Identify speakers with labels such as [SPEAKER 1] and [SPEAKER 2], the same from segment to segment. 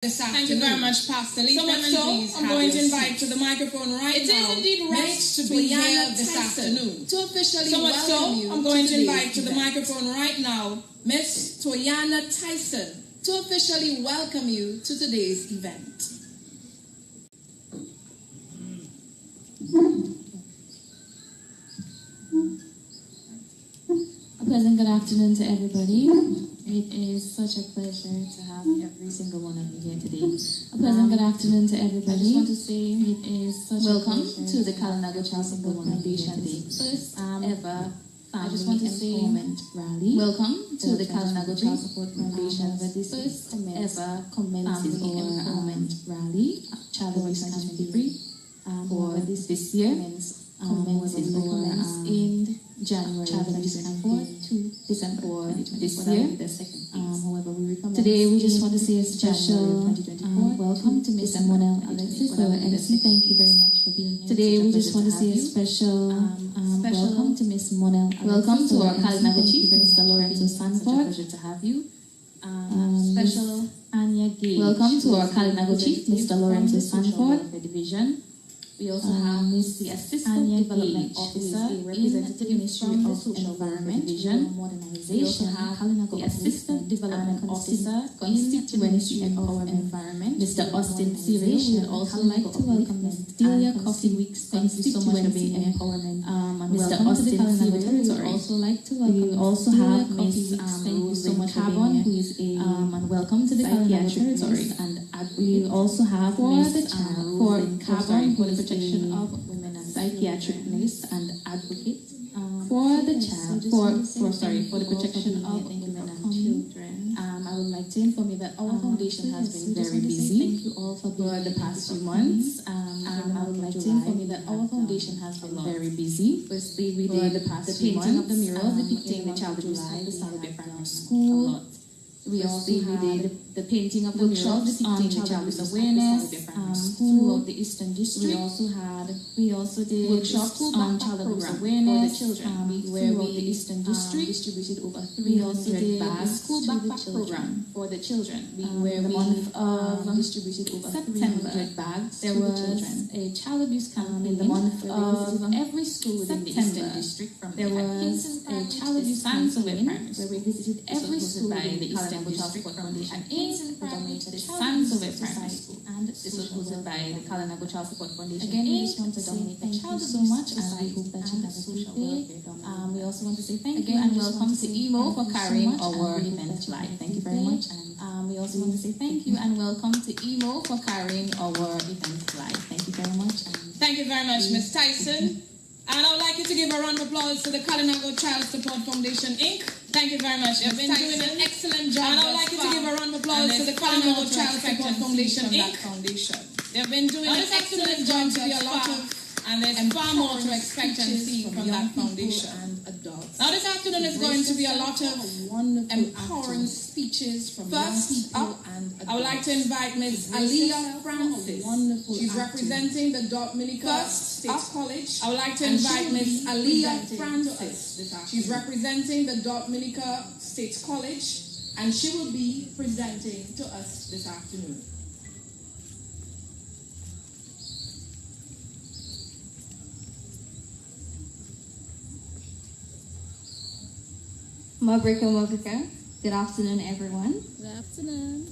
[SPEAKER 1] this afternoon.
[SPEAKER 2] Thank you very much, Pastor Lee.
[SPEAKER 1] So much so, I'm going to invite to the microphone right now.
[SPEAKER 2] It is indeed right
[SPEAKER 1] to be here this afternoon.
[SPEAKER 2] To officially
[SPEAKER 1] so much
[SPEAKER 2] welcome you.
[SPEAKER 1] I'm going to invite to the
[SPEAKER 2] event.
[SPEAKER 1] microphone right now Miss Toyana Tyson
[SPEAKER 2] to officially welcome you to today's event.
[SPEAKER 3] A pleasant good afternoon to everybody. It is such a pleasure to have every single one of you here today. A pleasant good afternoon to everybody. I just want to say it is such
[SPEAKER 4] welcome
[SPEAKER 3] a pleasure
[SPEAKER 4] to the Kalinago Child Support Foundation
[SPEAKER 3] first
[SPEAKER 4] ever
[SPEAKER 3] family empowerment rally.
[SPEAKER 4] Welcome to the Kalinago Child Support Foundation
[SPEAKER 3] this
[SPEAKER 4] first
[SPEAKER 3] ever
[SPEAKER 4] commences
[SPEAKER 3] family empowerment rally.
[SPEAKER 4] Child Voice 2023
[SPEAKER 3] for this year.
[SPEAKER 4] Commences
[SPEAKER 3] in January
[SPEAKER 4] Child
[SPEAKER 3] 2024
[SPEAKER 4] to
[SPEAKER 3] December this
[SPEAKER 4] year.
[SPEAKER 3] However, we recommend today we just want to say a special welcome to Miss Monel Alexis, our MC. Thank you very much for being here. Today we just want to say a special welcome to Miss Monel Alexis.
[SPEAKER 4] Welcome to our Kalinago Chief,
[SPEAKER 3] Mr. Lorenzo Sanford.
[SPEAKER 4] Pleasure to have you.
[SPEAKER 3] Special Anya Gage.
[SPEAKER 4] Welcome to our Kalinago Chief,
[SPEAKER 3] Mr. Lorenzo Sanford.
[SPEAKER 4] Division. We also have
[SPEAKER 3] the Assistant Development Officer in the Ministry of Environment
[SPEAKER 4] Division.
[SPEAKER 3] We also have the Assistant Development Officer in the Ministry of Environment, Mr. Austin Siri. We would also like to welcome Ms. Delia Coffee Weeks. Thank you so much for being here. Mr. Austin Siri. We would also like to welcome. We also have Ms. Thank you so much for being here. Who is and welcome to the Kalinago territory. And we also have for the child for the protection of women and psychiatric nurse and advocate for the child for the protection of women and children. I would like to inform you that our foundation has been very busy. Thank you all for the past few months. I would like to inform you that our foundation has been very busy. Firstly, we did the painting of the mural depicting the child abuse at the Salabia Primary School. We also did the painting of the workshops on child abuse awareness throughout the Eastern District. We also did workshops on child abuse awareness for the children, where we the Eastern District distributed over 300 bags school backpack program for the children. Where we distributed over September 300 bags. There was a child abuse campaign in the month of every school within the Eastern District. There was a child abuse campaign where we visited every school within the Eastern District from the dominated Sansowe Primary School, and this was hosted by the Kalinago Child Support Foundation. Again, we just want to say thank you so much, and we hope that you have a good day. We also want to say thank you and welcome to Emo for carrying our event live. Thank you very much, and we also want to say thank you and welcome to Emo for carrying our event live. Thank you very much.
[SPEAKER 1] Thank you very much, Ms. Tyson. And I would like you to give a round of applause to the Kalinago Child Support Foundation, Inc. Thank you very much. You've been doing an excellent job. And I would like you to give a round of applause to the Kalinago Child Support Foundation, Inc. They've been doing an excellent job to be a lot of, and there's far more to expect and see from that foundation.
[SPEAKER 2] And adults.
[SPEAKER 1] Now this afternoon is going to be a lot of empowering speeches from young people and adults. I would like to invite Ms. Aliyah Francis. She's representing the Dominica State College. I would like to invite Ms. Aliyah Francis. She's representing the Dominica State College, and she will be presenting to us this afternoon.
[SPEAKER 5] Mabrika. Good afternoon, everyone.
[SPEAKER 3] Good afternoon.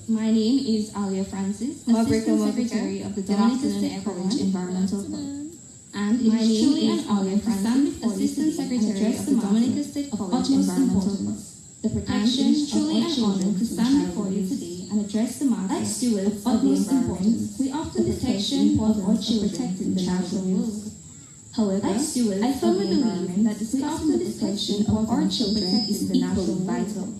[SPEAKER 5] My name is Alia Francis, Assistant Secretary of the Dominica State College Environmental Club. And my name is Alia Francis, Assistant Secretary of the Dominica State College Environmental Club. The protection is truly an honor to stand before you today and address the matter of utmost importance. We often protection of our children in the natural world. However, I firmly believe that discussing the protection of our children is equally vital.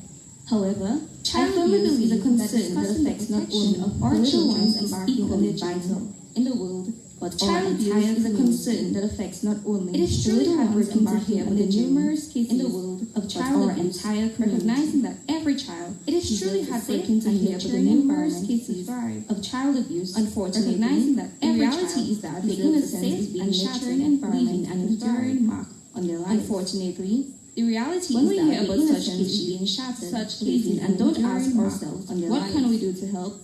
[SPEAKER 5] However, I firmly believe the concern that affects not only of our children is equally vital in the world, but child abuse is a concern that affects not only children embarking on the numerous cases in the world of child abuse, entire community. Recognizing that every child, it is truly heartbreaking to hear about the numerous cases of child abuse. Unfortunately, recognizing that every reality is that the innocence is being shattered and leaving an enduring mark on their life. Unfortunately, the reality is that the innocence is being shattered, such cases, and don't ask ourselves what can we do to help.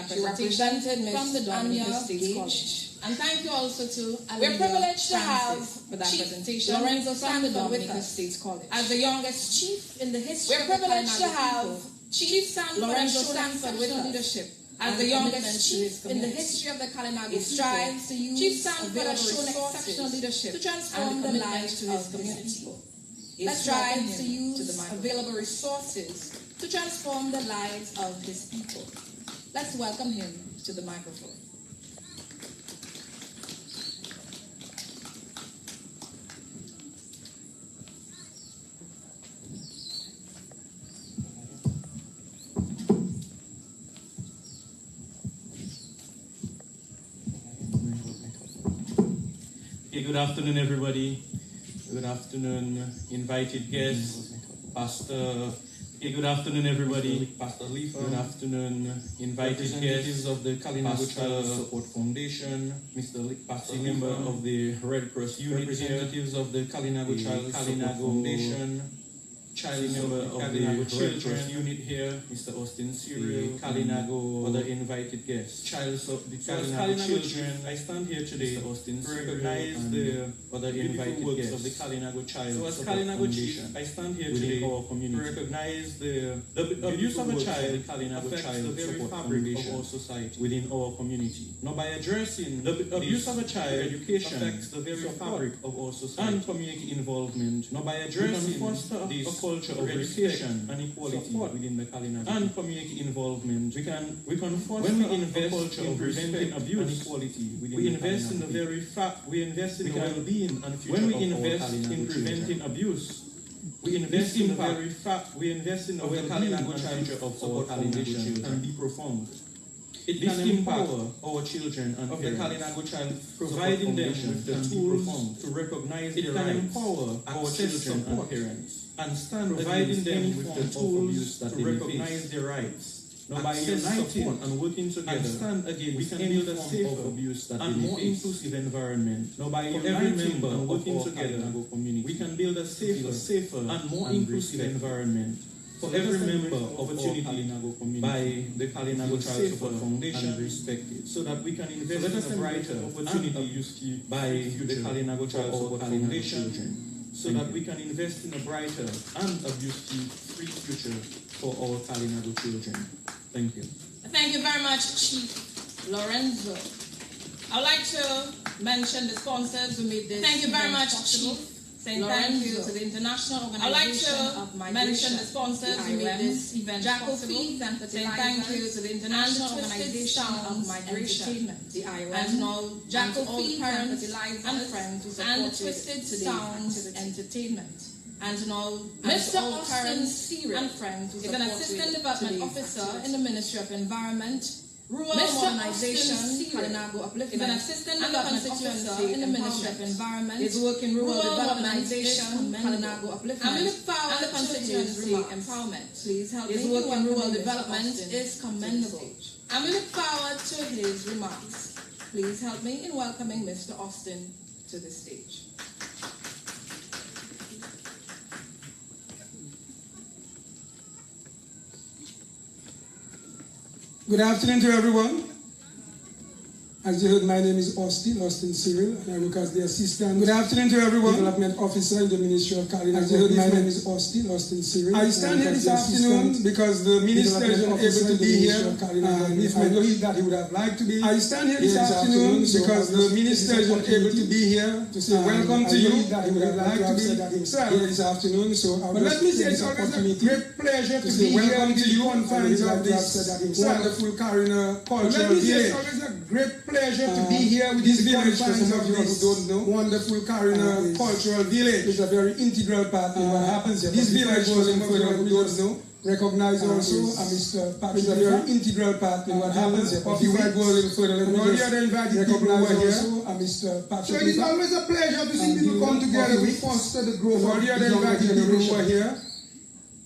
[SPEAKER 1] that
[SPEAKER 2] She
[SPEAKER 1] presentation
[SPEAKER 2] represented Miss
[SPEAKER 1] from the Dominica
[SPEAKER 2] Anya
[SPEAKER 1] State
[SPEAKER 2] Gage.
[SPEAKER 1] College. And thank you also to
[SPEAKER 2] We're privileged to have
[SPEAKER 1] for that
[SPEAKER 2] Chief
[SPEAKER 1] presentation
[SPEAKER 2] Lorenzo
[SPEAKER 1] from the
[SPEAKER 2] Sanford with
[SPEAKER 1] Dominica
[SPEAKER 2] us.
[SPEAKER 1] State College.
[SPEAKER 2] As the youngest chief in the history
[SPEAKER 1] We're
[SPEAKER 2] of the
[SPEAKER 1] privileged to
[SPEAKER 2] Kalinago
[SPEAKER 1] have
[SPEAKER 2] people,
[SPEAKER 1] Chief
[SPEAKER 2] Lorenzo
[SPEAKER 1] Sanford
[SPEAKER 2] Sanford with
[SPEAKER 1] with
[SPEAKER 2] us.
[SPEAKER 1] leadership As the youngest chief in the history of the Kalinago strives to use Chief Sanford has shown exceptional leadership to transform the lives of the community. He strives to use available resources to transform the lives of his people. Let's welcome him to the microphone.
[SPEAKER 6] Good afternoon, everybody. Good afternoon, invited guests, Pastor. Good afternoon, everybody. Pastor Leaf. Good afternoon, invited guests of the Kalinago Child Support Foundation, Mr. Pastor, member of the Red Cross unit, representatives of the Kalinago Child Support Foundation, child member of the Red Cross unit here, Mr. Austin Cyril, Kalinago, other invited guests, the Kalinago children. I stand here today to recognize the other invited guests of the Kalinago Child Support Foundation. I stand here today to recognize the abuse of a child affects the very fabric of our society within our community. Now, by addressing the abuse of a child, education affects the very fabric of our society and community involvement. Now, by addressing these culture of education and equality within the Kalinago and community involvement, we can foster when we invest in preventing abuse and equality within we invest in the very fact we invest in the well-being and future when we invest in preventing abuse. We invest in the very fact we invest in the well-being and future of our Kalinago can be profound. It can empower our children and of the Kalinago child, providing them with the tools to recognize their rights. It can empower our children and parents and stand providing them with the tools to recognize their rights. Now, by uniting and working together, and stand against we can build a safer and more inclusive environment. Now, by uniting and working together, we can build a safer and more inclusive environment for every member of our Kalinago community by the Kalinago Child Support Foundation respected, so that we can invest in a brighter opportunity by the Kalinago Child Support Foundation, so that we can invest in a brighter and abuse-free future for our Kalinago children. Thank you.
[SPEAKER 1] Thank you very much, Chief Lorenzo. I'd like to mention the sponsors who made this. Thank you very much, Chief. Saying thank you to the international organization of migration. I'd like to mention the sponsors who made this event possible. Saying thank you to the international organization of migration, the IOM, and all parents and friends who supported Twisted Sounds Entertainment. And to all Mr. Austin Cyril and friends who is an assistant development officer in the Ministry of Environment, Rural Modernization, Kalinago Upliftment, is an assistant development officer in the Ministry of Environment, is working rural modernization, Kalinago Upliftment, and the constituency empowerment. Please help me. His work in rural development is commendable. And we look forward to his remarks. Please help me in welcoming Mr. Austin to the stage.
[SPEAKER 7] Good afternoon to everyone. As you heard, my name is Austin Cyril, and I work as the Assistant Development Officer in the Ministry of Kalinago. As you heard, my name is Austin Cyril. I stand here this afternoon because the Minister is not able to be here, and if I know that he would have liked to be. I stand here this afternoon because the Minister is not able to be here to say welcome to you. That he would have liked to be himself here this afternoon. So, but let me say it's always a great pleasure to be here with you on confines of this wonderful Kalinago cultural village. It's always a great pleasure to be here with this village for some of you who don't know. Wonderful Kalinago cultural village. It's a very integral part in what happens here. This village was in for who don't know. Recognize also Mr. Patrick. It's a very integral part in what happens here. If I go a little further, let me just recognize also Mr. Patrick. So it is always a pleasure to see people come together to foster the growth of the younger generation here.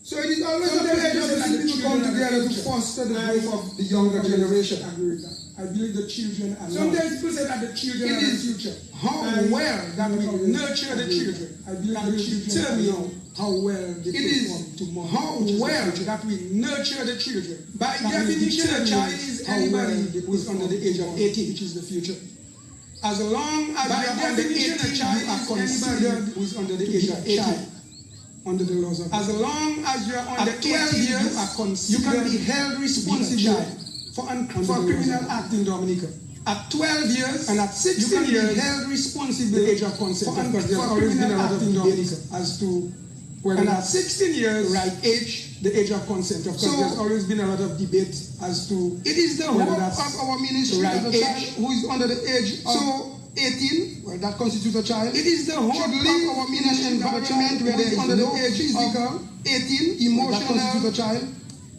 [SPEAKER 7] So it is always a pleasure to see people come together to foster the growth of the younger generation. I agree with that. I believe the children are sometimes people say that the children are the future. How well that we nurture the children. I believe the children tell me how well they perform tomorrow. How well that we nurture the children. By definition, a child is anybody who is under the age of 18, which is the future. As long as you are under 18, a child you are considered who is under the age of 18. Under the laws of as long as you are under 12 years, you can be held responsible for criminal act in Dominica. At 12 years and at 16 years, be held responsible the age of consent. Because there's always been a lot of debate as to whether and at 16 years, right age, the age of consent. Of course, so, there's always been a lot of debate as to it is the hope of our ministry right that a child who is under the age of 18, well, that constitutes a child. It is the hope of our ministry in an environment where there is under the age physical, 18, emotional, that constitutes a child.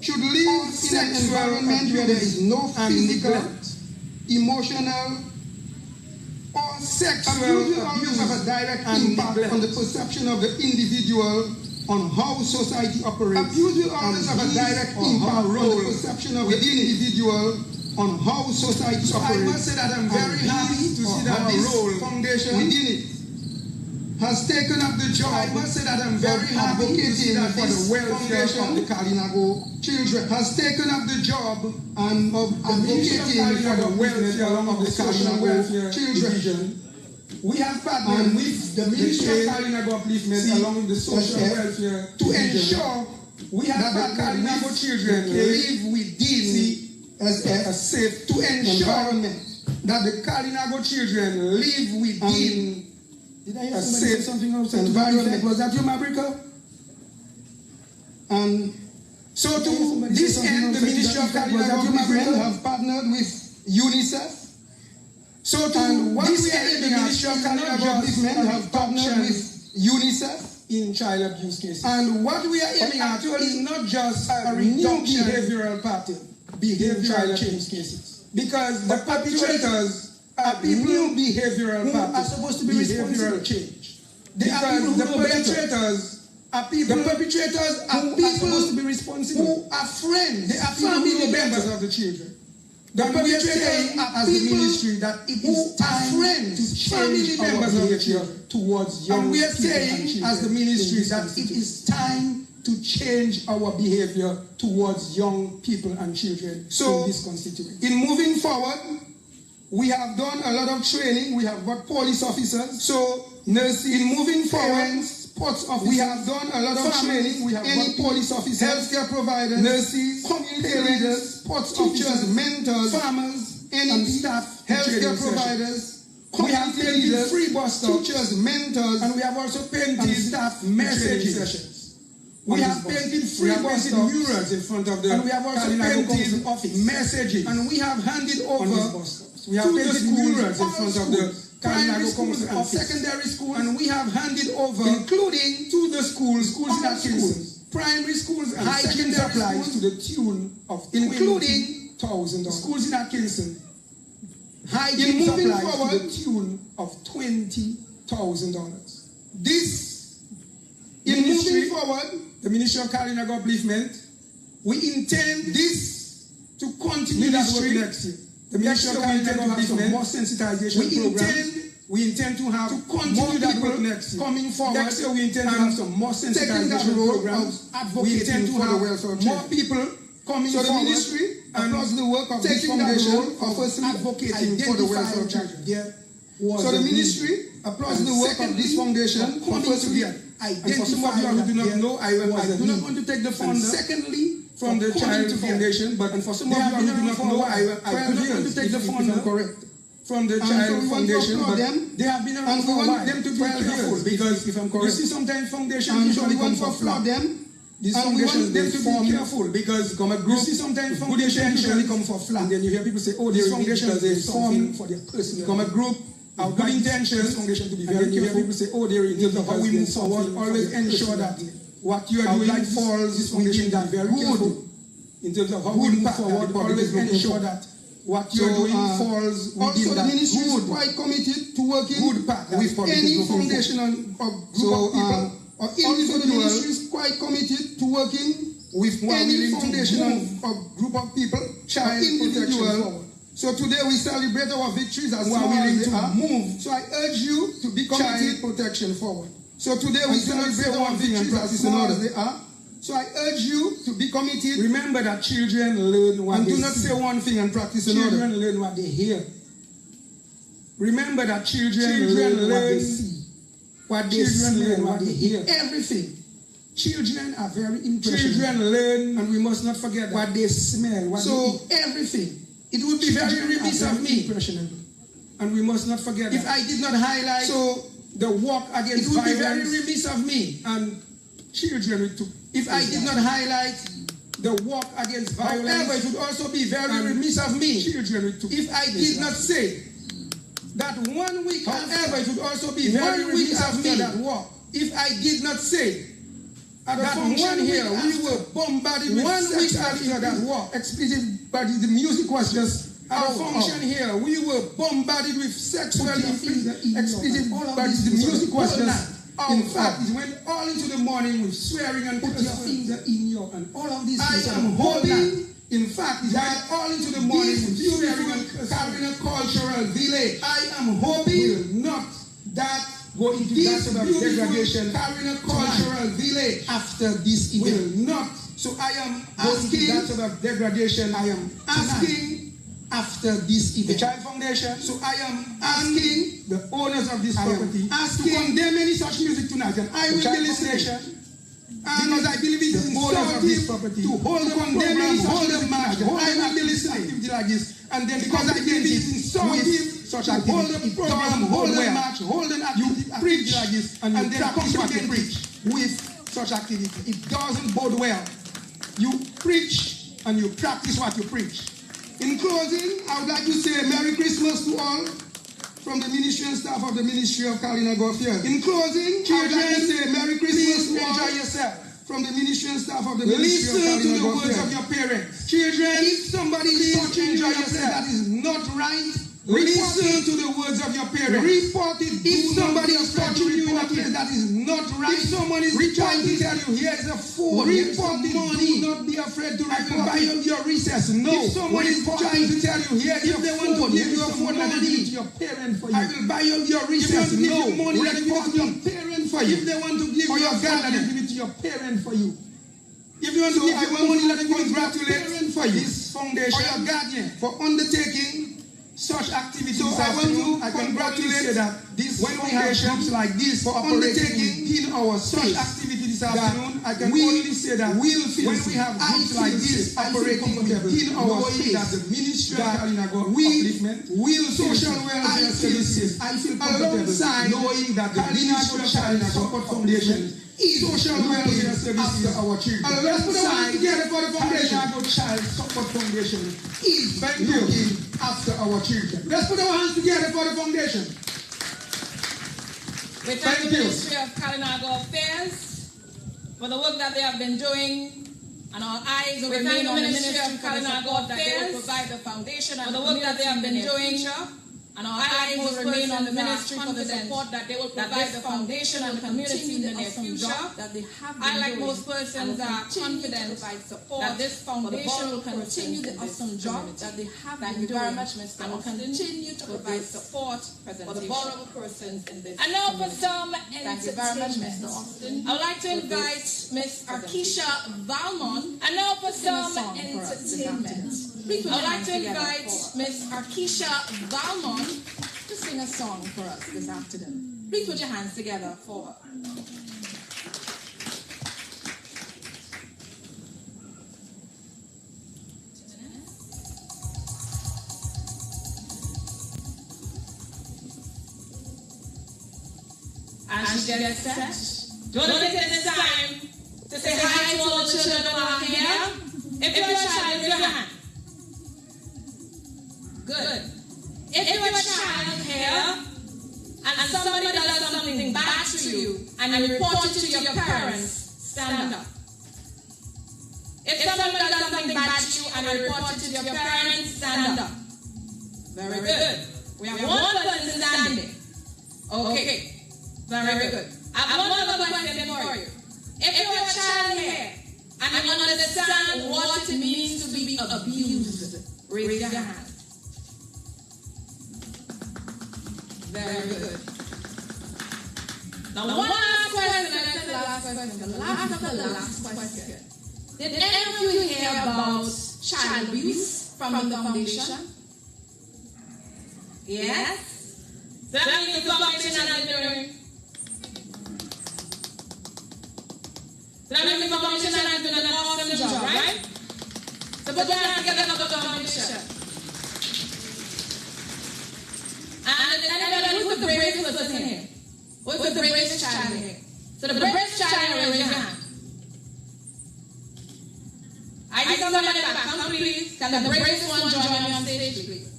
[SPEAKER 7] Should live in an environment where there is no physical, emotional, or sexual abuse of a direct impact on the perception of the individual on how society operates. Abuse will always have a direct impact on the perception of the individual on how society operates. I must say that I'm very happy to see that this foundation within it has taken up the job. I must say that I'm very happy to see that for the welfare of the Kalinago children has taken up the job and of advocating for the welfare of the Kalinago children. We have partnered with the Ministry of Kalinago Upliftment along the social welfare to ensure we have that Kalinago children live within a safe environment. That the Kalinago children live within did I hear somebody say something else? Environment. Was that you, Mabrika? And so to this end, the Ministry of Kalinago Upliftment have partnered with UNICEF. So to this end, the Ministry of Kalinago Upliftment have partnered with UNICEF in child abuse cases. And what we are aiming at is not just a new behavioral pattern, behavioral change cases. Because the perpetrators are new behavioral patterns are supposed to be behavioral change. Because the perpetrators are people. The perpetrators are people supposed to be responsible. Who are friends. They are family members of the children. The perpetrators are the ministry that it is time to change members of the children towards young people. And we are saying as the ministry that it is time to change our behavior towards young people and children in this constituency. In moving forward, we have done a lot of training. We have got police officers. So, nurses, in moving forward, sports officers, we have done a lot of training. We have got police officers, healthcare providers, nurses, community leaders, sports teachers, mentors, farmers, and staff, healthcare providers. We have painted free bus stops, teachers, mentors, and we have also painted staff messaging sessions. We have painted free bus stops, murals in front of the and we have also painted office messaging, and we have handed over. We have painted murals in front of the primary schools and secondary schools, and we have handed over, including to the schools in Atkinson, primary schools and secondary supplies to the tune of including $1,000. Schools in Atkinson, hygiene supplies to the tune of $20,000. This, in moving forward, the Ministry of Kalinago Upliftment, we intend this to continue that work next year. The Ministry of Kalinago Upliftment, more sensitization programs. We intend to have continue that work next year. Coming forward, next year we intend to have some more sensitization programs. We intend to have more people coming forward. So the ministry, across the work of this foundation, of advocating for the welfare of children. So the ministry, across the work of this foundation, coming together. And for some of you who do not know, I do not want to take the fund. Secondly, from the Child Foundation, but for some of you who do not know, I do not want to take the fund correct. From the Child Foundation, but they have been around for a while. Them to be careful because if I'm correct, you see sometimes foundations usually come for flood them. These foundations them to be careful because come a group. You see sometimes foundations usually come for flood, and then you hear people say, "Oh, these foundations they form for their personal." Come a group. Our good intentions, foundation to be very careful. People say, "Oh, they're in terms of how we move forward, always ensure that what you are doing falls this foundation that very good." In terms of how we move forward, always ensure that what you're doing falls within that. Also, the ministry is quite committed to working with any foundation or group of people or individual. The ministry is quite committed to working with any foundation or group of people, child individual. So today we celebrate our victories as small as they are. Move. So I urge you to be committed protection forward. So today we celebrate our victories as small as they are. So I urge you to be committed. Remember that children learn what they see. And do not say one thing and practice another. Children learn what they hear. Remember that children learn what they see. What they learn what they hear. Everything.
[SPEAKER 8] Children are very impressionable.
[SPEAKER 7] Children learn, and we must not forget that.
[SPEAKER 8] What they smell, what
[SPEAKER 7] So
[SPEAKER 8] they eat, everything. It would be very remiss of me,
[SPEAKER 7] impressionable. And we must not forget
[SPEAKER 8] if
[SPEAKER 7] that.
[SPEAKER 8] I did not highlight.
[SPEAKER 7] So the walk against
[SPEAKER 8] it would
[SPEAKER 7] violence,
[SPEAKER 8] be very remiss of me,
[SPEAKER 7] and children took.
[SPEAKER 8] if I did not highlight.
[SPEAKER 7] The walk against violence.
[SPEAKER 8] However, it would also be very
[SPEAKER 7] and
[SPEAKER 8] remiss of me
[SPEAKER 7] children took.
[SPEAKER 8] if I did not say that 1 week. However, it would also be very remiss of me
[SPEAKER 7] that walk.
[SPEAKER 8] if I did not say
[SPEAKER 7] At the
[SPEAKER 8] that
[SPEAKER 7] function
[SPEAKER 8] 1 week
[SPEAKER 7] here, we
[SPEAKER 8] after,
[SPEAKER 7] were bombarded with
[SPEAKER 8] 1 week
[SPEAKER 7] sexual
[SPEAKER 8] after that
[SPEAKER 7] walk.
[SPEAKER 8] explicit, but the music was just
[SPEAKER 7] At the function here, we were bombarded with sexual explicit,
[SPEAKER 8] but the music was just.
[SPEAKER 7] In fact, it went all into the morning with swearing and
[SPEAKER 8] Put your finger in your, and all of these things.
[SPEAKER 7] I am hoping, in fact, it went all into the morning with
[SPEAKER 8] These
[SPEAKER 7] swearing and
[SPEAKER 8] Caribbean cultural village.
[SPEAKER 7] I am hoping
[SPEAKER 8] will not
[SPEAKER 7] that
[SPEAKER 8] go into that
[SPEAKER 7] this
[SPEAKER 8] sort of
[SPEAKER 7] beautiful
[SPEAKER 8] degradation
[SPEAKER 7] Caribbean cultural village
[SPEAKER 8] after this
[SPEAKER 7] will
[SPEAKER 8] event.
[SPEAKER 7] not. So I am
[SPEAKER 8] Go into
[SPEAKER 7] asking,
[SPEAKER 8] that sort of degradation. I am
[SPEAKER 7] asking
[SPEAKER 8] after this
[SPEAKER 7] the
[SPEAKER 8] event.
[SPEAKER 7] Child Foundation. So I am asking
[SPEAKER 8] the owners of this
[SPEAKER 7] I am
[SPEAKER 8] property
[SPEAKER 7] asking
[SPEAKER 8] to condemn any such music tonight, and I
[SPEAKER 7] the
[SPEAKER 8] will
[SPEAKER 7] Child
[SPEAKER 8] be listening.
[SPEAKER 7] Foundation
[SPEAKER 8] Because I believe it is
[SPEAKER 7] the owners of this
[SPEAKER 8] insulting
[SPEAKER 7] property
[SPEAKER 8] to hold
[SPEAKER 7] to
[SPEAKER 8] them
[SPEAKER 7] condemn any such
[SPEAKER 8] hold them
[SPEAKER 7] music
[SPEAKER 8] march,
[SPEAKER 7] tonight.
[SPEAKER 8] hold them
[SPEAKER 7] I will be
[SPEAKER 8] listening.
[SPEAKER 7] listening.
[SPEAKER 8] Like this, and then
[SPEAKER 7] Because I believe it is insulting
[SPEAKER 8] such
[SPEAKER 7] to hold
[SPEAKER 8] activity,
[SPEAKER 7] them
[SPEAKER 8] it
[SPEAKER 7] program,
[SPEAKER 8] doesn't
[SPEAKER 7] hold
[SPEAKER 8] hold
[SPEAKER 7] them
[SPEAKER 8] well.
[SPEAKER 7] march, hold them
[SPEAKER 8] You
[SPEAKER 7] activity
[SPEAKER 8] preach
[SPEAKER 7] like this,
[SPEAKER 8] and
[SPEAKER 7] and
[SPEAKER 8] you
[SPEAKER 7] then
[SPEAKER 8] practice what you
[SPEAKER 7] come
[SPEAKER 8] preach with such activity. It doesn't bode well. You preach and you practice what you preach. In closing, I would like to say Merry Christmas to all from the ministry and staff of the Ministry of Kalinago Affairs. In closing, children, I would like to say Merry Christmas to all. Enjoy yourself. From the ministry and staff of the Ministry of Kalinago Affairs. Listen to the words of your parents. Children, if somebody is touching you, that is not right. Listen to the words of your parents. Report it. If somebody is touching you in a place that is not right, if someone is trying to tell you, here's a phone, report it. Money. Do not be afraid to report. I will buy up your recess. No. If someone is trying to tell you, here's your phone, they want to give you a phone, let me give it to your parent for you. I will buy up your recess. No. Give you money, let me give it to your parent for you. If they want to give you your gun, let me give it to your parent for you. If you want to give you money, let me congratulate for you. This foundation or your guardian for undertaking such activities. So I want to congratulate that this when we have groups like this for undertaking in our such activity this afternoon, I can only say that we'll feel when we have groups like this operating in our space, that the Ministry of Kalinago will social welfare services. I feel comfortable knowing that the Ministry of Kalinago Support Foundation is social welfare services after our children. Let's put our hands together for the foundation. Kalinago Child Support Foundation is looking after our children. Let's put our hands together for the foundation.
[SPEAKER 1] We thank the Ministry of Kalinago Affairs for the work that they have been doing, and our eyes will remain on the Ministry of Kalinago Affairs that they will provide the foundation and for the work that they have been doing. And our eyes will remain on the ministry for the support that they will provide the foundation and the community in the near future. I, like most persons, are confident that this foundation will continue the awesome job that they have been doing and will continue to provide support for the vulnerable persons in this community. And now for some entertainment. I would like to invite Miss Arkisha Valmont. And now for some entertainment. I would like to invite Miss Arkisha Valmont to sing a song for us this afternoon. Please put your hands together for her. As she gets set, do you want to take this time to say hi to all the children who are here? If you're a child, raise your hand. Good. If you're a child here and somebody does something bad to you and you report it to your parents, stand up. If somebody does something bad to you and you report it to your parents, stand up. Very good. We have one person standing. Okay. Very good. I have one other question for you. If you're a child here and you understand what it means to be abused, raise your hand. Very good. Now, one last question, and then the last question, the last of the last question. Did any of you hear about child abuse from the foundation? Yes? So that means the foundation has been doing. So put your hands together for the foundation. And anybody who's the bravest person here? Who's the bravest child here? So the bravest child here, raise your hand. I need somebody in the back. Come please. Can the bravest one join me on stage, please?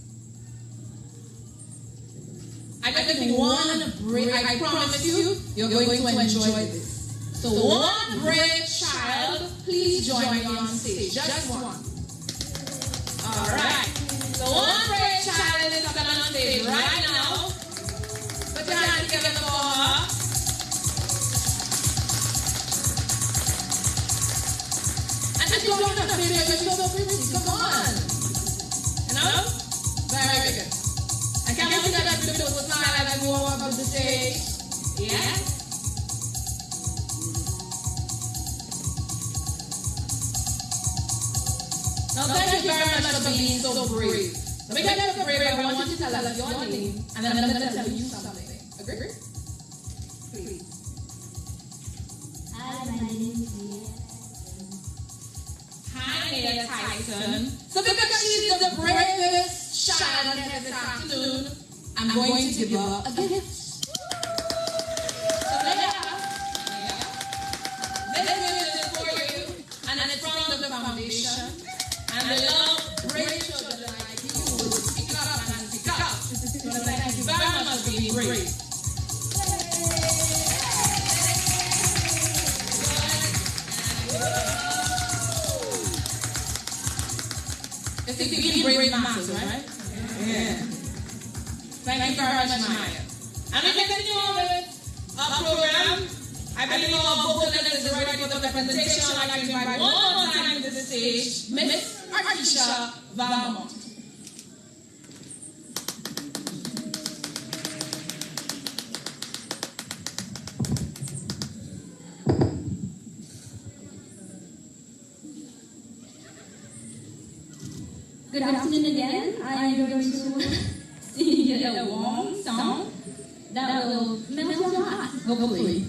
[SPEAKER 1] I think one brave, I promise you, you're going to enjoy this. So one brave child, please join me on stage. Just one. All right. So one brave child is coming on stage right now. Put your hands together for her. And just don't look at me, you're so pretty. Come on. You know? Very good. I can't see that beautiful smile as I go up on the stage. Yes? Now, thank you very much for being so brave. Because you're brave, I want you to tell us your name, and then I'm going to tell you something. Agree? Please.
[SPEAKER 5] Hi, my name is Leah.
[SPEAKER 1] Hi, Leah Tyson. So because she's the bravest child here this afternoon, I'm going to give her a gift. So Leah, this gift is for you, and it's from the foundation. And the love, brave children like you will speak up and speak up. So thank you very much for being brave. It's being brave matters, right? Yeah. Thank you very much, Maya. And we continue on with our program. I believe our vocal letters is ready for the presentation. I'd like to invite one more time to the stage, Miss Artisha Valmont.
[SPEAKER 5] Good afternoon again. I am going to sing you a warm song that will melt your heart, hopefully.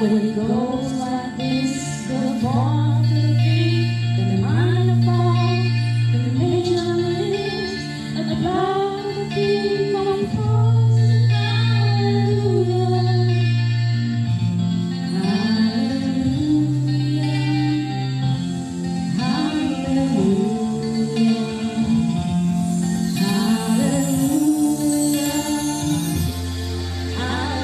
[SPEAKER 5] When it goes like this, the born to be, then the minor fall, then the major lives, and the cloud of the king on falls. Hallelujah, hallelujah, hallelujah, hallelujah, hallelujah.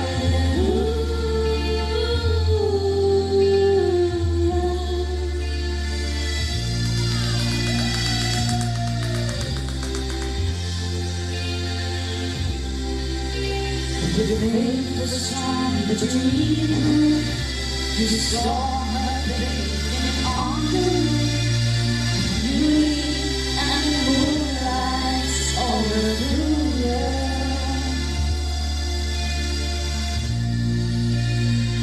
[SPEAKER 5] The faith was strong, the dream. You saw her bathing on the beauty and the moonlight. Hallelujah.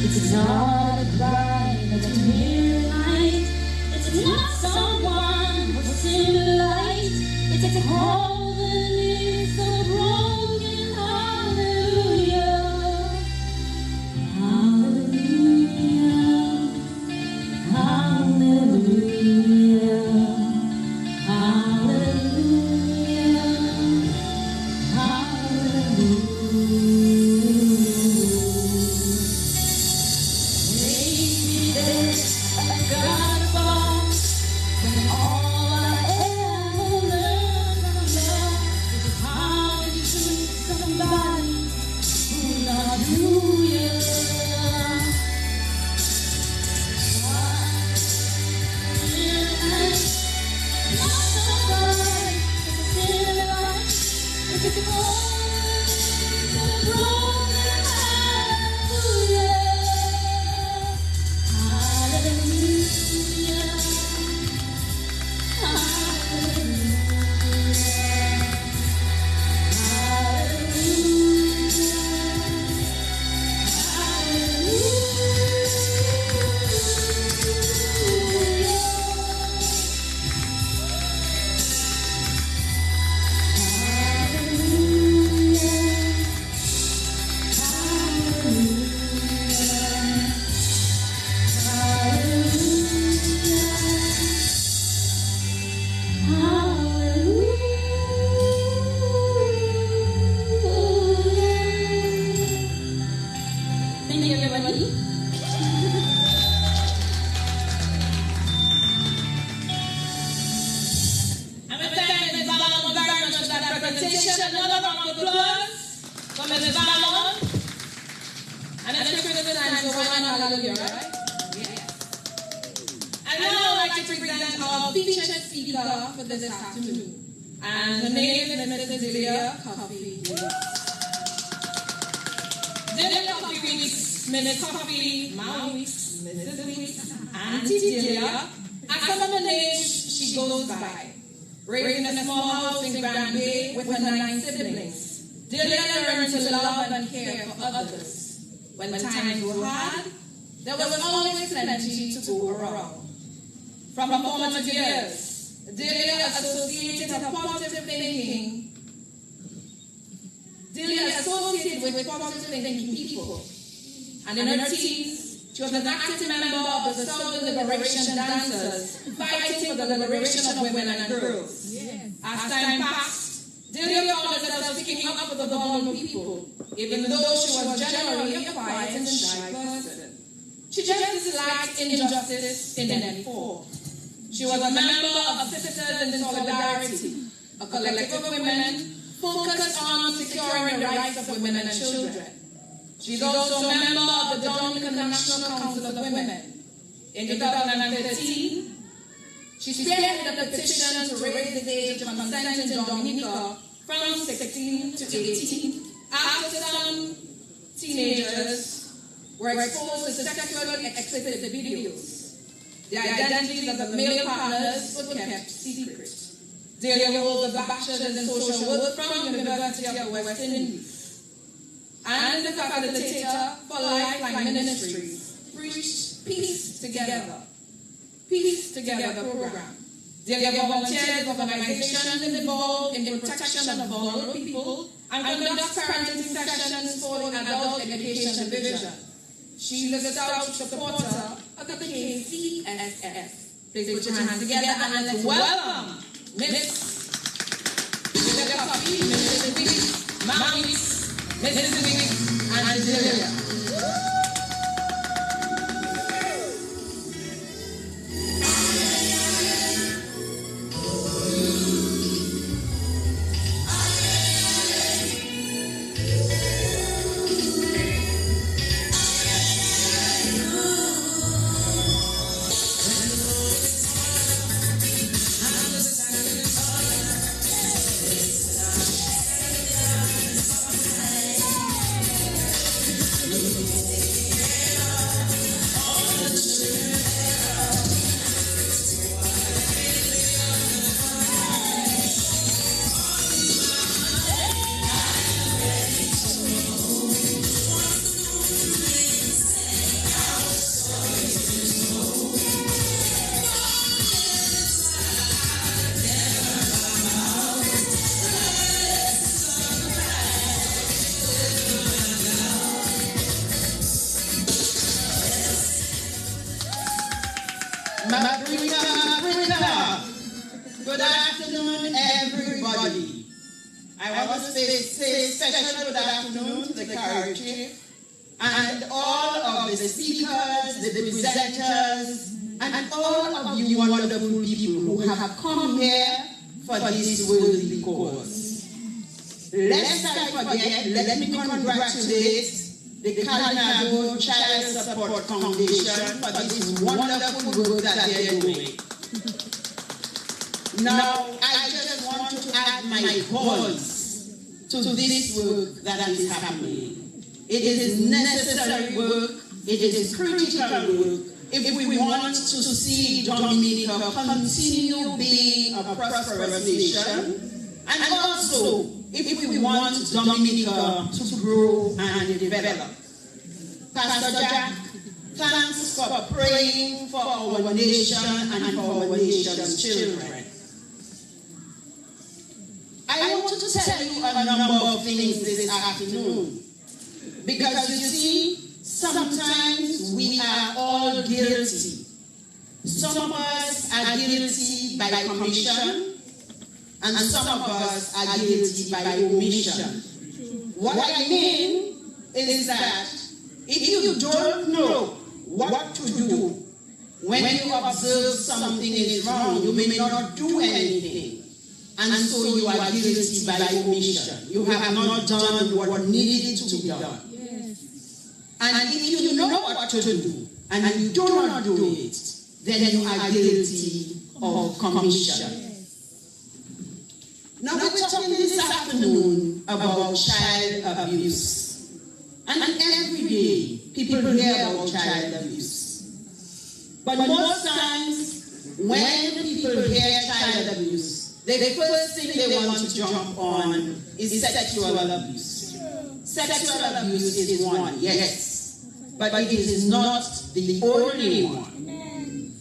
[SPEAKER 5] It's not a cry that's near night. It's not someone who's in light. It's a call that is so broken. Hallelujah. Hallelujah. Hallelujah. Hallelujah. Maybe there's a God above, and all I ever learned from love. Thank you, everybody.
[SPEAKER 1] I'm going to thank Ms. Valmont very much for that presentation. Another round of applause for Ms. Valmont. And it's Christmas time, so why not hallelujah, right? Yes. And now I'd like to present our featured speaker for this afternoon. And her name is Mrs. Delia Coffee. Delia Coffee Weeks, Minute Coffee, Ma Weeks, Mrs. Weeks, Auntie Delia, and some of the names she goes by. Raised in a small house in Grand Bay with her 9 siblings, Delia learned to love and care for others. When times were hard, there was always plenty to go around. From her formative years, Delia associated her positive thinking. Delia associated with positive thinking people. And in her teens, she was an active member of the Southern Liberation Dancers, fighting for the liberation of women and girls. As time passed, Delia found herself speaking up for the vulnerable people, even though she was generally a quiet and shy person. She just disliked injustice in any form. She was a member of Sisters in Solidarity, a collective of women focused on securing the rights of women and children. She is also a member of the Dominican National Council of Women. In 2013, she spearheaded a petition to raise the age of consent in Dominica from 16 to 18 after some teenagers were exposed to sexually explicit videos. The identities of the male partners were kept secret. Delia holds a bachelor's in social work from the University of the West Indies and the facilitator for Lifeline Ministries, Preach Peace Together. Peace Together program. Delia volunteers with organizations involved in protection of vulnerable people and conducts parenting sessions for the Adult Education Division. She is a staunch supporter of the KCSF. Please put your hands together and let's welcome Miss Delia Coffee, Mrs. Weeks, Mama Weeks, Mrs. Weeks, and Delia.
[SPEAKER 9] Good afternoon, everybody. I want to say special good afternoon to the Carrier Chief and all of the speakers, the presenters, and all of you wonderful people who have come here for this worthy cause. Lest I forget, let me congratulate the Kalinago Child Support Foundation for this wonderful work that they're doing. Now, I just want to add my voice to this work that is happening. It is necessary work, it is critical work, if we want to see Dominica continue being a prosperous nation, and also if we want Dominica to grow and develop. Pastor Jack, thanks for praying for our nation and for our nation's children. I want to tell you a number of things this afternoon, because you see, sometimes we are all guilty. Some of us are guilty by commission, and some of us are guilty by omission. What I mean is that if If you don't know what to do when you observe something is wrong, you may not do anything. And so you are guilty by omission. You have not done what needed to be done. And if you know what to do and you do not do it, then you are guilty of commission. Now we're talking this afternoon about child abuse. And every day people hear about child abuse. But most times when people hear child abuse, the first thing they want to jump on is sexual abuse. Sexual abuse is one, yes, but it is not the only one.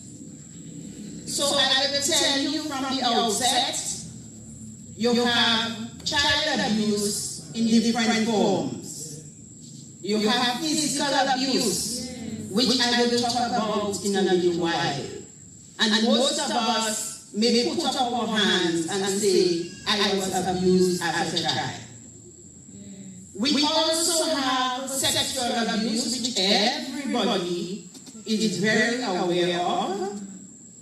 [SPEAKER 9] So I will tell you from the outset, you have child abuse in different forms. You have physical abuse, which I will talk about in a little while. And most of us may put up our hands and say, I was abused as a child. We also have sexual abuse, which everybody is very aware of.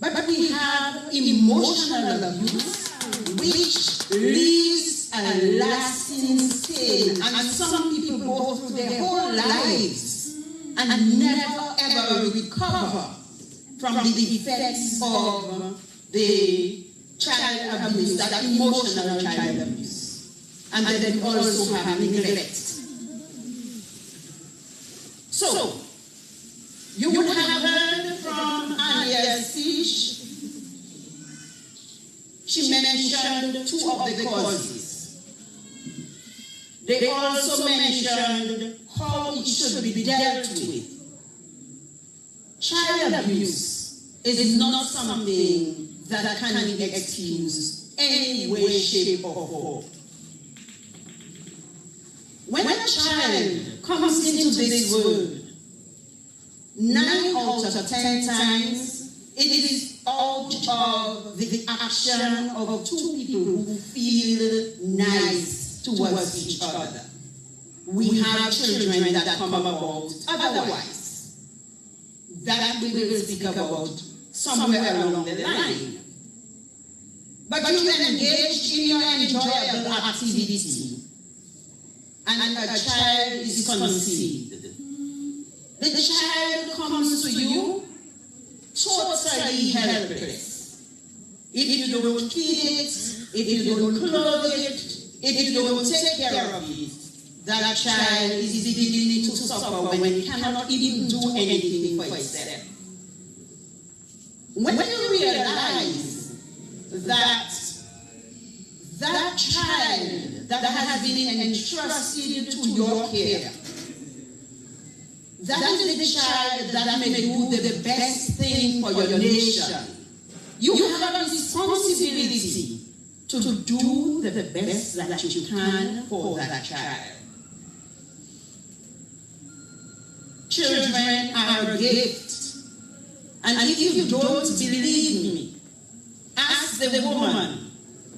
[SPEAKER 9] But we have emotional abuse, which leaves a lasting stain. And some people go through their whole lives and never ever recover from the effects of the child abuse, that emotional child abuse. And then we also have neglect. So, you would have heard from Anya's speech. She mentioned two of the causes. They also mentioned how it should be dealt with. Child abuse is not something that can be excused any way, shape, or form. When a child comes into this world, 9 out of 10 times, it is out of the action of two people who feel nice towards each other. We have children that come about otherwise. That we will speak about somewhere along the line. But you engage in your enjoyable activity, and a child is conceived. The child comes to you totally helpless. If you don't feed it, if you don't clothe it, if you don't take care of it, that child is beginning to suffer when it cannot even do anything for itself. When you realize that that child that has been entrusted to your care, that is the child that may do the best thing for your nation, you have a responsibility to do the best that you can for that child. Children are a gift. And if you don't believe me, ask the woman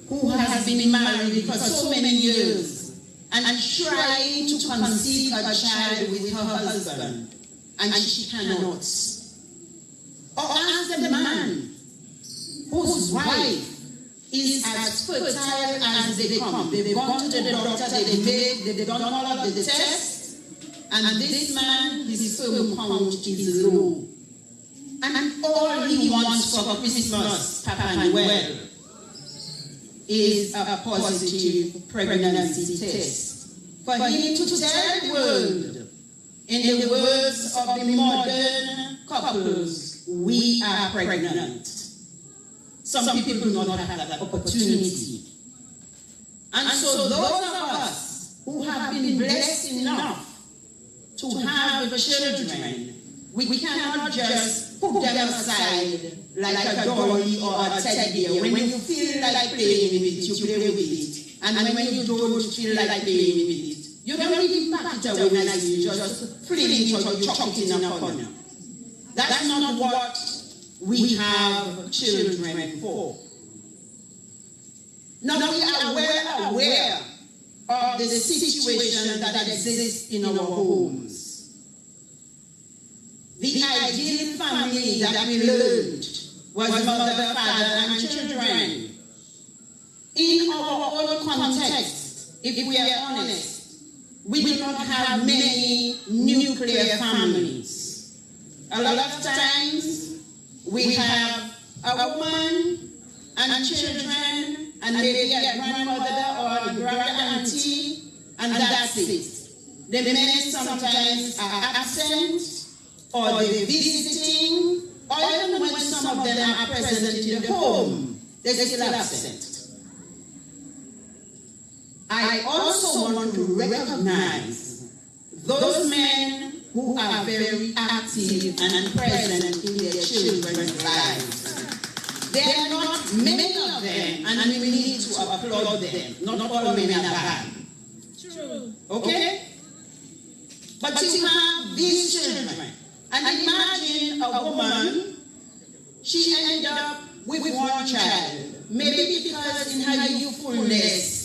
[SPEAKER 9] who has been married for so many years and trying to conceive a child with her husband, and she cannot. Or ask the man whose wife is as fertile as they come. They've gone to the doctor, they've done all of the tests, and this man, his sperm count is low. And all he wants for Christmas, Papa Noel, is a positive pregnancy test. For him to tell the world, in the words of the modern couples, we are pregnant. Some people do not have that opportunity. And so those of us who have been blessed enough to have children, we cannot just put them aside like a dolly or a teddy bear. When you feel like playing with it, you play with it. And when you don't feel like playing with it, you don't really pack it away nicely. You just fling it or you chuck it in a corner. That's not what we have children for. Now we are aware of the situation that exists in our homes. ideal family that we learned was mother, father, and children. In our own context, if we are honest, we do not have many nuclear families. A lot of times, we have a woman and children, and maybe a grandmother or a grand-auntie, and that's it. The men sometimes are absent, or they're visiting, or even when some of them are present in the home, they're still absent. I also want to recognize those men who are very active and present in their children's lives. There are not many of them, and we need to applaud them. Not all men are bad. True. Okay? But you have these children. And imagine a woman, she ended up with one child. Maybe because in her youthfulness,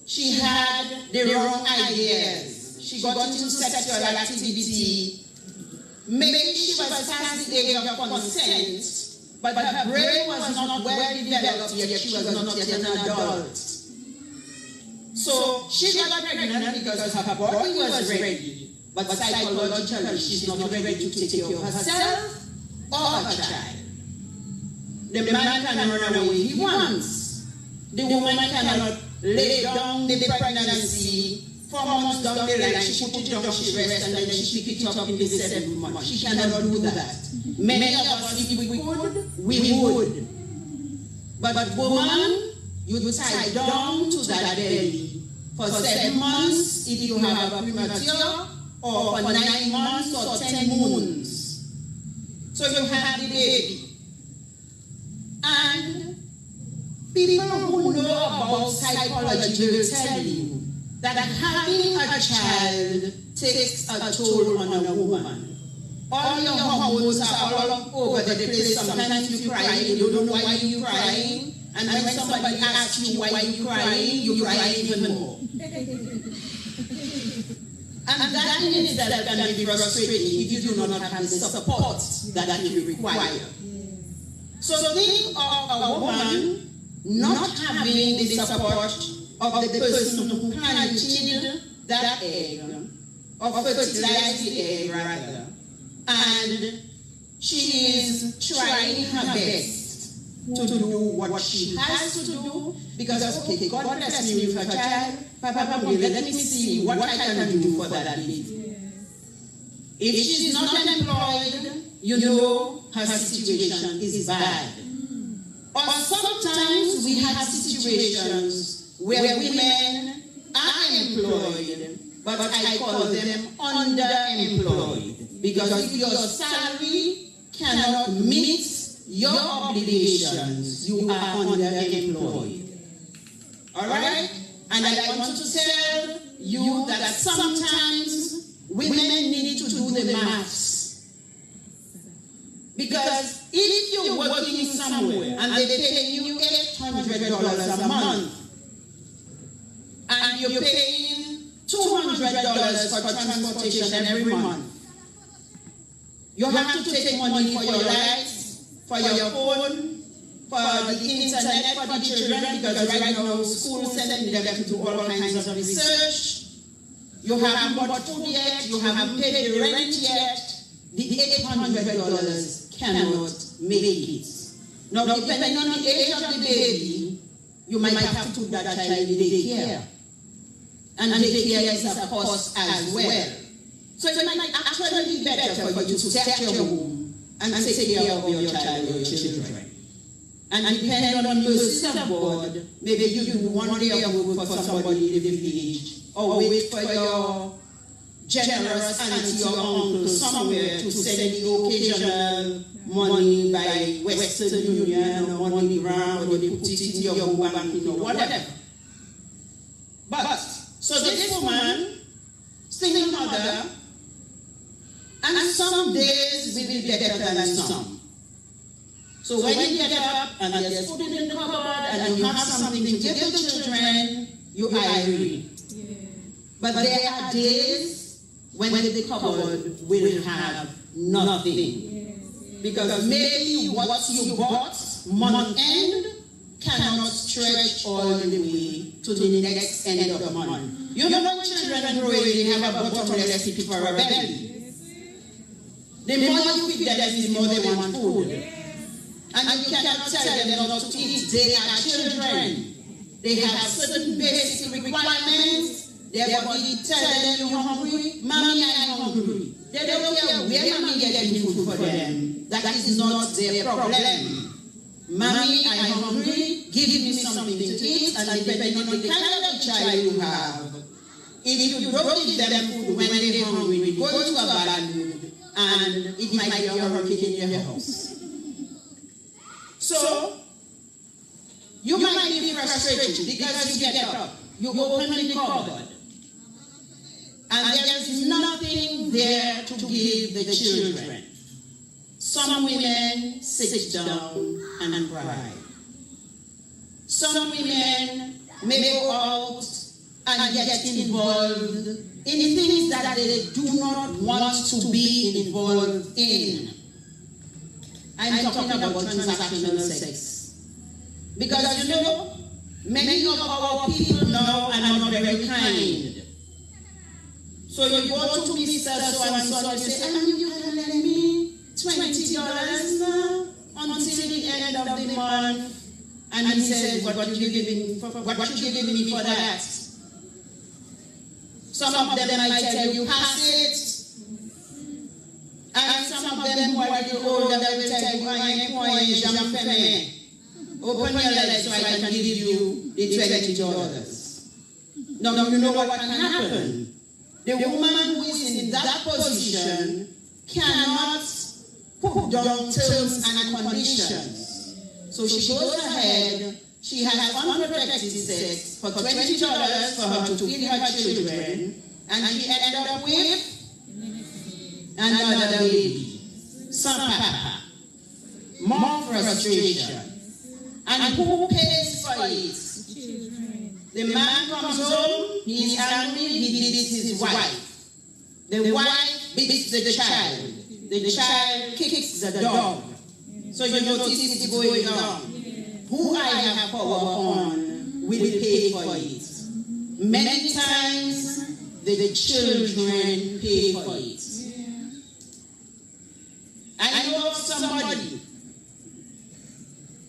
[SPEAKER 9] she had the wrong ideas. She got into sexual activity. Maybe she was past the age of consent, but her brain was not well developed yet. She was not yet an adult. So she got pregnant because her body was ready, but psychologically she's not ready to take care of herself or her child. The man can run away if he wants. The woman cannot lay down the pregnancy 4 months down the line. She put it down, she rests, and then she pick it up in the 7th month. She cannot do that. Many of us, if we could, we would. But woman, you tie down to that belly for 7 months if you have a premature, or for 9 months or 10 moons. So you have the baby. And people who know about psychology will tell you that having a child takes a toll on a woman. All your hormones are all over the place. Sometimes you cry, you don't know why you're crying. And when somebody asks you why you're crying, you cry even more. And that in itself can be frustrating if you do not have the support that you require. So think of a woman not having the support of the person who planted that egg, or fertilized the egg rather, and she is trying her best to do what she has to do, because, okay, God bless me with her child, Papa, let me see what I can do for that baby. If she's not unemployed, you know her situation is bad. Or sometimes we have situations where women are employed, but I call them underemployed. Because if your salary cannot meet your obligations, you are underemployed. All right? And I want to tell you that sometimes women need to do the maths. Because if you're working somewhere and they pay you $800 a month, and you're paying $200 for transportation every month, you have to take money for your lights, for your phone, for the internet, for the children, because right now schools sending them to do all kinds of research. You haven't bought food yet, you haven't paid the rent yet. The $800 cannot make it. Now, depending on the age of the baby, you might have to put that child in daycare. And daycare is a cost as well. So it might actually be better for you to set your home and take care of your child or your children. And depending on the mercy of God, maybe you do one day of work for somebody in the village, or wait for your generous auntie or uncle somewhere to send you occasional money by Western Union or MoneyGram, or they put it in your home bank, whatever. But, so this woman, single mother, and some days will be better than some. So when you get up and there's food in the cupboard and you have something to give the children, you are irate. But there are days when the cupboard will have nothing. Because maybe what you bought month end cannot stretch all the way to the next end of the month. You know when children grow, they have a bottomless pit for a belly. The more you feed them, the more they want food. And you cannot tell them not to eat. They are children. They have certain basic requirements. Their body tell them you're hungry. Mommy, I'm hungry. They don't care where mommy getting food for them. That is not their problem. Mommy, I'm hungry. Give me something to eat. And depending on the kind of child you have, if you don't give them food when they're hungry, go to a bad mood, and it might be a hurricane in your house. So, you might be frustrated because you get up, you open the cupboard, and there is nothing there to give the children. Some women sit down and cry. Some women may go out and get involved in things that they do not want to be involved in. I'm talking about transactional sex. Because you know, many of our people now are not very kind. So you go to Mr. So-and-so and you say, and you can lend me $20 now until the end of the month. And he says, what you giving me for that? Some of them might tell you, pass it. And some of them who are the older, they will tell you, open your legs so I can give you the $20. Now, you know what can happen? The woman who is in that position cannot put down terms and conditions. So she goes ahead, she has unprotected sex for $20 for her to feed her children, and she ended up with another baby, some papa, more frustration. And who pays for it? The man comes home, he is angry, he beats his wife. The wife beats the child. The child kicks the dog. So you notice it's going on. Who I have power on will pay for it. Many times the children pay for it. I know of somebody,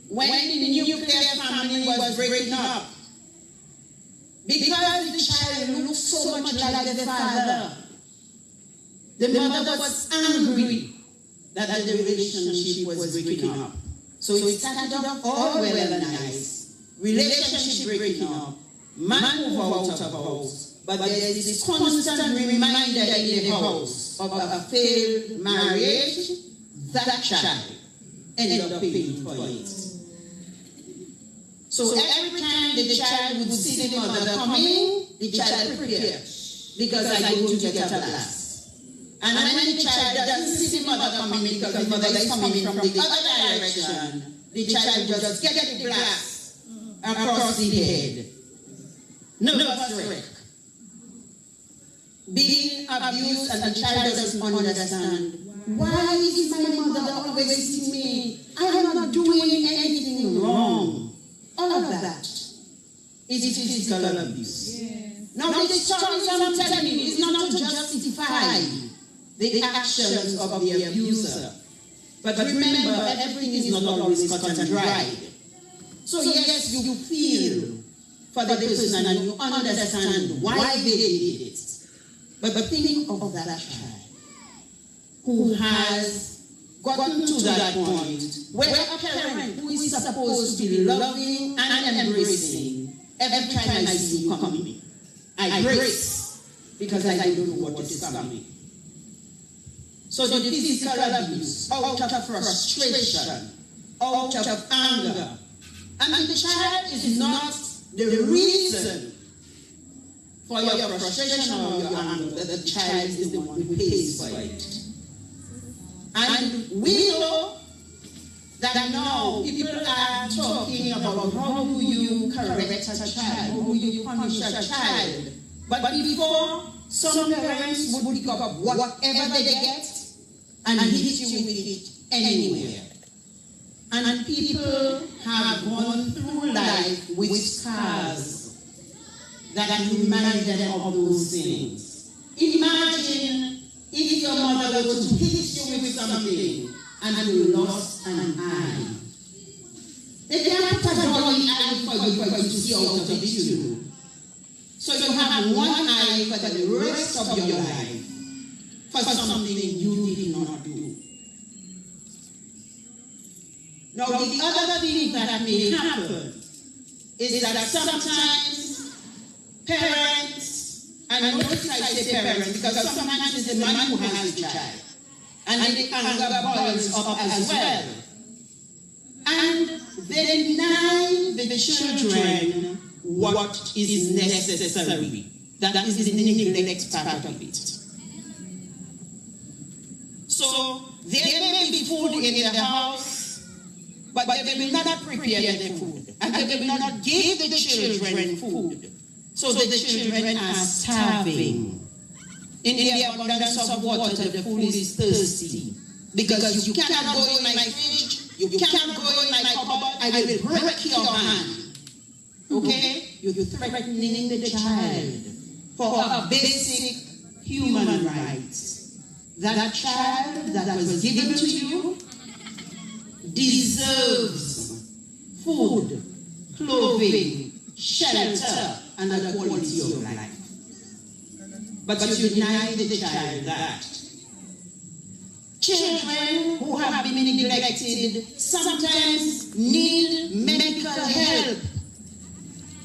[SPEAKER 9] when the nuclear family was breaking up, because the child looked so much like the father, the mother was angry that the relationship was breaking up. So it started off all well and nice, relationship breaking up, man move out of the house, but there is this constant reminder in the house of a failed marriage. That child ended up paying for it. So every time the child would see the mother coming, the child prepares, because I go to get a blast. And when the child doesn't see the mother coming because the mother is coming from the other direction, the child just gets the blast across the head. Nervous wreck. Being abused and the child doesn't understand. Why is my mother always seeing me? I am not doing anything wrong. All of that is physical abuse. Now the stories I'm telling you is not to justify the actions of the abuser. But remember, everything is not always cut and dried. So yes, you feel for the person and you understand why they did it. But think of that child who has gotten to that point where a parent who is supposed to be loving and embracing, every time I see you coming, I brace because I don't know what is coming. So the physical abuse, out of frustration, out of anger, and the child is not the reason for your frustration or your anger. The child is the one who pays for it. And we know that now people are talking about how do you correct a child, how do you punish a child. But before Some parents would pick up whatever they get and hit you with it anywhere. And people have gone through life with scars that remind them of those things. Imagine if your mother were to hit you with something and you lost an eye. They can't put a dolly eye for you to see out of it too. So you have one eye for the rest of your life for something you did not do. Now the other thing that may happen is that sometimes parents, and notice I say parents because sometimes it's the man who has the child, and the anger boils up as well. And they deny the children what is necessary. That is the neglect part of it. So there may be food in the house, but they will not prepare the food. And they will not give the children food. So the children are starving. In the abundance of water, the food is thirsty. Because you cannot go in my fridge, you cannot go in my cupboard, I will break your hand. Okay? You're threatening the child for a basic human rights. That child that was given to you deserves food, clothing, shelter, and a quality of life. But you deny the child that. Children who have been neglected sometimes need medical help,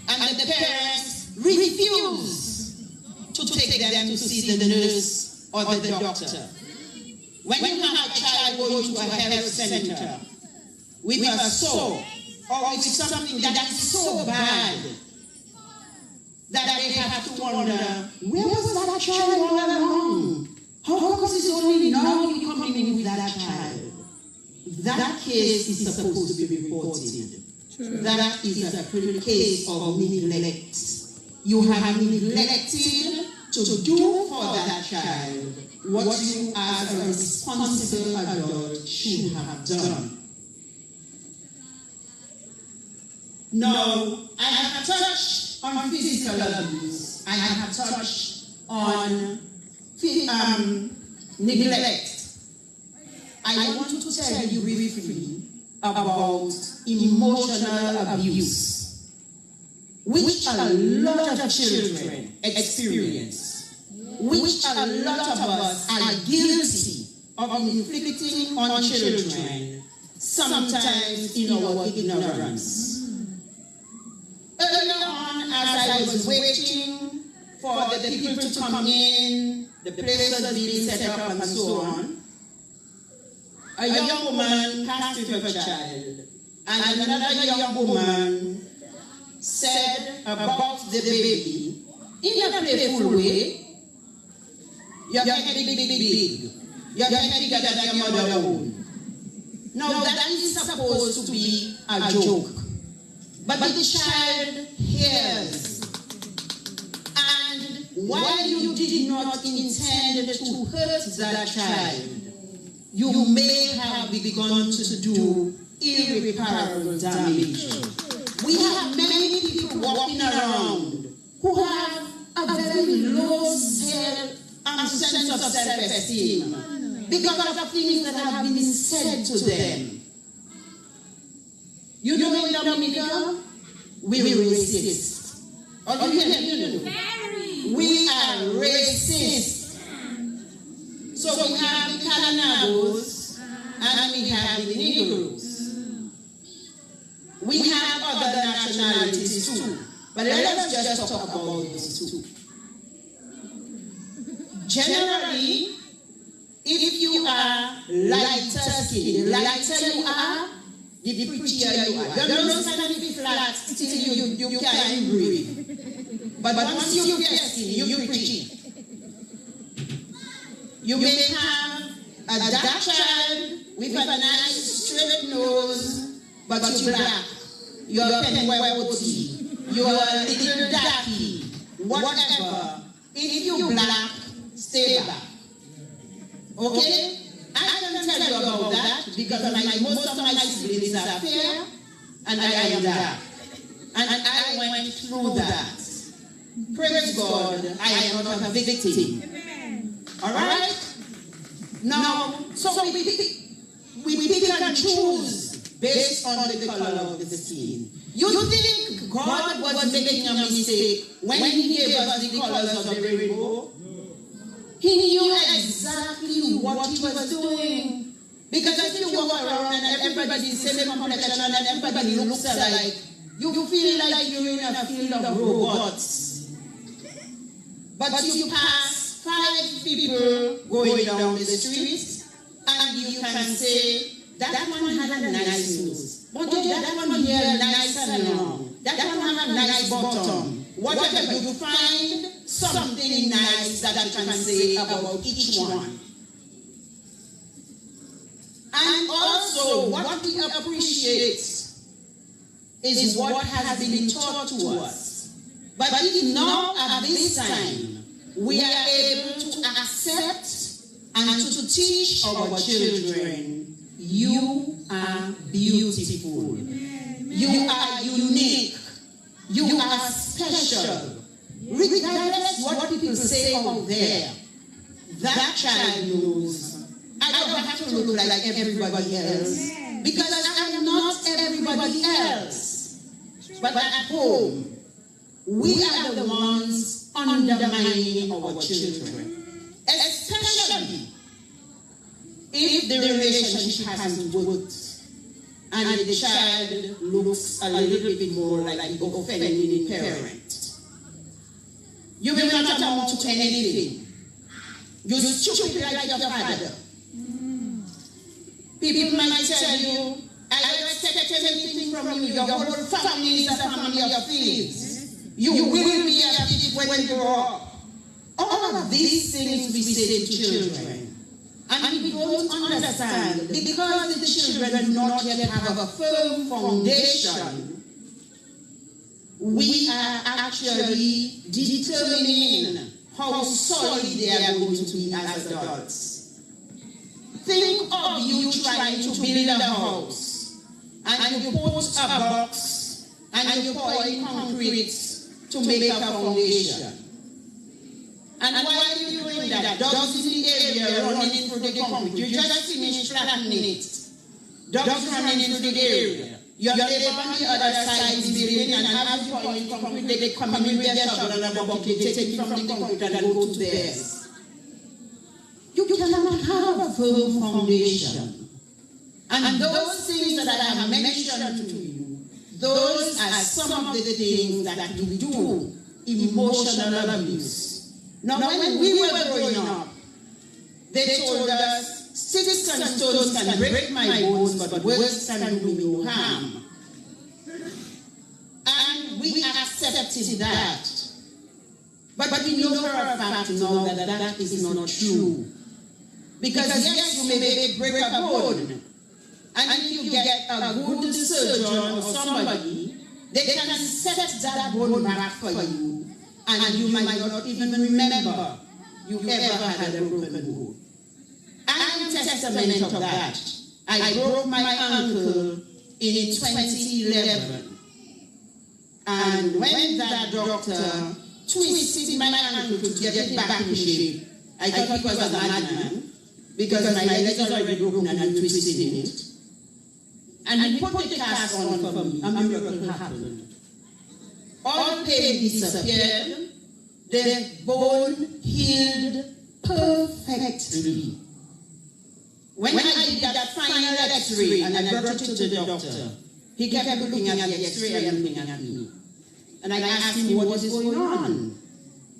[SPEAKER 9] and the parents refuse to take them to see the nurse or the doctor. When you have a child going to a health center with a sore or with something that is so bad that they have to wonder, where was that child all along? How come it's only now you come in with that child? That case is supposed to be reported. That is a case of neglect. You have neglected to do for that child what you as a responsible adult should have done. Now, I have touched on physical abuse. I have touched on neglect. I want to tell you briefly about emotional abuse, which a lot of children experience, which a lot of us are guilty of inflicting on children, sometimes in our ignorance. Earlier on, as I was waiting for the people to come in, the place was being set up and so on, a young woman passed with her child, and another young woman said about the baby, in a playful way, your head big, your head bigger than your mother own. Now that is supposed to be a joke, but the child hears. And while you did not intend to hurt that child, you may have begun to do irreparable damage. We have many people walking around who have a very low sense of self-esteem because of things that have been said to them. You know, in Dominica, we are racist. We are racist. So we have the Kalinagos and we have the Negroes. We have other nationalities too. But let us just talk about these two. Generally, if you are lighter skinned, the lighter you are, the prettier you are. You're not standing flat till you can't breathe. But once you're fair skinned, you're pretty. You may have a dark child with a nice straight nose, but you're black. You're penwell tea. You're a little darky. Whatever. if you black, stay back. Okay? I can tell you about that because most of my siblings are fair and I am dark. And I went through that. Praise God, I am not a victim. Alright? Now, so we pick and choose based on the color of the skin. You think God was making a mistake when He gave us the colors of the rainbow? He knew exactly what He was doing. Because if you walk around and everybody's the same complexion and everybody looks alike, you feel like you're in a field of robots. But you pass 5 people going down the street and you can say, that one had a nice nose. But that one here nice and long. That one had a nice bottom. Whatever, you find something nice that you can say about each one. And also, what we appreciate is what has been taught to us. But if now at this time, we are able to accept and to teach our children, you are beautiful. You are unique. You are special. Regardless what people say out there, that child knows, I don't have to look like everybody else because I am not everybody else. But at home, we are the ones undermining our children, especially if the relationship hasn't worked and the child looks a little bit more like the offending parent. You will not amount to anything. You're stupid like your father. People might tell you, I don't expect anything from you. Your whole family is a family of thieves. You will be a thief when you grow up. All of these things we say to children. And we don't understand because the children do not yet have a firm foundation. We are actually determining how solid they are going to be as adults. Think of you trying to build a house and you put a box and you pour in concrete to make a foundation. And while you're doing that, dogs in the area running through the concrete, you just finish flattening it. Dogs running into the area. Your neighbor on the other side is building and as you pour in concrete, they come in with their shovel and a bucket, they take it from the concrete and go to theirs. You cannot have a firm foundation. And those things that I have mentioned to you, those are some of the things that we do. Emotional abuse. Now, when we were growing up, they told us, sticks and stones can break my bones, but words can do me no harm. And we accepted that. But we know for a fact now that that is not true. Because yes, you may break a bone, and if you get a good surgeon or somebody, they can set that bone back for you. And you might not even remember you ever had a broken bone. I am testament of that. I broke my ankle in 2011. And when that doctor twisted my ankle to get it back in shape, I thought he was a madman because my leg was already broken and I twisted in it. And he put the cast on for me. A miracle happened. All pain disappeared. The bone healed perfectly. When I did that final x-ray and I brought it to the doctor, he kept looking at the x-ray and looking at me. And I asked him what is going on.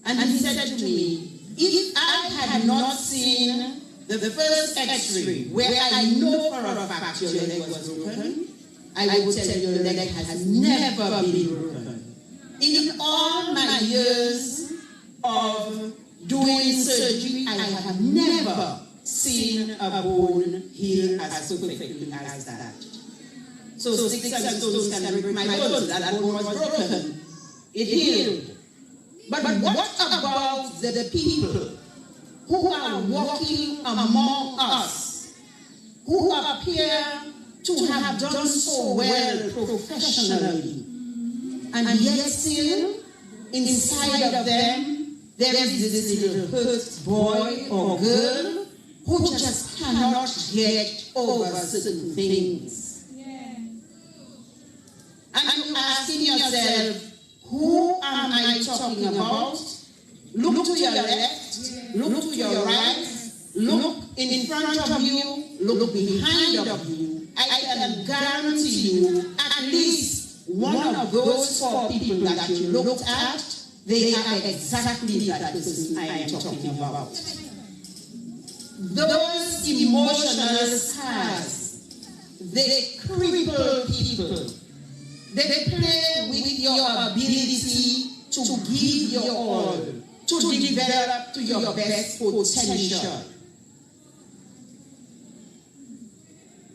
[SPEAKER 9] And he said to me, if I had not seen the first x-ray where I know for a fact your leg was broken, I would tell you your leg has never been broken. In all my years of doing surgery, I have never seen a bone heal as perfectly as that. So sticks and stones can break my bones. That bone was broken. It healed. But what about the people who are walking among us, who appear to have done so well professionally, and yet still inside of them there is this little hurt boy or girl who just cannot get over certain things. And you're asking yourself, who am I talking about? Look to your left, look to your right, look in front of you, look behind of you. I can guarantee you at least one of those 4 people that you looked at, they are exactly that person I am talking about. Those emotional scars, they cripple people. They play with your ability to give your all, to develop to your best potential.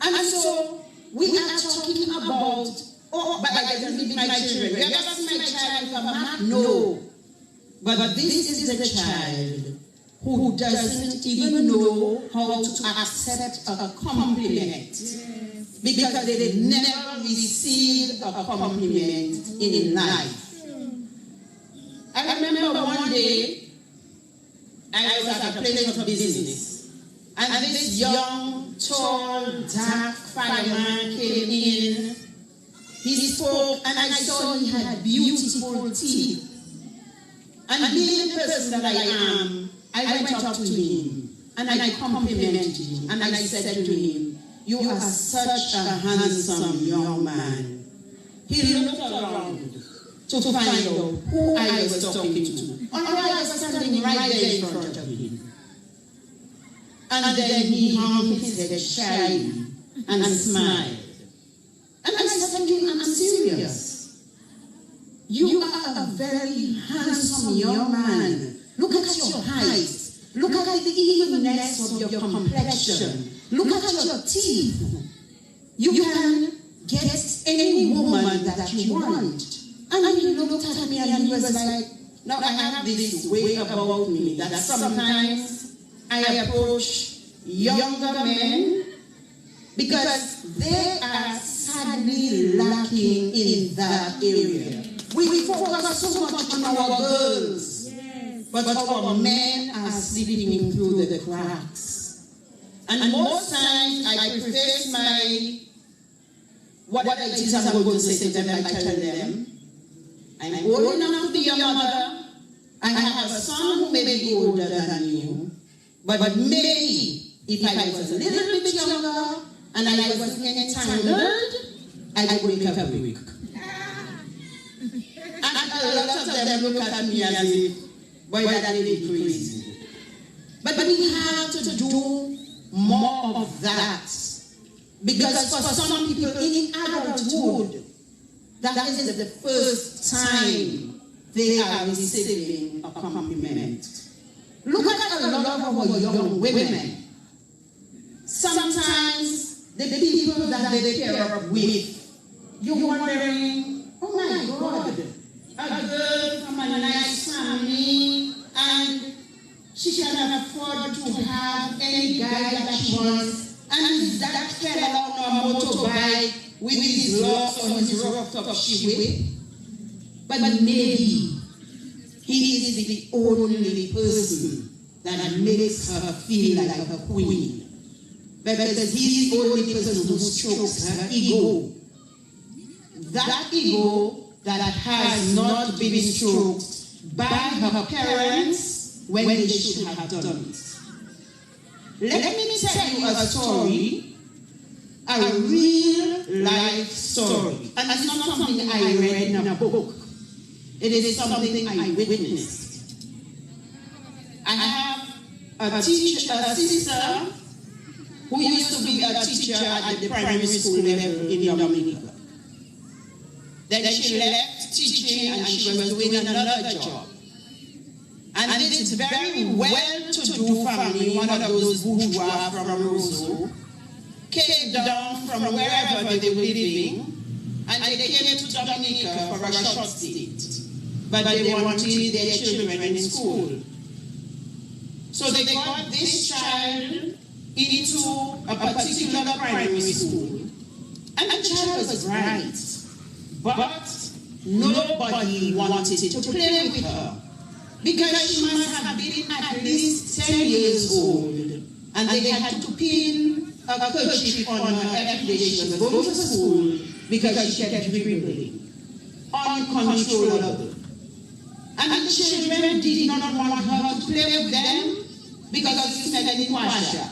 [SPEAKER 9] And so we are talking about, but I don't leave my children. You ever see my child with a map? No. But this is the child who doesn't even know how to accept a compliment. Because they never received a compliment in life. I remember one day, I was at a place of business, and this young, tall, dark fireman came in. He spoke, and I saw he had beautiful teeth. And being the person that I am, I went up to him, and I complimented him, and I said to him, "You are such a handsome young man." He looked around to find out who I was talking to. And I was standing right there in front of him. And then he hung his head shyly and smiled. And I said to him, "I'm serious. You are a very handsome young man. Look at your height. Look at the evenness of your complexion. Look at your teeth. You can get any woman that you want." And he looked at me and he was like, now I have this way about me that sometimes I approach younger men because they are sadly lacking in that area. We focus so much on our girls, but our men are slipping through the cracks. And most times I preface what it is I'm going to say to them by telling them, I'm old enough to be your mother. I have a son who may be older than you, but maybe if I was a little bit younger and I was entangled, I would make a break. And a lot of them look at me as if, boy, that lady crazy. But we have to do more of that. Because for some people in adulthood, that is the first time they are receiving a compliment. Look at a lot of our young women. Sometimes the people that they pair up with, you're wondering, oh my God, a girl from a nice family, and she can afford to have any guy that she wants, and that fella on a motorbike with his locks or his roughed up shoe. But maybe he is the only person that makes her feel like a queen. Because he's the only person who strokes her ego. That ego that has not been stroked by her parents when they should have done it. Let me tell you a story, a real life story. And it's not something I read in a book. It is something I witnessed. I have a sister who used to be a teacher at the primary school level in Dominica. Then she left teaching and she was doing another job. And this very well-to-do family, one of those bourgeois from Roseau, came down from wherever they were living, and they came to Dominica for a short stint. but they wanted their children in school. So they got this child into a particular primary school. And the child was bright, but nobody wanted to play with her because she must have been at least 10 years old, and they had to pin a kerchief on her every day she was going to school because she kept dribbling uncontrollable. And the children did not want her to play with them because she said in Kwasha.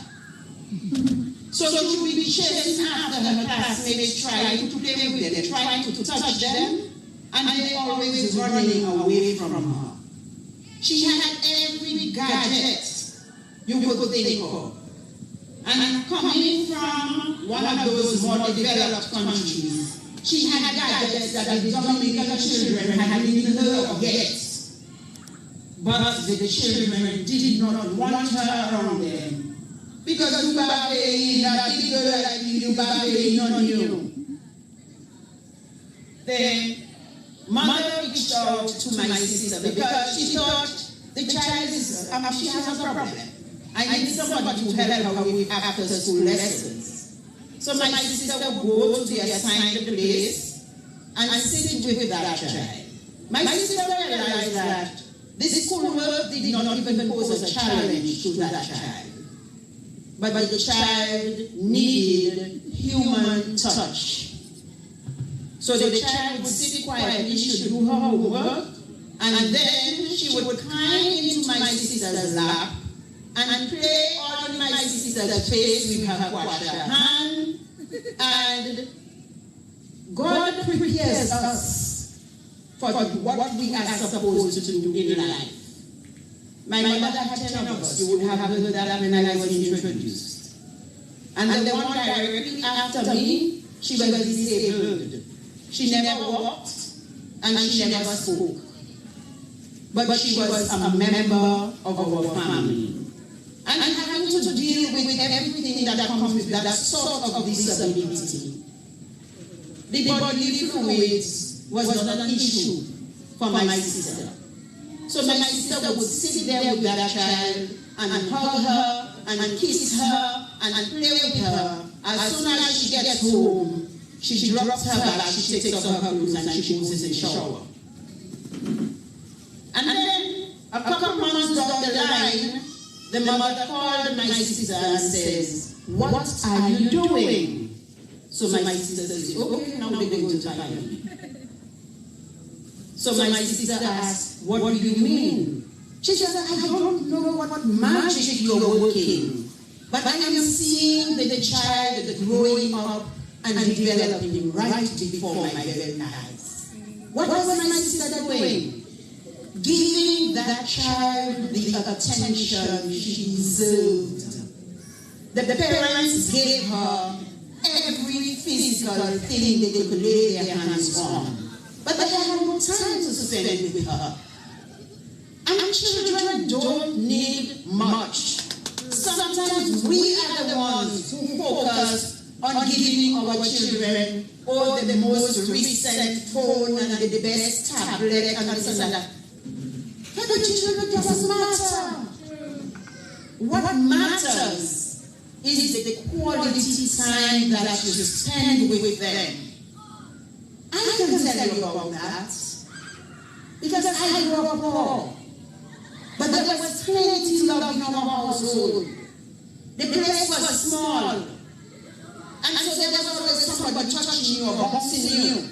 [SPEAKER 9] So she would be chasing after her classmates, trying to play with them, trying to touch them, and they always running away from her. She had every gadget you could think of. And coming from one of those more developed countries, she had gadgets that the Dominican children hadn't even heard of yet. But the children did not want her around them. Because you baby, that big girl like you baby, none you. The mother reached out to my sister because she thought the child is, she has a problem. I need somebody to help her with after school lessons. So my sister would go to the assigned place and sit with that child. My sister realized that this schoolwork did not even pose a challenge to that child. But the child needed human touch. So the child would sit quietly, she would do her homework, and then she would climb into my sister's lap and play on my sister's face with her Kwasha hand. And God prepares us for what we are supposed to do in life. My mother had 10 of us. You would have heard that when I was introduced. And the one directly after me, she was disabled. She never walked and she never spoke. But she was a member of our family. And having to deal with everything that comes with that sort of disability. The bodily fluids was not an issue for my sister. So my sister would sit there with that child and hug her and kiss her and play with her. As soon as she gets home, she drops her bag, she takes off her clothes and she goes in the shower. And then, a couple months down the line, the mother called my sister and says, "What are you doing?" So my sister says, "Okay, now we're going to find me." So my sister asked, "What do you mean?" She said, "I don't know what magic you're working, but I am seeing the child growing up and developing right before my very eyes." What was my sister doing? Giving that child the attention she deserved. The parents gave her every physical thing they could lay their hands on. But they had no time to spend with her. And children don't need much. Sometimes we are the ones who focus on giving our children all the most recent phone and the best tablet and this and that. But the children doesn't matter. What matters is the quality time that you spend with them. I can tell you about that because I grew up poor. But there was plenty of love in our household. The place was small. And so there was always somebody touching you or bouncing you.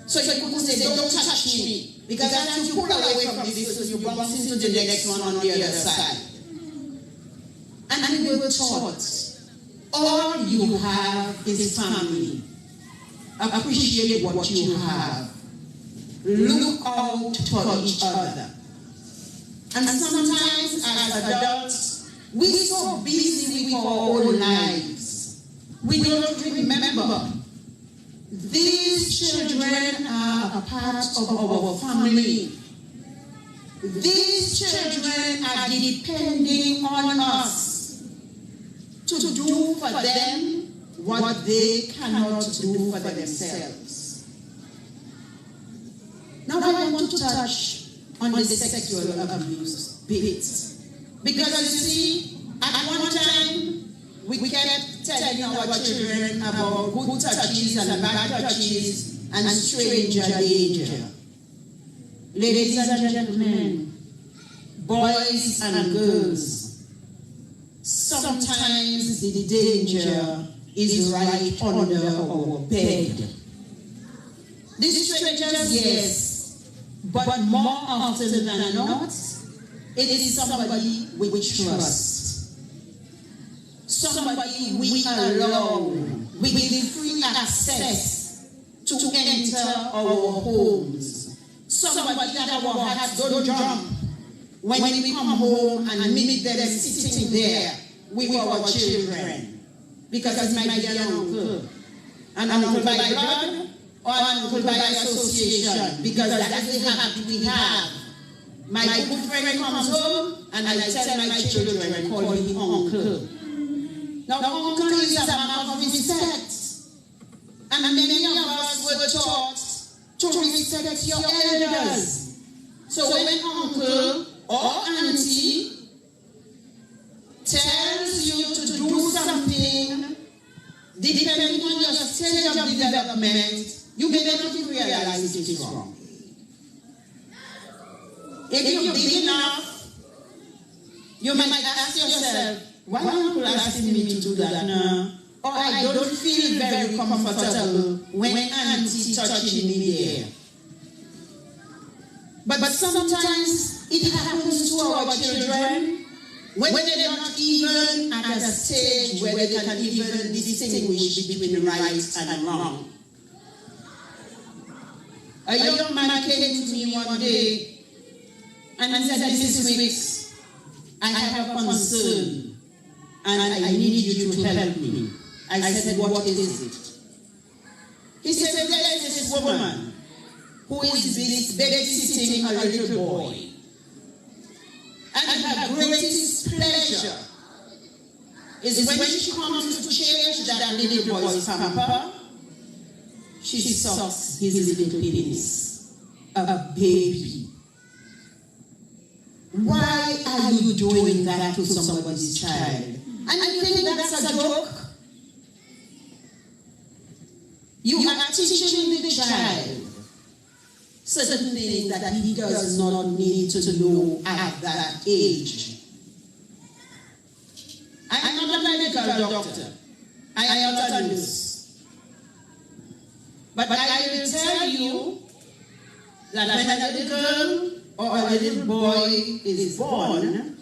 [SPEAKER 9] So you couldn't say, "Don't touch me," because as you pull away from this, so you bounce into the next one on the other side. And we were taught, all you have is family. Appreciate what you have. Look out for each other. And sometimes as adults, we're so busy with our own lives. We don't remember. These children are a part of our family. These children are depending on us to do for them what they cannot do for themselves. Now I want to touch on the sexual abuse bit. Because you see, at one time, we kept telling our children about good touches and bad touches and stranger danger. Ladies and gentlemen, boys and girls, sometimes the danger is right under our bed. These strangers, yes, but more often than not, it is somebody we trust. Somebody we allow, we give free access to enter our homes. Somebody that our hearts don't jump when we come home and meet them sitting there with our children. Because it might be an uncle by blood or an uncle by association, because that is the habit we have. My good friend comes home and I tell my children, call him uncle. Now, uncle is a mark of respect. And many of us were taught to respect your elders. So when uncle or auntie tells you to do something, depending on your stage of development, you may not realize it is wrong. If you're big enough, you might ask yourself, why uncle asking me to do that now? Or I don't feel very comfortable when auntie touching me there. But sometimes it happens to our children when they're not even at a stage where they can even distinguish between right and wrong. A young man came to me one day and said, Mrs. Wicks, I have a concern and I need you to help me. I said, what is it? He said, there is this woman who is babysitting a little boy. And her greatest pleasure is when she comes to change that little boy's pamper, she sucks his little penis, a baby. Why are you doing that to somebody's child? And you think that's a joke? You are teaching the child certain things that he does not need to know at that age. I am not a medical doctor. I am not a nurse. But I will tell you that when a little girl or a little boy is born,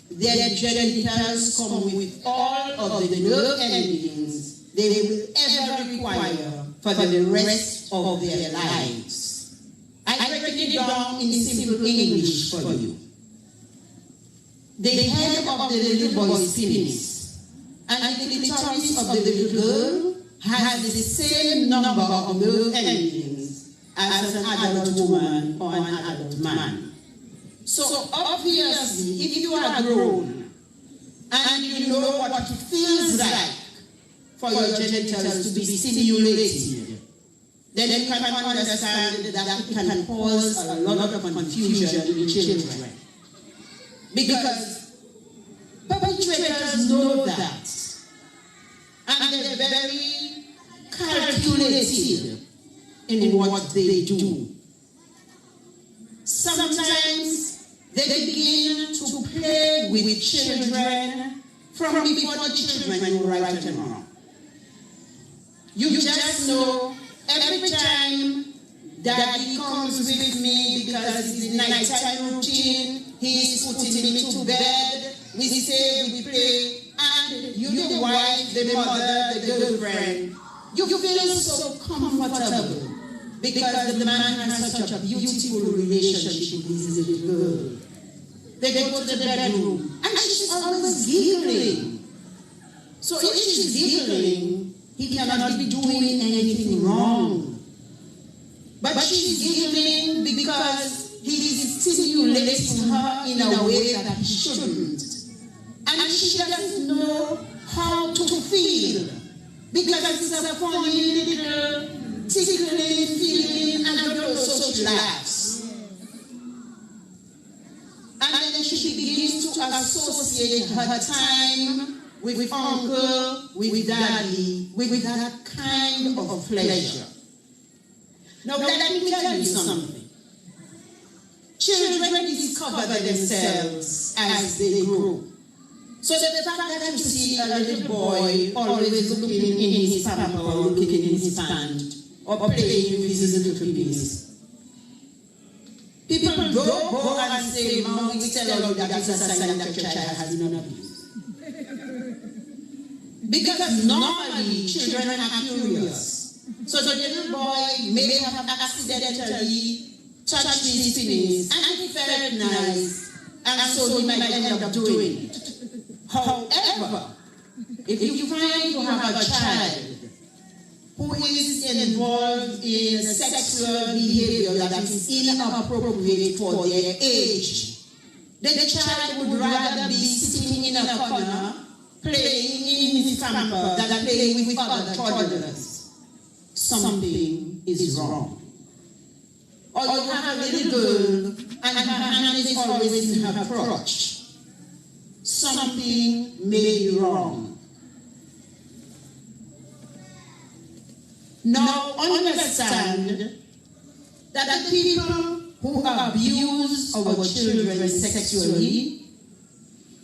[SPEAKER 9] their genitals come with all of the nerve endings they will ever require for the rest of their lives. I break it down in simple English for you. The head of the little boy's penis and the clitoris of the little girl has the same number of nerve endings as an adult woman or an adult man. So obviously, if you are grown and you know what it feels like for your genitals to be stimulated, then you can understand that it can cause a lot of confusion in children. Because perpetrators know that, and they're very calculated in what they do. Sometimes they begin to play with children from before the children know right and wrong. You just know every time Daddy comes with me because it's the nighttime routine, he's putting me to bed, we say, we pray, and you, the wife, the mother, the girlfriend, you feel so comfortable because the man has such a beautiful relationship with his little girl. They go to the bedroom and she's always giggling. So if she's giggling, he cannot be doing anything wrong. But she's giggling because he is stimulating her in a way that he shouldn't. And she doesn't know how to feel because it's a funny little tickling feeling, and so she laughs. And then she begins to associate her time with uncle, with daddy, with that kind of pleasure. Now let me tell you something. Children discover themselves as they grow. So the fact that you see a little boy always looking in his pamper or looking in his hand or playing with his little penis. People don't go and say, Mom, we tell you that is a sign that your child has been abused. Because normally children are curious. So the little boy may have accidentally touched his penis and he felt nice, and so he might end up doing it. However, if you find you have a child who is involved in sexual behavior that is inappropriate for their age, then the child would rather be sitting in a corner playing in his pamper than playing with other toddlers. Something is wrong. Or you have a little girl and her hand is always in her crotch. Something may be wrong. Now understand that the people who abuse our children sexually,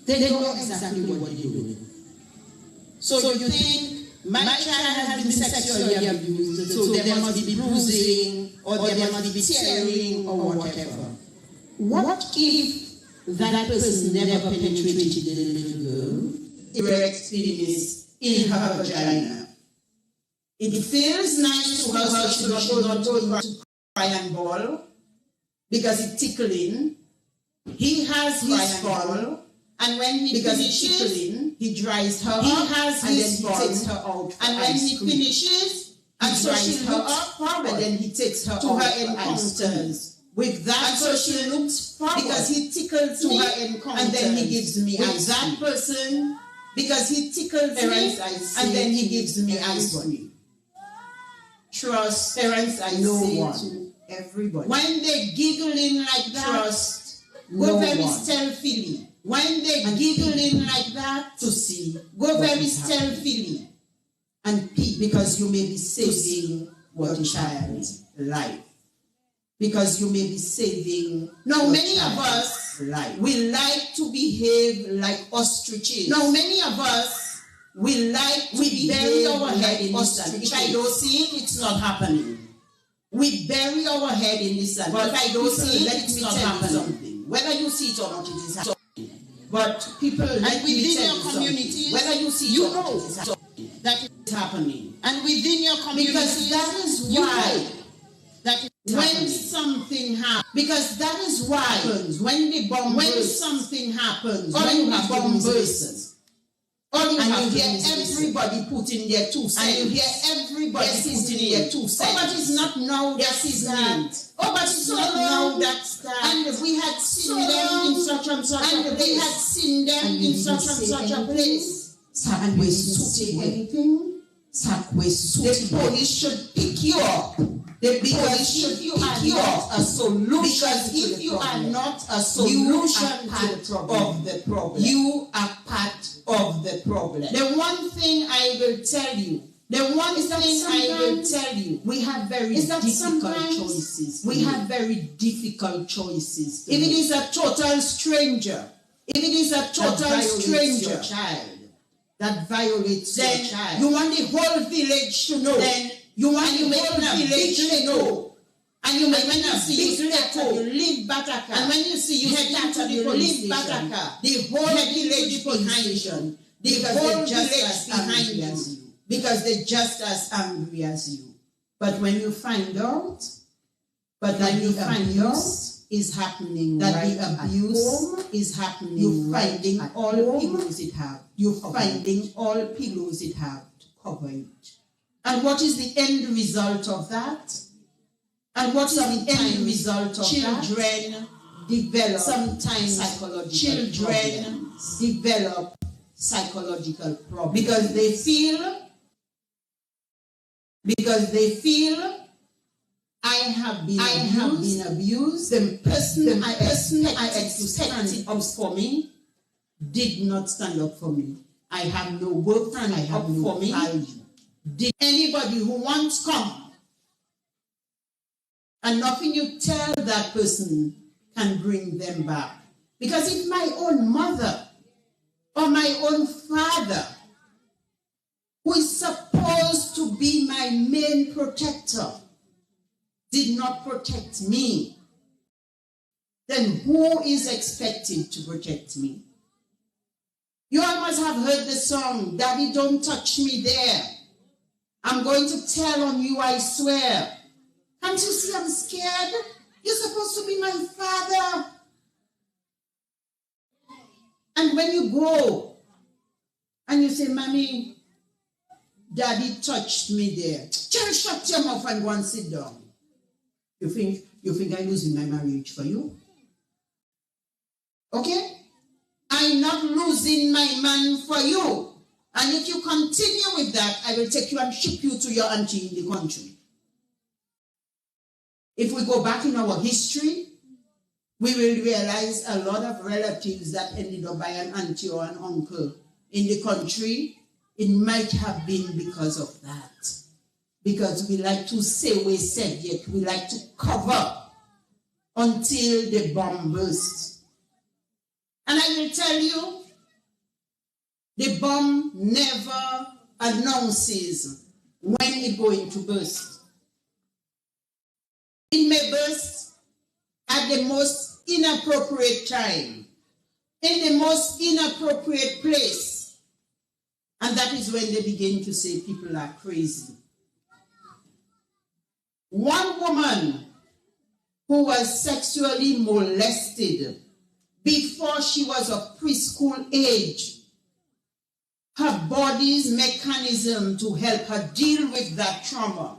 [SPEAKER 9] they know exactly what they're doing. So you think my child has been sexually abused, so there must be bruising, or there must be tearing, or whatever. What if that person never penetrated the little girl, erect penis in her vagina? It feels nice to her, so she not going to cry and bawl because it's tickling. He has his ball, and when he finishes, he dries her up, and then he takes her out. And when he finishes, and so she looks forward, and then he takes her to her encounters. With that, and so she looks forward because he tickles me, and then he gives me with that person because he tickles me, and then he gives me ice cream. Trust parents, I know to everybody. When they giggling like that, trust go very stealthily. When they giggling like that, to see, go very stealthily and peep, because you may be saving your child's life. Because you may be saving. Now, many of us we like to behave like ostriches. Now, many of us we like to bury our head in this sand. If I don't see it, it's not happening. We bury our head in this sand. But if I don't see it, it's not happening. Whether you see it or not, it is happening. But people, and within your community, whether you see it or not, it is happening. That is happening. And within your community, because that is why. That is when something happens, because that is why when the bomb bursts, something happens, or when the bomb bursts, or you hear everybody putting their 2 cents, and you hear everybody putting their 2 cents. Oh, but it's not now that is that. Oh, but it's not now that's that. And we had seen them in such and such a place. We had seen them in such and such a place. And we suit anything. The police should pick you up. Because if you are not a solution, because if you are not a solution of the problem, you are part of the problem. The one thing I will tell you, we have very difficult choices. We have very difficult choices. If it is a total stranger, your child, that violates your child, you want the whole village to know. Then you want the whole village to know. And you make when you see you start you leave Bataka. And when you see you head to the police Bataka, the whole village behind you. The whole village behind you. Because they're just as angry as you. But when you find out, is happening that right the abuse is happening. You're finding right all pillows it have. You're finding all pillows it have to cover it. And what is the end result of that? And what is the end result of children develop sometimes develop psychological problems because they feel have been abused. The person I expected for me did not stand up for me. I have no work and I have no for me. Did anybody who wants come, and nothing you tell that person can bring them back. Because if my own mother or my own father, who is supposed to be my main protector, did not protect me, then who is expected to protect me? You all must have heard the song, Daddy, don't touch me there. I'm going to tell on you, I swear. Can't you see I'm scared? You're supposed to be my father. And when you go and you say, Mommy, Daddy touched me there. Just shut your mouth and go and sit down. You think I'm losing my marriage for you? Okay? I'm not losing my man for you. And if you continue with that, I will take you and ship you to your auntie in the country. If we go back in our history, we will realize a lot of relatives that ended up by an auntie or an uncle in the country, it might have been because of that. Because we like to say we said, yet we like to cover until the bomb bursts. And I will tell you, the bomb never announces when it's going to burst. It may burst at the most inappropriate time, in the most inappropriate place. And that is when they begin to say people are crazy. One woman who was sexually molested before she was of preschool age, her body's mechanism to help her deal with that trauma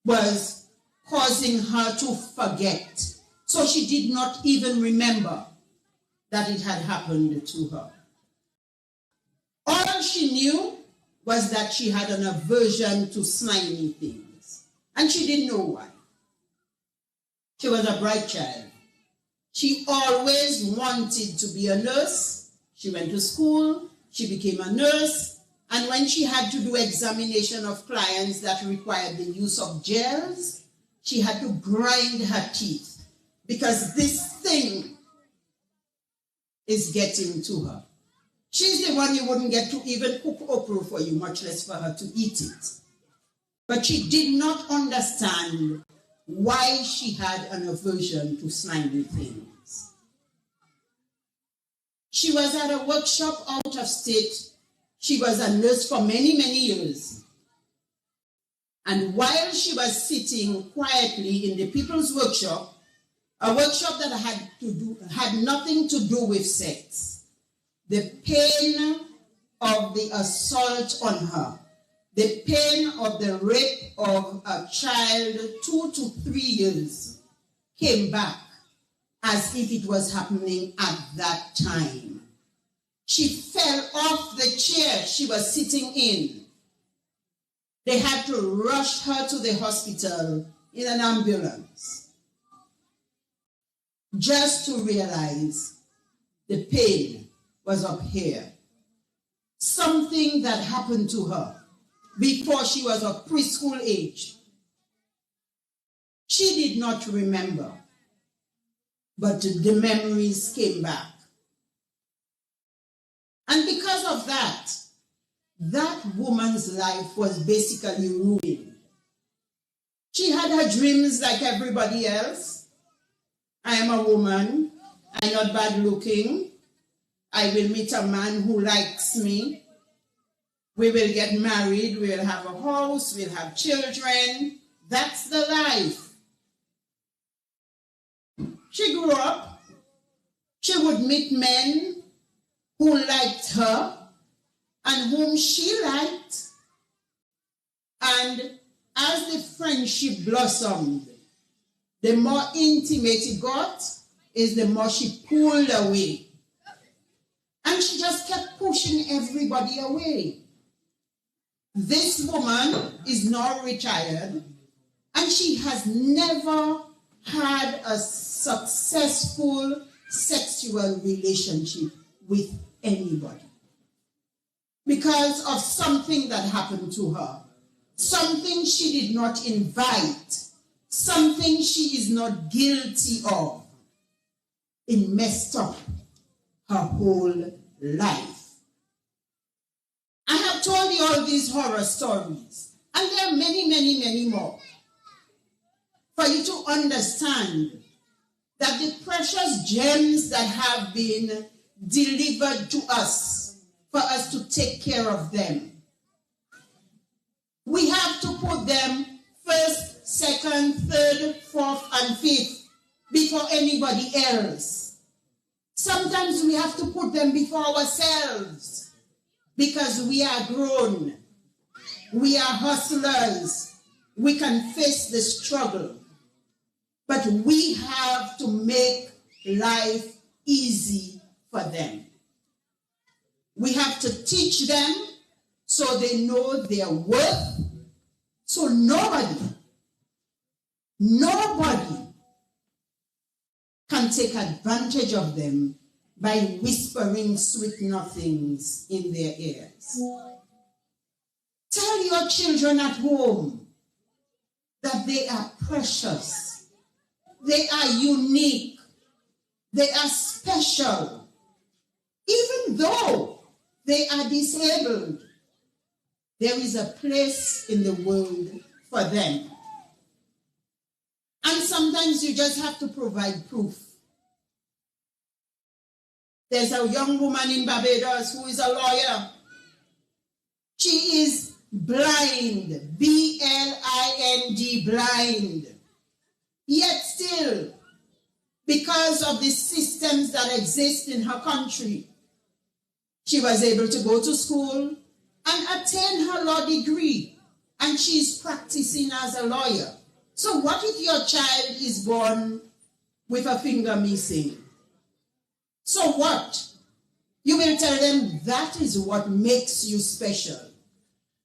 [SPEAKER 9] was causing her to forget. So she did not even remember that it had happened to her. All she knew was that she had an aversion to slimy things. And she didn't know why. She was a bright child. She always wanted to be a nurse. She went to school. She became a nurse. And when she had to do examination of clients that required the use of gels, she had to grind her teeth because this thing is getting to her. She's the one you wouldn't get to even cook okra for you, much less for her to eat it. But she did not understand why she had an aversion to slimy things. She was at a workshop out of state. She was a nurse for many, many years. And while she was sitting quietly in the people's workshop, a workshop that had nothing to do with sex, the pain of the assault on her, the pain of the rape of a child 2 to 3 years came back as if it was happening at that time. She fell off the chair she was sitting in. They had to rush her to the hospital in an ambulance just to realize the pain was up here. Something that happened to her before she was of preschool age. She did not remember, but the memories came back. And because of that, that woman's life was basically ruined. She had her dreams like everybody else. I am a woman. I'm not bad looking. I will meet a man who likes me. We will get married. We'll have a house. We'll have children. That's the life. She grew up. She would meet men who liked her and whom she liked. And as the friendship blossomed, the more intimate it got, is the more she pulled away. And she just kept pushing everybody away. This woman is now retired. And she has never had a successful sexual relationship with anybody because of something that happened to her, something she did not invite, something she is not guilty of. It messed up her whole life. I have told you all these horror stories, and there are many, many, many more, for you to understand that the precious gems that have been delivered to us, for us to take care of them, we have to put them first, second, third, fourth, and fifth before anybody else. Sometimes we have to put them before ourselves because we are grown. We are hustlers. We can face the struggle. But we have to make life easy for them. We have to teach them so they know their worth. So nobody can take advantage of them by whispering sweet nothings in their ears. Tell your children at home that they are precious. They are unique. They are special. Even though they are disabled, there is a place in the world for them. And sometimes you just have to provide proof. There's a young woman in Barbados who is a lawyer. She is blind, B-L-I-N-D, blind. Yet still, because of the systems that exist in her country, she was able to go to school and attain her law degree, and she's practicing as a lawyer. So what if your child is born with a finger missing? So what? You will tell them that is what makes you special.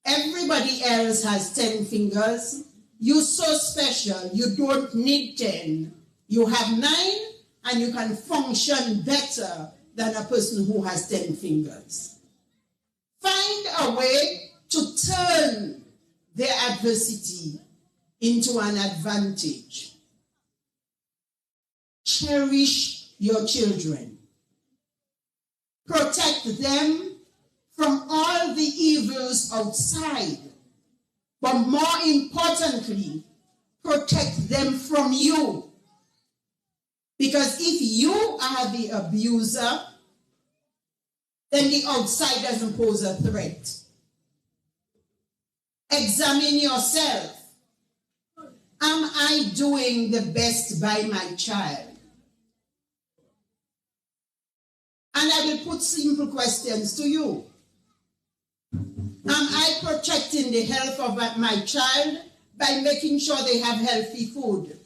[SPEAKER 9] Everybody else has 10 fingers. You're so special, you don't need 10. You have 9, and you can function better than a person who has 10 fingers. Find a way to turn their adversity into an advantage. Cherish your children. Protect them from all the evils outside. But more importantly, protect them from you. Because if you are the abuser, then the outside doesn't pose a threat. Examine yourself. Am I doing the best by my child? And I will put simple questions to you. Am I protecting the health of my child by making sure they have healthy food?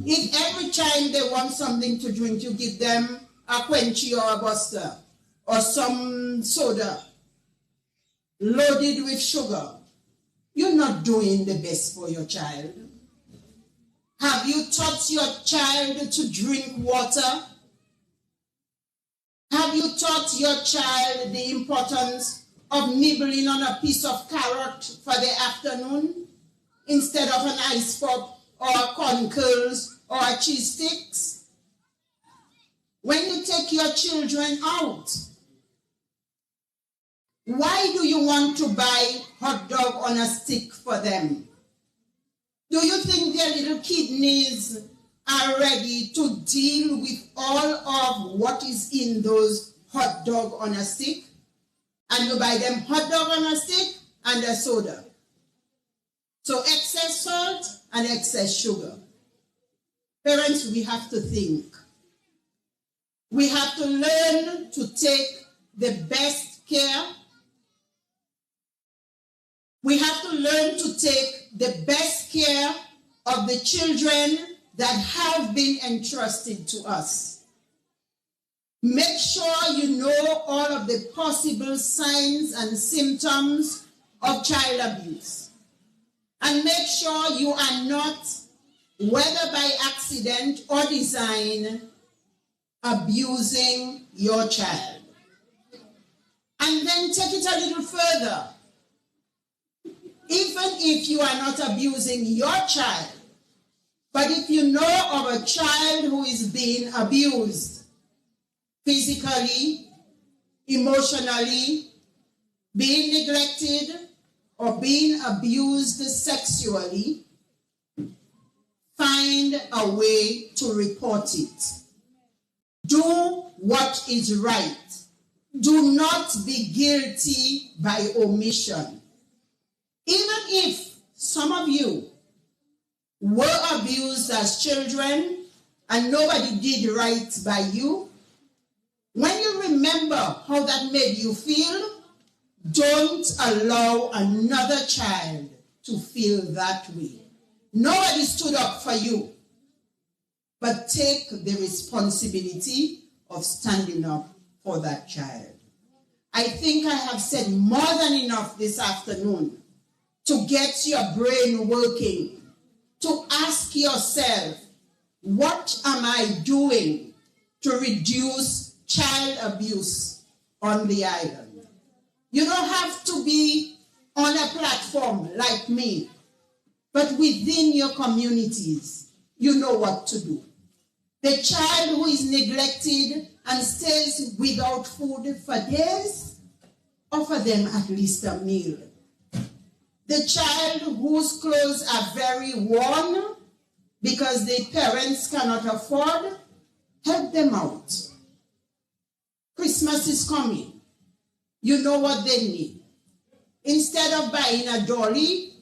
[SPEAKER 9] If every time they want something to drink, you give them a Quenchy or a Buster or some soda loaded with sugar, you're not doing the best for your child. Have you taught your child to drink water? Have you taught your child the importance of nibbling on a piece of carrot for the afternoon instead of an ice pop or corn curls or cheese sticks? When you take your children out, why do you want to buy hot dog on a stick for them? Do you think their little kidneys are ready to deal with all of what is in those hot dog on a stick? And you buy them hot dog on a stick and a soda. So excess salt and excess sugar. Parents, we have to think. We have to learn to take the best care. We have to learn to take the best care of the children that have been entrusted to us. Make sure you know all of the possible signs and symptoms of child abuse. And make sure you are not, whether by accident or design, abusing your child. And then take it a little further. Even if you are not abusing your child, but if you know of a child who is being abused physically, emotionally, being neglected, or being abused sexually, find a way to report it. Do what is right. Do not be guilty by omission. Even if some of you were abused as children and nobody did right by you, when you remember how that made you feel, don't allow another child to feel that way. Nobody stood up for you, but take the responsibility of standing up for that child. I think I have said more than enough this afternoon to get your brain working, to ask yourself, what am I doing to reduce child abuse on the island? You don't have to be on a platform like me, but within your communities, you know what to do. The child who is neglected and stays without food for days, offer them at least a meal. The child whose clothes are very worn because their parents cannot afford, help them out. Christmas is coming. You know what they need. Instead of buying a dolly,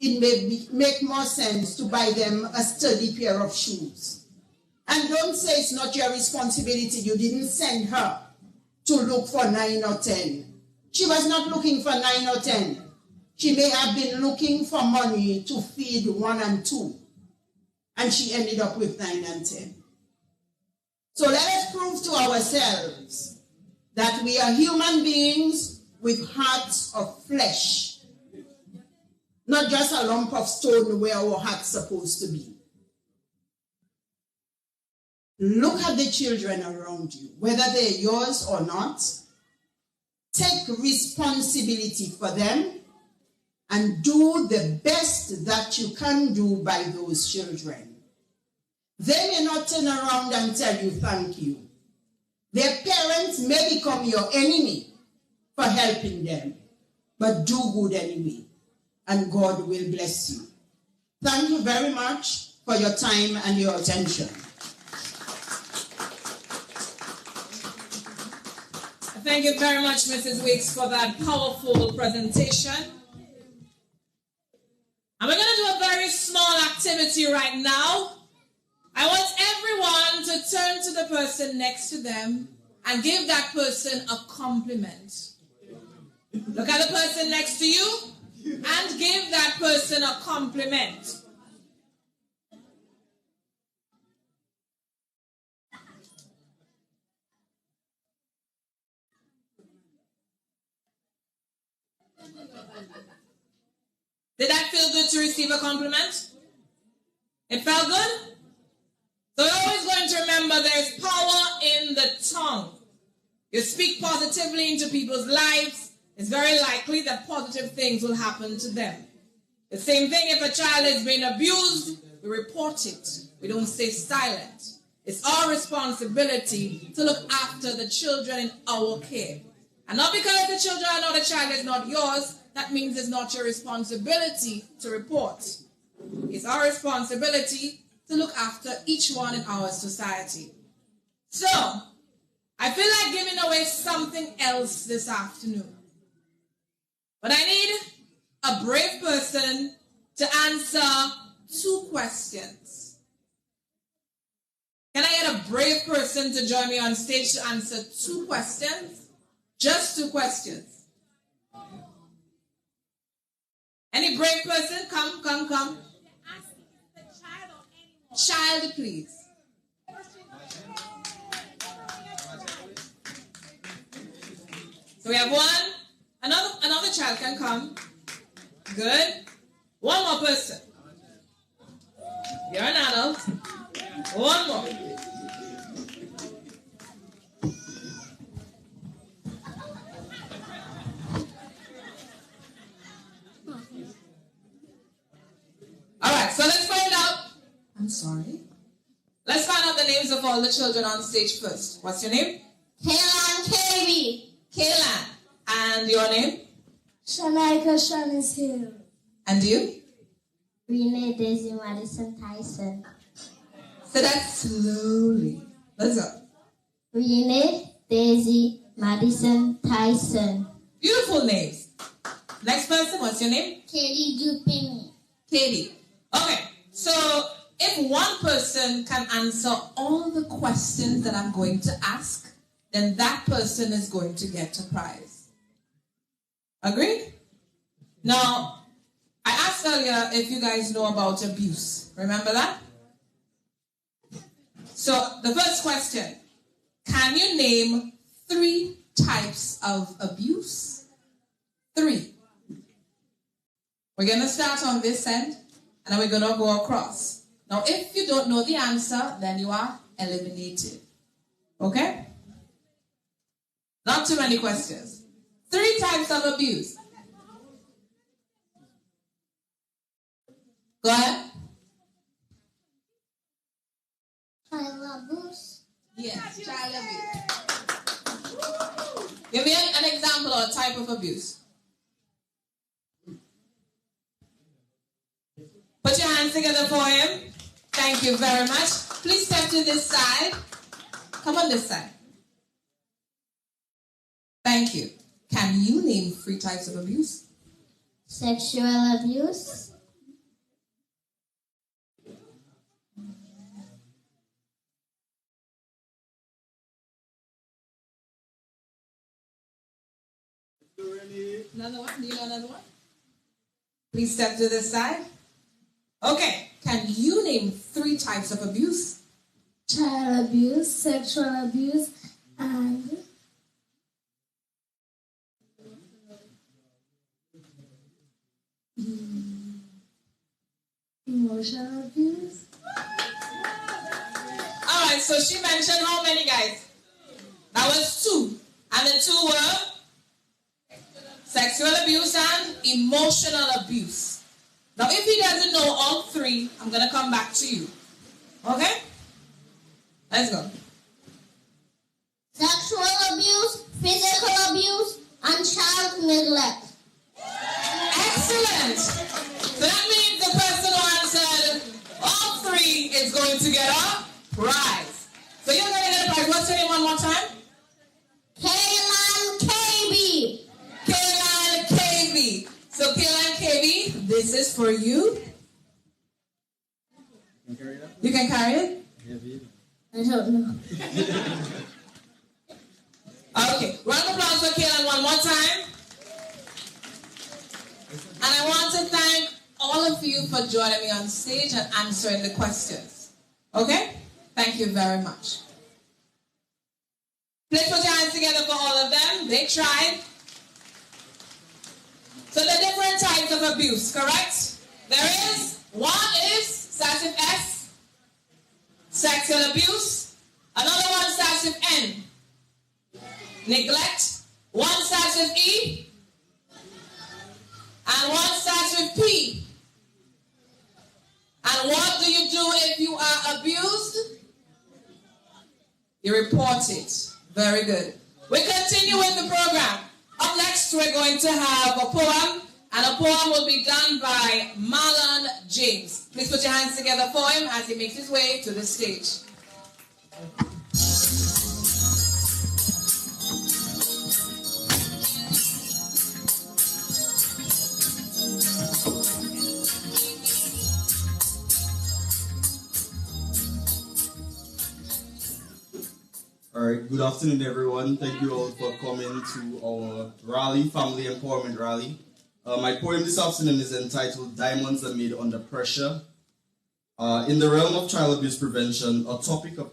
[SPEAKER 9] it may make more sense to buy them a sturdy pair of shoes. And don't say it's not your responsibility. You didn't send her to look for 9 or 10. She was not looking for 9 or 10. She may have been looking for money to feed 1 and 2. And she ended up with 9 and 10. So let us prove to ourselves that we are human beings with hearts of flesh, not just a lump of stone where our heart's supposed to be. Look at the children around you, whether they're yours or not. Take responsibility for them and do the best that you can do by those children. They may not turn around and tell you thank you. Their parents may become your enemy for helping them, but do good anyway, and God will bless you. Thank you very much for your time and your attention.
[SPEAKER 1] Thank you very much, Mrs. Weeks, for that powerful presentation. And we're going to do a very small activity right now. I want everyone to turn to the person next to them and give that person a compliment. Look at the person next to you and give that person a compliment. Did that feel good to receive a compliment? It felt good? So you're always going to remember there's power in the tongue. You speak positively into people's lives, it's very likely that positive things will happen to them. The same thing if a child is being abused, we report it. We don't stay silent. It's our responsibility to look after the children in our care. And not because the children are not, the child is not yours, that means it's not your responsibility to report. It's our responsibility to look after each one in our society. So, I feel like giving away something else this afternoon. But I need a brave person to answer 2 questions. Can I get a brave person to join me on stage to answer 2 questions? Just 2 questions. Any brave person? Come. Child, please. So we have one. Another child can come. Good. One more person. You're an adult. One more. All right, so let's find out. I'm sorry. Let's find out the names of all the children on stage first. What's your name?
[SPEAKER 10] Kaylan KB.
[SPEAKER 1] Kaylan. And your name?
[SPEAKER 10] Shamaika Shanis Hill.
[SPEAKER 1] And you?
[SPEAKER 10] Renee Daisy Madison Tyson.
[SPEAKER 1] Say that slowly. Let's go.
[SPEAKER 10] Renee Daisy Madison Tyson.
[SPEAKER 1] Beautiful names. Next person, what's your name?
[SPEAKER 10] Katie Dupini.
[SPEAKER 1] Katie. Okay, so if one person can answer all the questions that I'm going to ask, then that person is going to get a prize. Agreed? Now, I asked earlier if you guys know about abuse. Remember that? So, the first question. Can you name 3 types of abuse? 3. We're going to start on this end, and then we're going to go across. Now, if you don't know the answer, then you are eliminated. Okay? Not too many questions. 3 types of abuse. Go ahead.
[SPEAKER 10] Child abuse.
[SPEAKER 1] Yes, child abuse. Give me an example or a type of abuse. Put your hands together for him. Thank you very much. Please step to this side. Come on this side. Thank you. Can you name 3 types of abuse?
[SPEAKER 10] Sexual abuse.
[SPEAKER 1] Another one? Do you know another one? Please step to this side. Okay. Can you name 3 types of abuse?
[SPEAKER 10] Child abuse, sexual abuse, and emotional abuse.
[SPEAKER 1] Alright, so she mentioned how many, guys? That was 2. And the 2 were sexual abuse and emotional abuse. Now, if he doesn't know all 3, I'm going to come back to you. Okay? Let's go.
[SPEAKER 10] Sexual abuse, physical abuse, and child neglect.
[SPEAKER 1] Excellent. So that means the person who answered all 3 is going to get a prize. So you're going to get a prize. What's your name one more time?
[SPEAKER 10] Kaylan KB.
[SPEAKER 1] Kaylan KB. So Kaylan KB, this is for you. You can carry it?
[SPEAKER 10] I don't know.
[SPEAKER 1] Okay. Round of applause for Kaylan one more time. And I want to thank all of you for joining me on stage and answering the questions. Okay? Thank you very much. Please put your hands together for all of them. They tried. So the different types of abuse, correct? There is, one is, starts with S, sexual abuse. Another one starts with N, neglect. One starts with E, and one starts with P. And what do you do if you are abused? You report it. Very good. We continue with the program. Up next, we're going to have a poem, and a poem will be done by Marlon James. Please put your hands together for him as he makes his way to the stage.
[SPEAKER 11] All right, good afternoon, everyone. Thank you all for coming to our rally, Family Empowerment Rally. My poem this afternoon is entitled Diamonds Are Made Under Pressure. In the realm of child abuse prevention, a topic of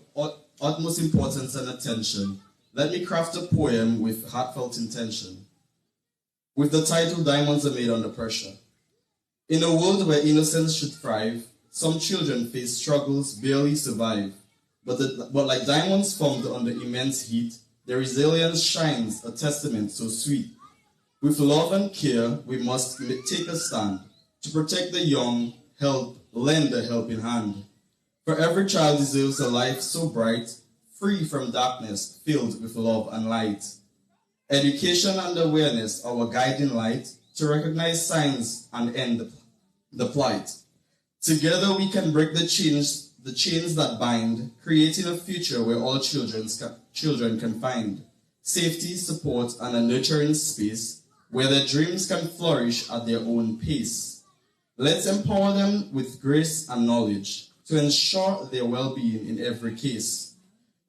[SPEAKER 11] utmost importance and attention, let me craft a poem with heartfelt intention. With the title Diamonds Are Made Under Pressure. In a world where innocence should thrive, some children face struggles, barely survive. But like diamonds formed under immense heat, their resilience shines, a testament so sweet. With love and care, we must take a stand to protect the young, lend a helping hand. For every child deserves a life so bright, free from darkness, filled with love and light. Education and awareness, our guiding light, to recognize signs and end the plight. Together we can break the chains that bind, creating a future where all children can find safety, support, and a nurturing space where their dreams can flourish at their own pace. Let's empower them with grace and knowledge to ensure their well-being in every case.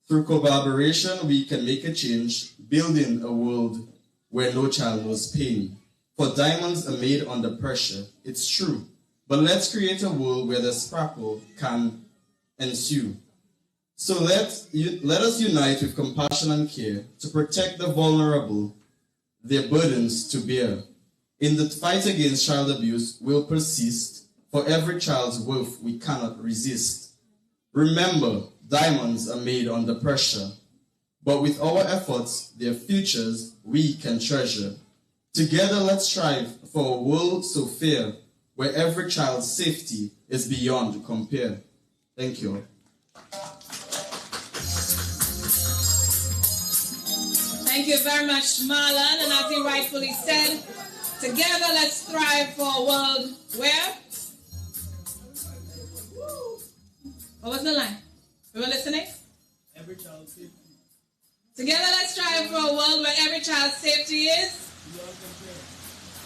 [SPEAKER 11] Through collaboration, we can make a change, building a world where no child knows pain. For diamonds are made under pressure, it's true. But let's create a world where the sparkle can ensue. So let us unite with compassion and care to protect the vulnerable, their burdens to bear. In the fight against child abuse, we'll persist. For every child's worth we cannot resist. Remember, diamonds are made under pressure. But with our efforts, their futures we can treasure. Together let's strive for a world so fair, where every child's safety is beyond compare. Thank you.
[SPEAKER 1] Thank you very much, Marlon. And as he rightfully said, together let's strive for a world where? What was the line? We were listening?
[SPEAKER 6] Every child's safety.
[SPEAKER 1] Together let's strive for a world where every child's safety is?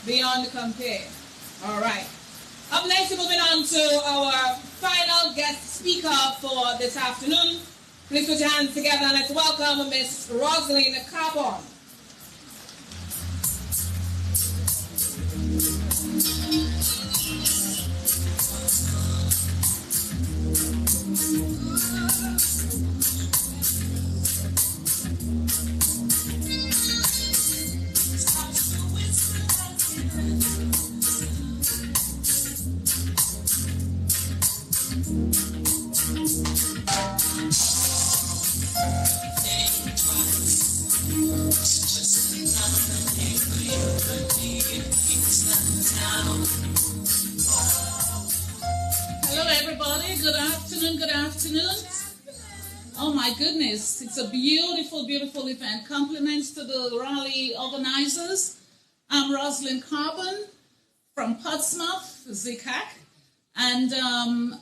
[SPEAKER 1] Beyond compare. All right. Up next, we're moving on to our final guest speaker for this afternoon. Please put your hands together and let's welcome Miss Rosaline Carbon.
[SPEAKER 12] Hello everybody, good afternoon. Oh my goodness, it's a beautiful, beautiful event. Compliments to the rally organizers. I'm Rosalind Carbon from Portsmouth, ZCAC, and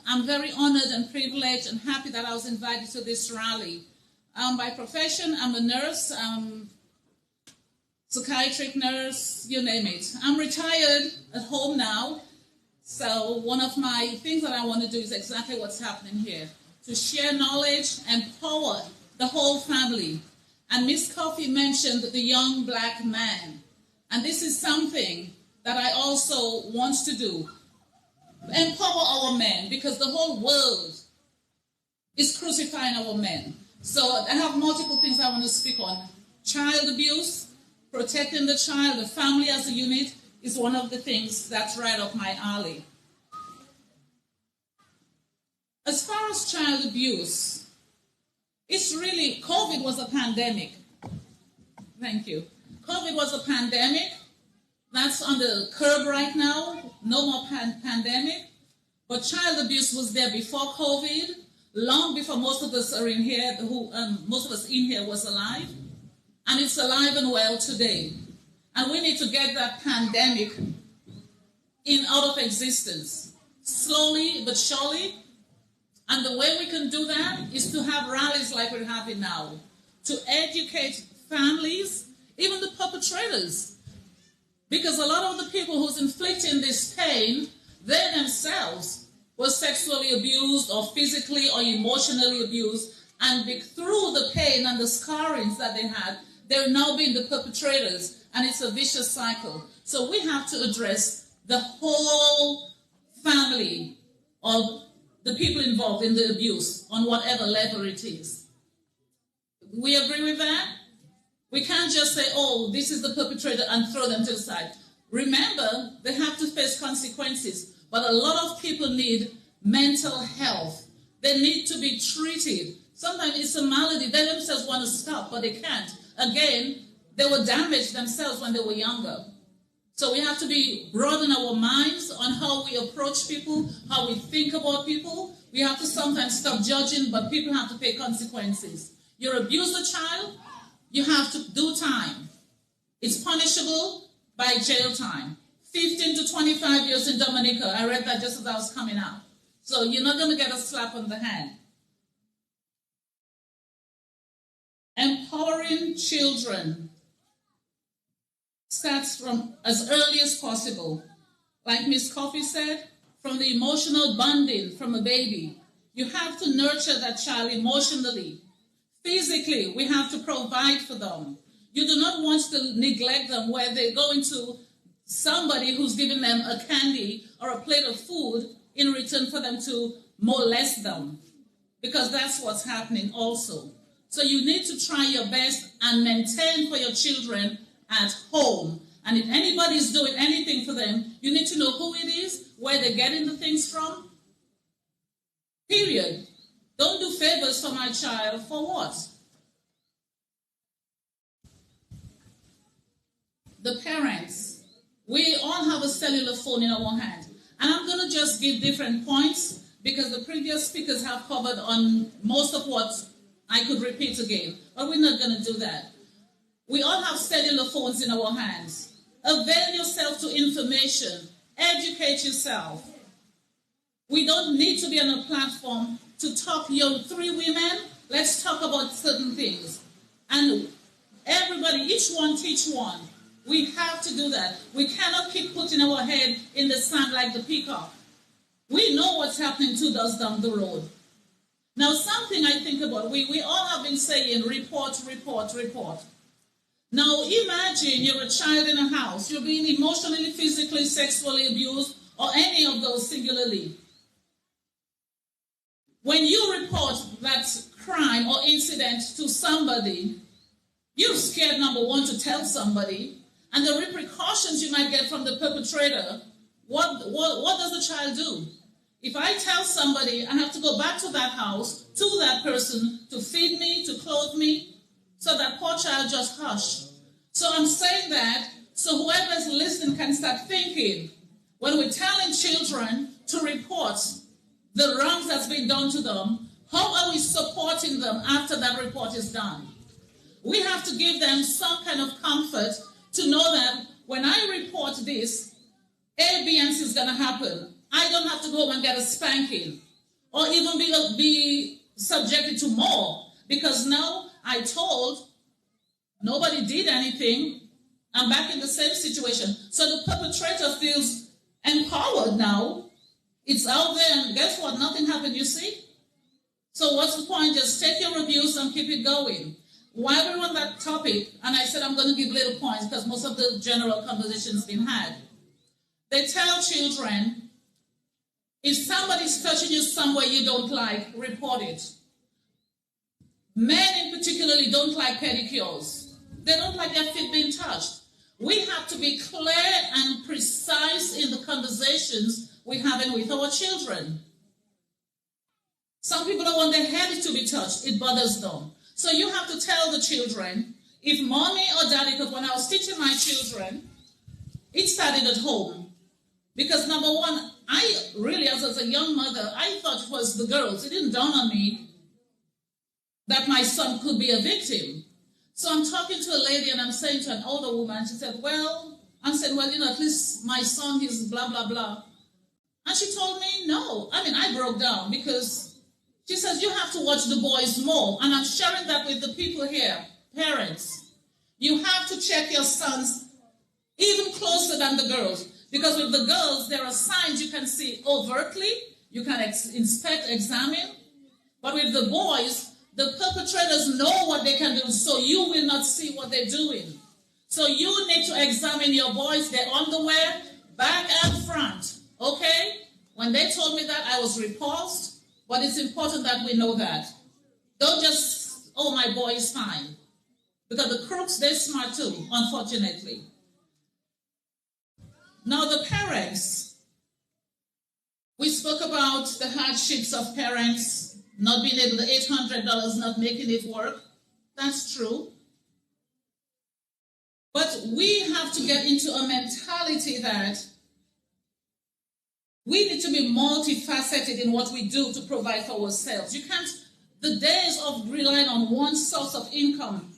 [SPEAKER 12] I'm very honored and privileged and happy that I was invited to this rally. By profession, I'm a nurse, psychiatric nurse, you name it. I'm retired at home now, so one of my things that I want to do is exactly what's happening here, to share knowledge, empower the whole family. And Miss Coffey mentioned the young black man, and this is something that I also want to do. Empower our men, because the whole world is crucifying our men. So I have multiple things I want to speak on. Child abuse, protecting the child, the family as a unit is one of the things that's right up my alley. As far as child abuse, it's really, COVID was a pandemic. Thank you. COVID was a pandemic. That's on the curb right now. No more pandemic. But child abuse was there before COVID, long before most of us are in here, most of us in here was alive. And it's alive and well today. And we need to get that pandemic out of existence, slowly but surely. And the way we can do that is to have rallies like we're having now, to educate families, even the perpetrators. Because a lot of the people who's inflicting this pain, they themselves were sexually abused or physically or emotionally abused. And through the pain and the scarrings that they had, they're now being the perpetrators. And it's a vicious cycle. So we have to address the whole family of the people involved in the abuse on whatever level it is. We agree with that? We can't just say, oh, this is the perpetrator and throw them to the side. Remember, they have to face consequences, but a lot of people need mental health. They need to be treated. Sometimes it's a malady. They themselves want to stop, but they can't. Again, they were damaged themselves when they were younger. So we have to be broad in our minds on how we approach people, how we think about people. We have to sometimes stop judging, but people have to pay consequences. You abuse a child, you have to do time. It's punishable by jail time. 15 to 25 years in Dominica. I read that just as I was coming out. So you're not going to get a slap on the hand. Empowering children starts from as early as possible. Like Miss Coffey said, from the emotional bonding from a baby. You have to nurture that child emotionally. Physically, we have to provide for them. You do not want to neglect them where they go into somebody who's giving them a candy or a plate of food in return for them to molest them, because that's what's happening also. So you need to try your best and maintain for your children at home. And if anybody's doing anything for them, you need to know who it is, where they're getting the things from. Period. Don't do favors for my child. For what? The parents. We all have a cellular phone in our hand. And I'm going to just give different points because the previous speakers have covered on most of what I could repeat again. But we're not going to do that. We all have cellular phones in our hands. Avail yourself to information. Educate yourself. We don't need to be on a platform to talk. You're three women. Let's talk about certain things. And everybody, each one teach one. We have to do that. We cannot keep putting our head in the sand like the peacock. We know what's happening 2 doors down the road. Now, something I think about, we all have been saying, report, report, report. Now, imagine you're a child in a house. You're being emotionally, physically, sexually abused, or any of those singularly. When you report that crime or incident to somebody, you're scared, number one, to tell somebody. And the repercussions you might get from the perpetrator, what does the child do? If I tell somebody, I have to go back to that house, to that person, to feed me, to clothe me, so that poor child just hush. So I'm saying that so whoever's listening can start thinking, when we're telling children to report the wrongs that's been done to them, how are we supporting them after that report is done? We have to give them some kind of comfort to know that when I report this, A, B, and C is going to happen. I don't have to go home and get a spanking or even be subjected to more, because now I told, nobody did anything, I'm back in the same situation. So the perpetrator feels empowered now. It's out there, and guess what? Nothing happened, you see? So what's the point? Just take your abuse and keep it going. While we're on that topic, and I said I'm going to give little points because most of the general conversation's been had. They tell children, if somebody's touching you somewhere you don't like, report it. Men in particularly don't like pedicures. They don't like their feet being touched. We have to be clear and precise in the conversations we're having with our children. Some people don't want their head to be touched. It bothers them. So you have to tell the children, if mommy or daddy, because when I was teaching my children, it started at home. Because number one, I really, as a young mother, I thought it was the girls. It didn't dawn on me that my son could be a victim. So I'm talking to a lady and I'm saying to an older woman, she said, at least my son, he's blah, blah, blah. And she told me, no. I broke down because she says, you have to watch the boys more. And I'm sharing that with the people here, parents. You have to check your sons even closer than the girls. Because with the girls, there are signs you can see overtly. You can inspect, examine. But with the boys, the perpetrators know what they can do, so you will not see what they're doing. So you need to examine your boys, their underwear, back and front. Okay? When they told me that, I was repulsed. But it's important that we know that. Don't just, oh, my boy is fine. Because the crooks, they're smart too, unfortunately. Now the parents, we spoke about the hardships of parents, not being able to $800, not making it work. That's true. But we have to get into a mentality that we need to be multifaceted in what we do to provide for ourselves. You can't, the days of relying on one source of income,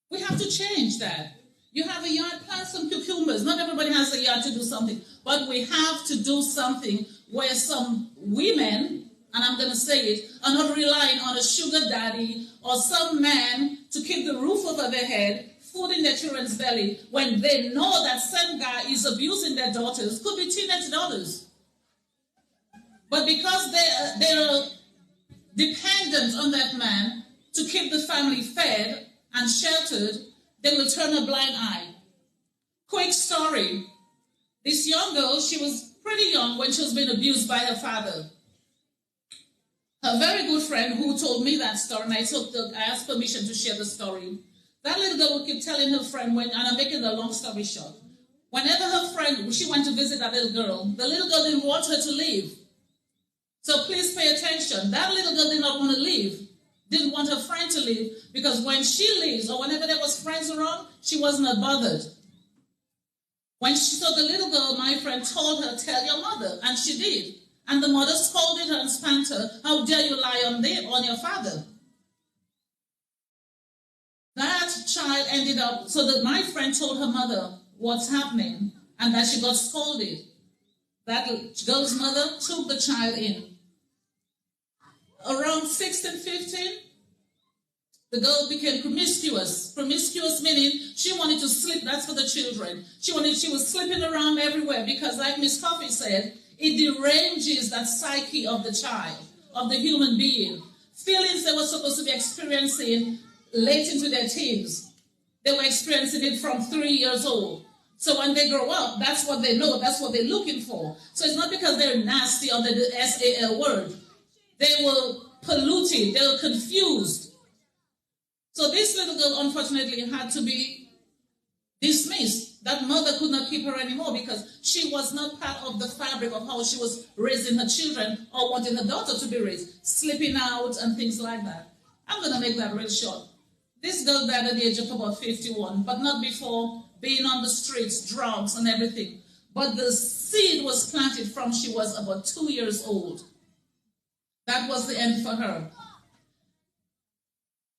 [SPEAKER 12] we have to change that. You have a yard, plant some cucumbers. Not everybody has a yard to do something, but we have to do something where some women, and I'm going to say it, are not relying on a sugar daddy or some man to keep the roof over their head, food in their children's belly, when they know that some guy is abusing their daughters, could be teenage daughters. But because they're dependent on that man to keep the family fed and sheltered, they will turn a blind eye. Quick story. This young girl, she was pretty young when she was being abused by her father. Her very good friend who told me that story, and I asked permission to share the story. That little girl would keep telling her friend, and I'm making the long story short, whenever her friend, she went to visit that little girl, the little girl didn't want her to leave. So please pay attention. That little girl did not want to leave, didn't want her friend to leave, because when she leaves, or whenever there was friends around, she was not bothered. So the little girl, my friend, told her, tell your mother, and she did. And the mother scolded her and spanked her, how dare you lie on your father? That child ended up, so that my friend told her mother what's happening, and that she got scolded. That girl's mother took the child in. Around 16, 15, the girl became promiscuous. Promiscuous meaning she wanted to sleep, that's for the children. She was slipping around everywhere because, like Miss Coffee said, it deranges that psyche of the child, of the human being. Feelings they were supposed to be experiencing late into their teens, they were experiencing it from 3 years old. So when they grow up, that's what they know, that's what they're looking for. So it's not because they're nasty or the SAL word. They were polluted, they were confused. So this little girl, unfortunately, had to be dismissed. That mother could not keep her anymore because she was not part of the fabric of how she was raising her children or wanting her daughter to be raised, slipping out and things like that. I'm going to make that real short. This girl died at the age of about 51, but not before being on the streets, drugs and everything. But the seed was planted from she was about 2 years old. That was the end for her.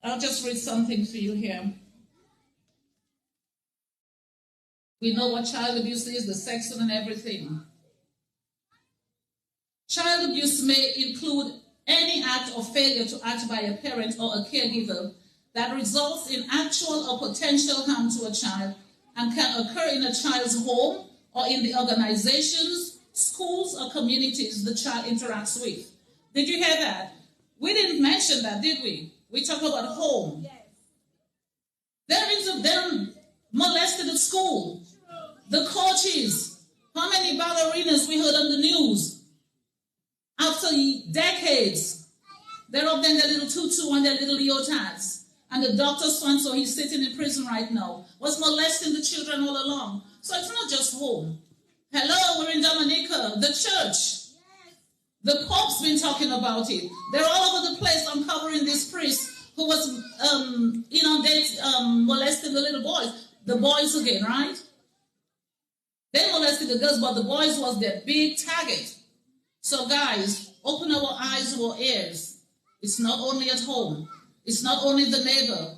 [SPEAKER 12] I'll just read something for you here. We know what child abuse is, the section and everything. Child abuse may include any act or failure to act by a parent or a caregiver that results in actual or potential harm to a child and can occur in a child's home or in the organizations, schools, or communities the child interacts with. Did you hear that? We didn't mention that, did we? We talked about home. Yes. They're molested at school. The coaches. How many ballerinas we heard on the news? After decades, they're up there in their little tutu and their little leotards. And the doctor's son, so he's sitting in prison right now, was molesting the children all along. So it's not just home. Hello, we're in Dominica, the church. The Pope's been talking about it. They're all over the place uncovering this priest who was molesting the little boys. The boys again, right? They molested the girls, but the boys was their big target. So guys, open our eyes, our ears. It's not only at home. It's not only the neighbor.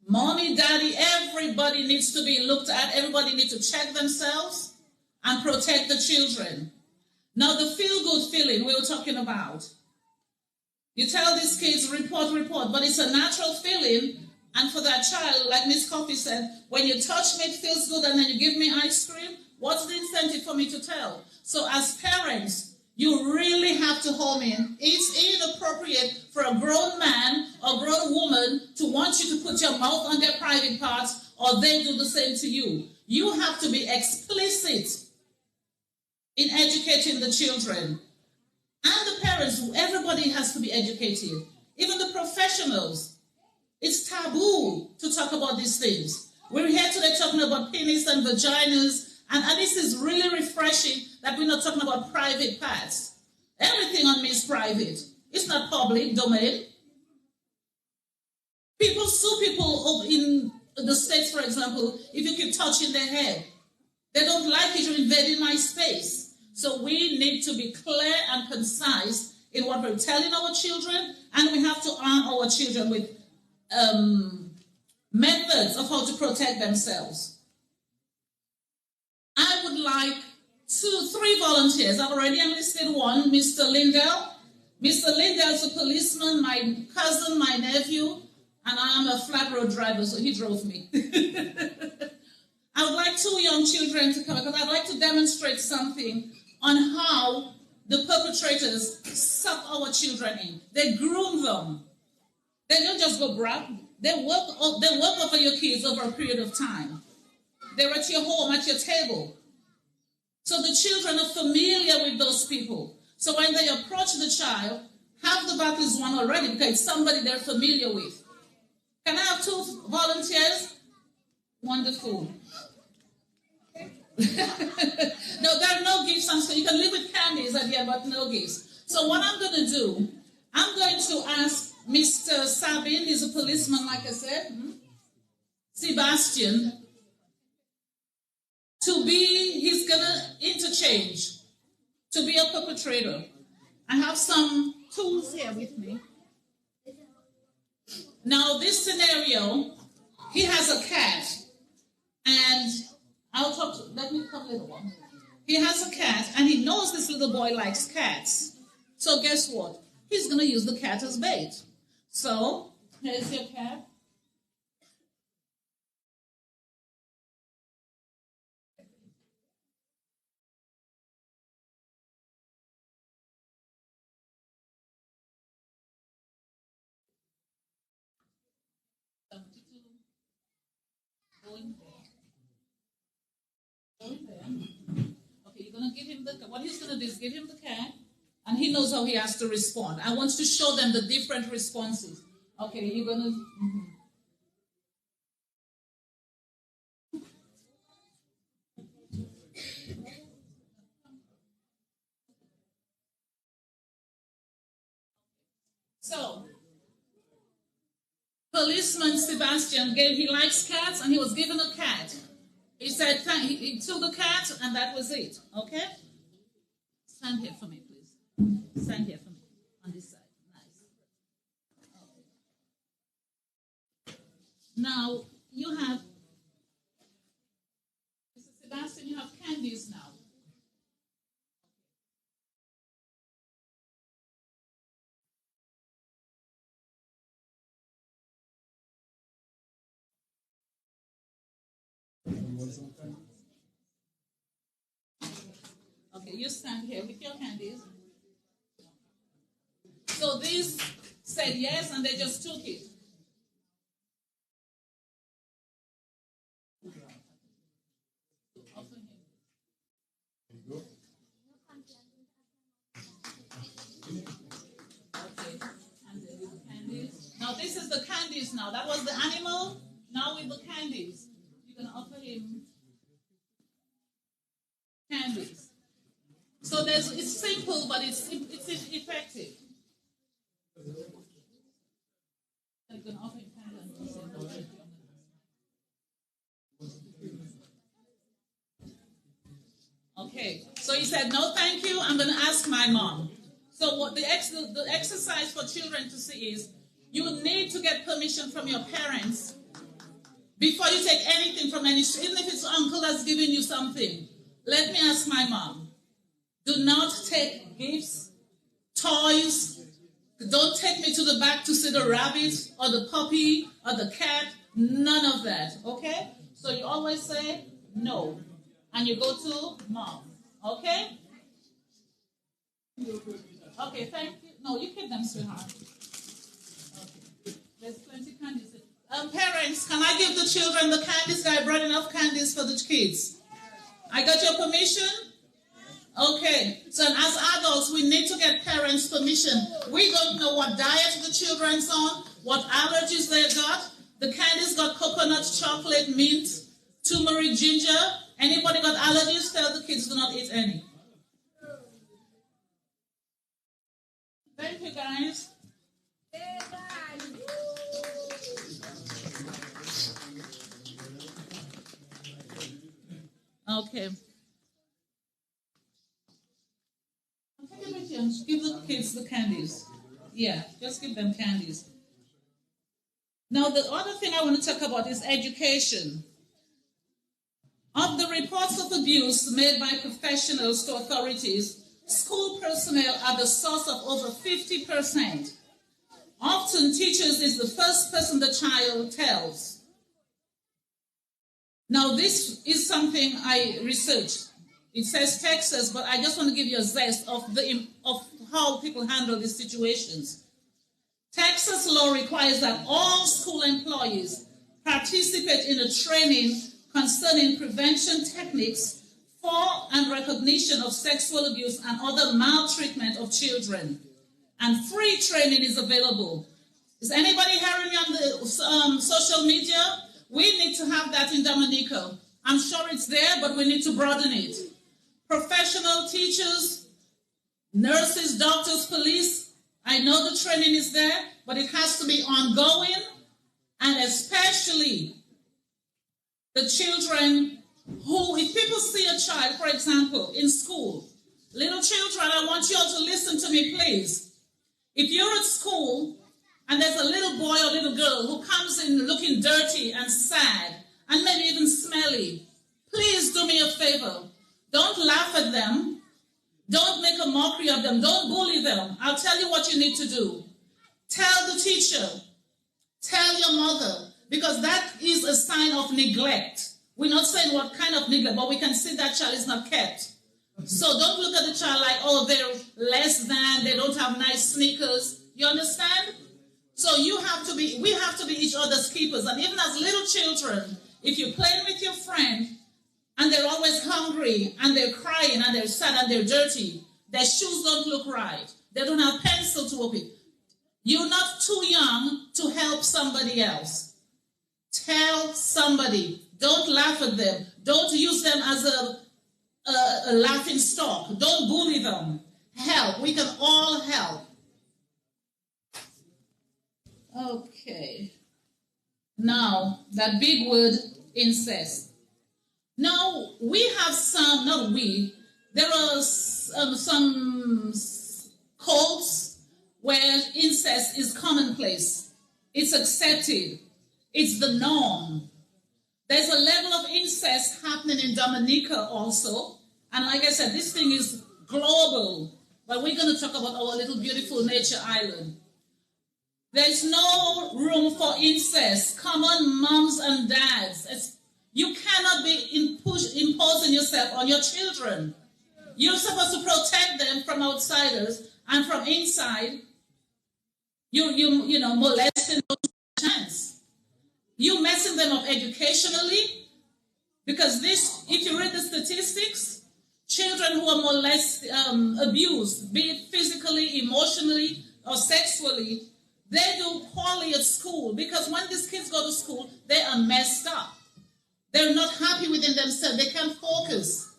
[SPEAKER 12] Mommy, daddy, everybody needs to be looked at. Everybody needs to check themselves and protect the children. Now, the feel-good feeling we were talking about. You tell these kids, report, but it's a natural feeling. And for that child, like Miss Coffee said, when you touch me, it feels good, and then you give me ice cream, what's the incentive for me to tell? So as parents, you really have to home in. It's inappropriate for a grown man or grown woman to want you to put your mouth on their private parts, or they do the same to you. You have to be explicit in educating the children. And the parents, everybody has to be educated. Even the professionals. It's taboo to talk about these things. We're here today talking about penis and vaginas And this is really refreshing that we're not talking about private parts. Everything on me is private. It's not public domain. People sue people in the States, for example, if you keep touching their head. They don't like you to invade in my space. So we need to be clear and concise in what we're telling our children, and we have to arm our children with methods of how to protect themselves. I would like 3 volunteers. I've already enlisted one, Mr. Lindell. Mr. Lindell is a policeman, my cousin, my nephew, and I am a flat road driver, so he drove me. I would like 2 young children to come because I'd like to demonstrate something on how the perpetrators suck our children in. They groom them. They don't just go brag. They work over your kids over a period of time. They're at your home, at your table. So the children are familiar with those people. So when they approach the child, half the battle is won already because it's somebody they're familiar with. Can I have 2 volunteers? Wonderful. No, there are no gifts. So you can live with candies at the end, but no gifts. So what I'm going to do, I'm going to ask Mr. Sabin, he's a policeman, like I said, Sebastian, he's going to interchange, to be a perpetrator. I have some tools here with me. Now, this scenario, he has a cat, and let me come, little one. He has a cat, and he knows this little boy likes cats. So guess what? He's going to use the cat as bait. So, here's your cat. Okay, you're going to give him what he's going to do is give him the cat, and he knows how he has to respond. I want to show them the different responses. Okay, you're going to... So, policeman Sebastian he likes cats, and he was given a cat. He said, he took the cat, and that was it. Okay? Stand here for me, please. Stand here for me on this side. Nice. Okay. Now, you have, Mr. Sebastian, you have candies now. Okay, you stand here with your candies. So these said yes, and they just took it. Okay, and then with the candies. Now this is the candies now. That was the animal. Now with the candies. You're going to offer him candies. So it's simple, but it's effective. I'm going to offer him candies. Okay, so he said, no, thank you. I'm going to ask my mom. So what the exercise for children to see is you need to get permission from your parents before you take anything from any, even if it's uncle that's giving you something. Let me ask my mom. Do not take gifts, toys. Don't take me to the back to see the rabbit or the puppy or the cat. None of that, okay? So you always say no. And you go to mom, okay? Okay, thank you. No, you keep them, sweetheart. Okay. There's plenty of candies. Parents, can I give the children the candies? I brought enough candies for the kids. I got your permission? Okay. So as adults, we need to get parents' permission. We don't know what diet the children's on, what allergies they got. The candies got coconut, chocolate, mint, turmeric, ginger, Anybody got allergies? Tell the kids do not eat any. Thank you, guys. Okay. Give the kids the candies. Yeah, just give them candies. Now, the other thing I want to talk about is education. Of the reports of abuse made by professionals to authorities, school personnel are the source of over 50%. Often, teachers is the first person the child tells. Now, this is something I researched. It says Texas, but I just want to give you a zest of how people handle these situations. Texas law requires that all school employees participate in a training concerning prevention techniques for and recognition of sexual abuse and other maltreatment of children. And free training is available. Is anybody hearing me on the social media? We need to have that in Dominica. I'm sure it's there, but we need to broaden it. Professional teachers, nurses, doctors, police, I know the training is there, but it has to be ongoing, and especially the children who, if people see a child, for example, in school, little children, I want you all to listen to me, please. If you're at school and there's a little boy or little girl who comes in looking dirty and sad and maybe even smelly, please do me a favor. Don't laugh at them. Don't make a mockery of them. Don't bully them. I'll tell you what you need to do. Tell the teacher. Tell your mother. Because that is a sign of neglect. We're not saying what kind of neglect, but we can see that child is not kept. So don't look at the child like, oh, they're less than, they don't have nice sneakers. You understand? So we have to be each other's keepers. And even as little children, if you're playing with your friend, and they're always hungry, and they're crying, and they're sad, and they're dirty, their shoes don't look right, they don't have pencil to open. You're not too young to help somebody else. Tell somebody. Don't laugh at them. Don't use them as a laughing stock. Don't bully them. Help. We can all help. Okay. Now, that big word, incest. Now, we have some, not we, there are some cults where incest is commonplace. It's accepted. It's the norm. There's a level of incest happening in Dominica also. And like I said, this thing is global. But we're going to talk about our little beautiful nature island. There's no room for incest. Come on, moms and dads. You cannot be imposing yourself on your children. You're supposed to protect them from outsiders, and from inside, you know, molesting no chance. You messing them up educationally, because this, if you read the statistics, children who are abused, be it physically, emotionally, or sexually, they do poorly at school, because when these kids go to school, they are messed up. They're not happy within themselves. They can't focus.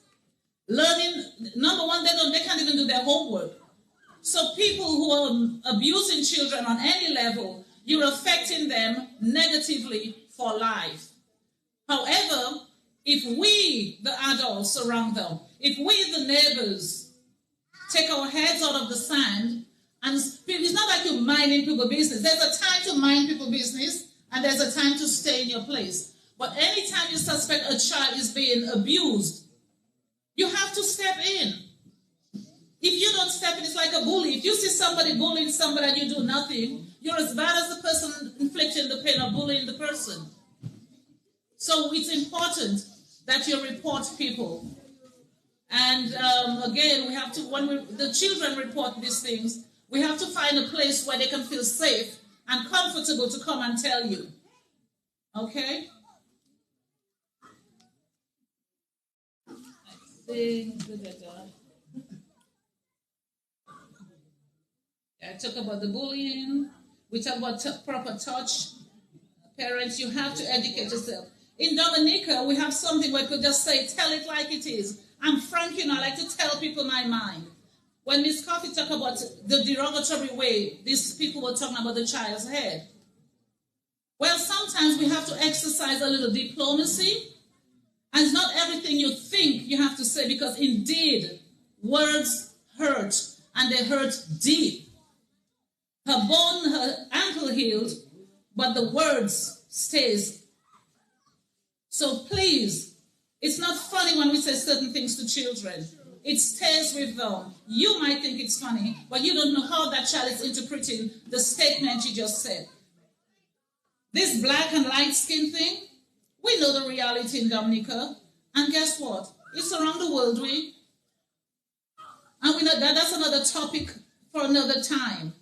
[SPEAKER 12] Learning, number one, they can't even do their homework. So people who are abusing children on any level, you're affecting them negatively for life. However, if we, the adults around them, if we, the neighbors, take our heads out of the sand, and it's not like you're minding people's business. There's a time to mind people's business, and there's a time to stay in your place. But anytime you suspect a child is being abused, you have to step in. If you don't step in, it's like a bully. If you see somebody bullying somebody and you do nothing, you're as bad as the person inflicting the pain or bullying the person. So it's important that you report people. And again, we have to, when the children report these things, we have to find a place where they can feel safe and comfortable to come and tell you. Okay? I talk about the bullying. We talk about proper touch. Parents, you have to educate yourself. In Dominica, we have something where people just say, tell it like it is. I'm frank, you know, I like to tell people my mind. When Miss Coffee talked about the derogatory way these people were talking about the child's head, well, sometimes we have to exercise a little diplomacy. And it's not everything you think you have to say, because indeed, words hurt, and they hurt deep. Her bone, her ankle healed, but the words stays. So please, it's not funny when we say certain things to children. It stays with them. You might think it's funny, but you don't know how that child is interpreting the statement you just said. This black and light skin thing, we know the reality in Dominica. And guess what? It's around the world, and we know that's another topic for another time.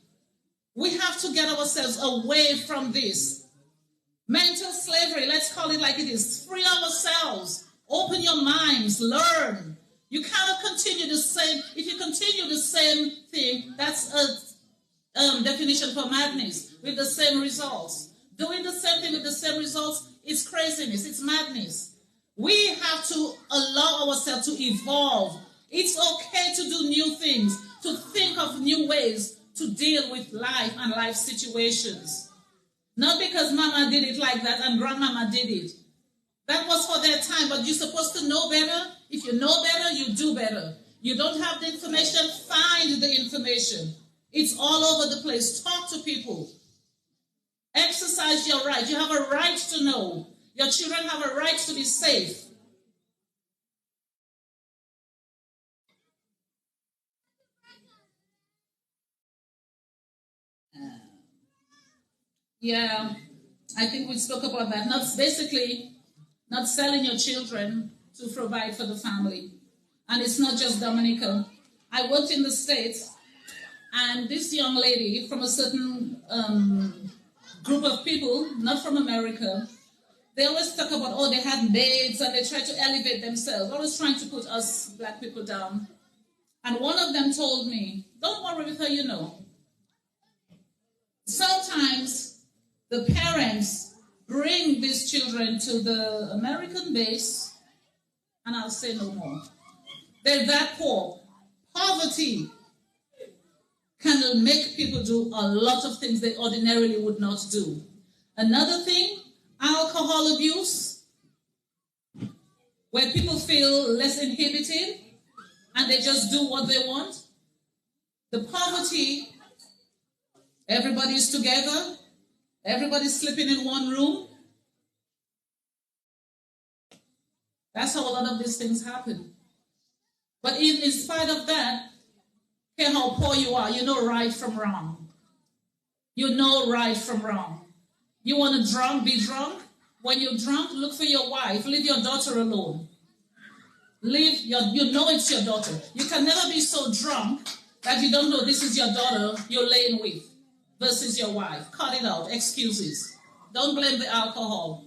[SPEAKER 12] We have to get ourselves away from this. Mental slavery, let's call it like it is. Free ourselves. Open your minds. Learn. You cannot continue the same. If you continue the same thing, that's a definition for madness, with the same results. Doing the same thing with the same results is craziness. It's madness. We have to allow ourselves to evolve. It's okay to do new things, to think of new ways to deal with life and life situations. Not because Mama did it like that and Grandmama did it. That was for their time, but you're supposed to know better. If you know better, you do better. You don't have the information, find the information. It's all over the place. Talk to people. Exercise your right. You have a right to know. Your children have a right to be safe. Yeah, I think we spoke about that. Not selling your children to provide for the family. And it's not just Dominica. I worked in the States, and this young lady from a certain group of people, not from America, they always talk about, oh, they had maids and they try to elevate themselves, always trying to put us black people down. And one of them told me, don't worry with her, you know. Sometimes the parents bring these children to the American base, and I'll say no more. They're that poor. Poverty can make people do a lot of things they ordinarily would not do. Another thing, alcohol abuse, where people feel less inhibited and they just do what they want. The poverty, everybody's together, everybody's sleeping in one room. That's how a lot of these things happen. But in spite of that, care how poor you are, you know right from wrong. You know right from wrong. You want to be drunk? When you're drunk, look for your wife. Leave your daughter alone. You know it's your daughter. You can never be so drunk that you don't know this is your daughter you're laying with versus your wife. Cut it out. Excuses. Don't blame the alcohol.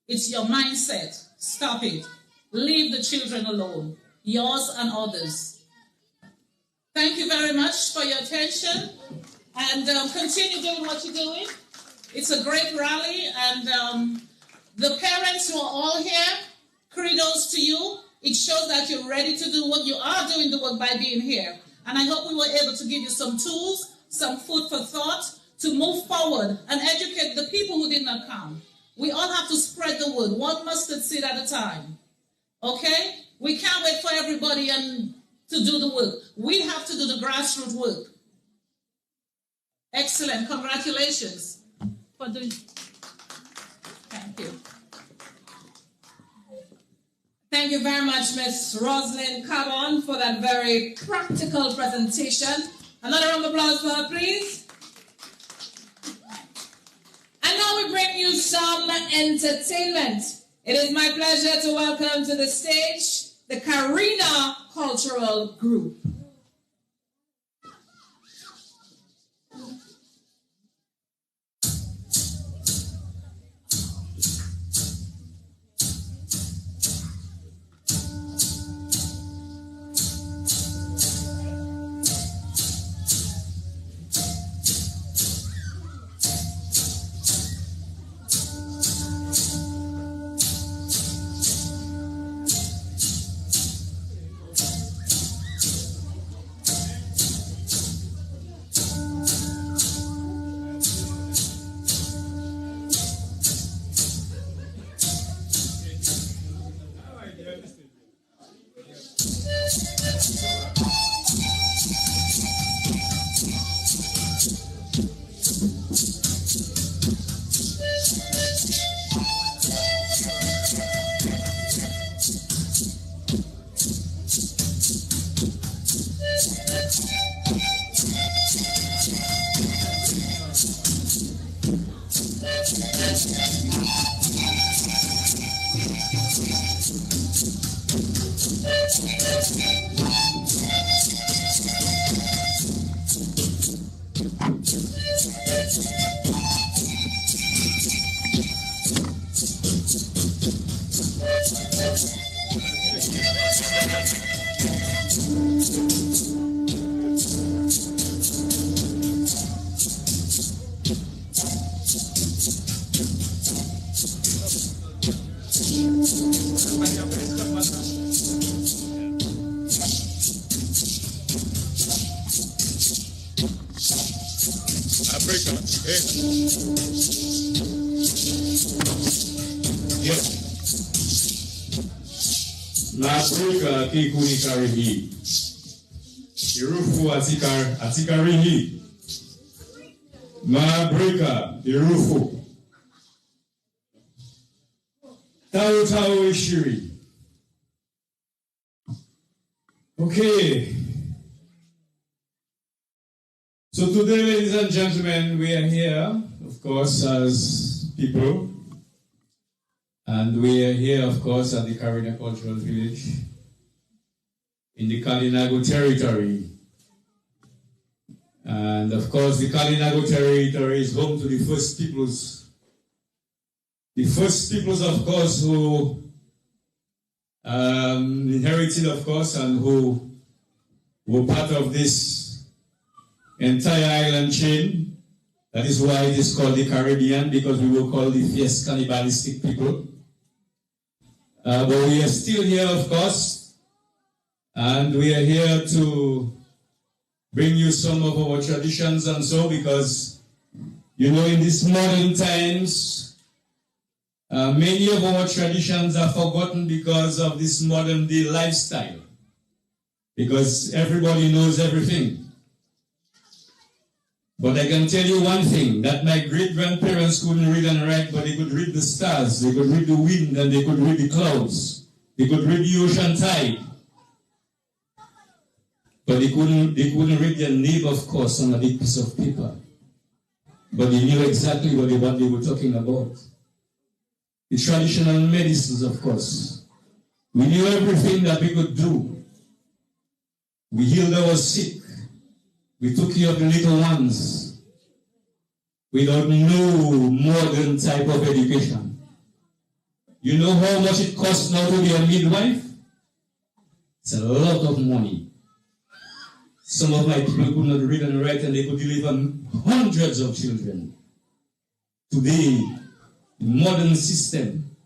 [SPEAKER 12] It's your mindset. Stop it. Leave the children alone. Yours and others. Thank you very much for your attention. And continue doing what you're doing. It's a great rally. And the parents who are all here, kudos to you. It shows that you're ready to do what you are doing the work by being here. And I hope we were able to give you some tools, some food for thought to move forward and educate the people who did not come. We all have to spread the word, one mustard seed at a time. Okay? We can't wait for everybody to do the work. We have to do the grassroots work. Excellent. Congratulations for doing. Thank you.
[SPEAKER 1] Thank you very much, Ms. Rosalind Cabon, for that very practical presentation. Another round of applause for her, please. And now we bring you some entertainment. It is my pleasure to welcome to the stage the Karina Cultural Group.
[SPEAKER 13] Africa kikuni karihi. Irufu atikarihi. Mabrika irufu. Tau ishiri. Okay. So today, ladies and gentlemen, we are here, of course, as people. And we are here, of course, at the Carina Cultural Village in the Kalinago territory. And of course, the Kalinago territory is home to the first peoples. The first peoples, of course, who inherited, of course, and who were part of this entire island chain. That is why it is called the Caribbean, because we were called the fierce cannibalistic people. But we are still here, of course, and we are here to bring you some of our traditions and so, because, you know, in these modern times, many of our traditions are forgotten because of this modern day lifestyle, because everybody knows everything. But I can tell you one thing, that my great-grandparents couldn't read and write, but they could read the stars, they could read the wind, and they could read the clouds. They could read the ocean tide. But they couldn't read their name, of course, on a big piece of paper. But they knew exactly what they were talking about. The traditional medicines, of course. We knew everything that we could do. We healed our sick. We took care of the little ones without no modern type of education. You know how much it costs now to be a midwife? It's a lot of money. Some of my people could not read and write, and they could deliver hundreds of children. Today, the modern system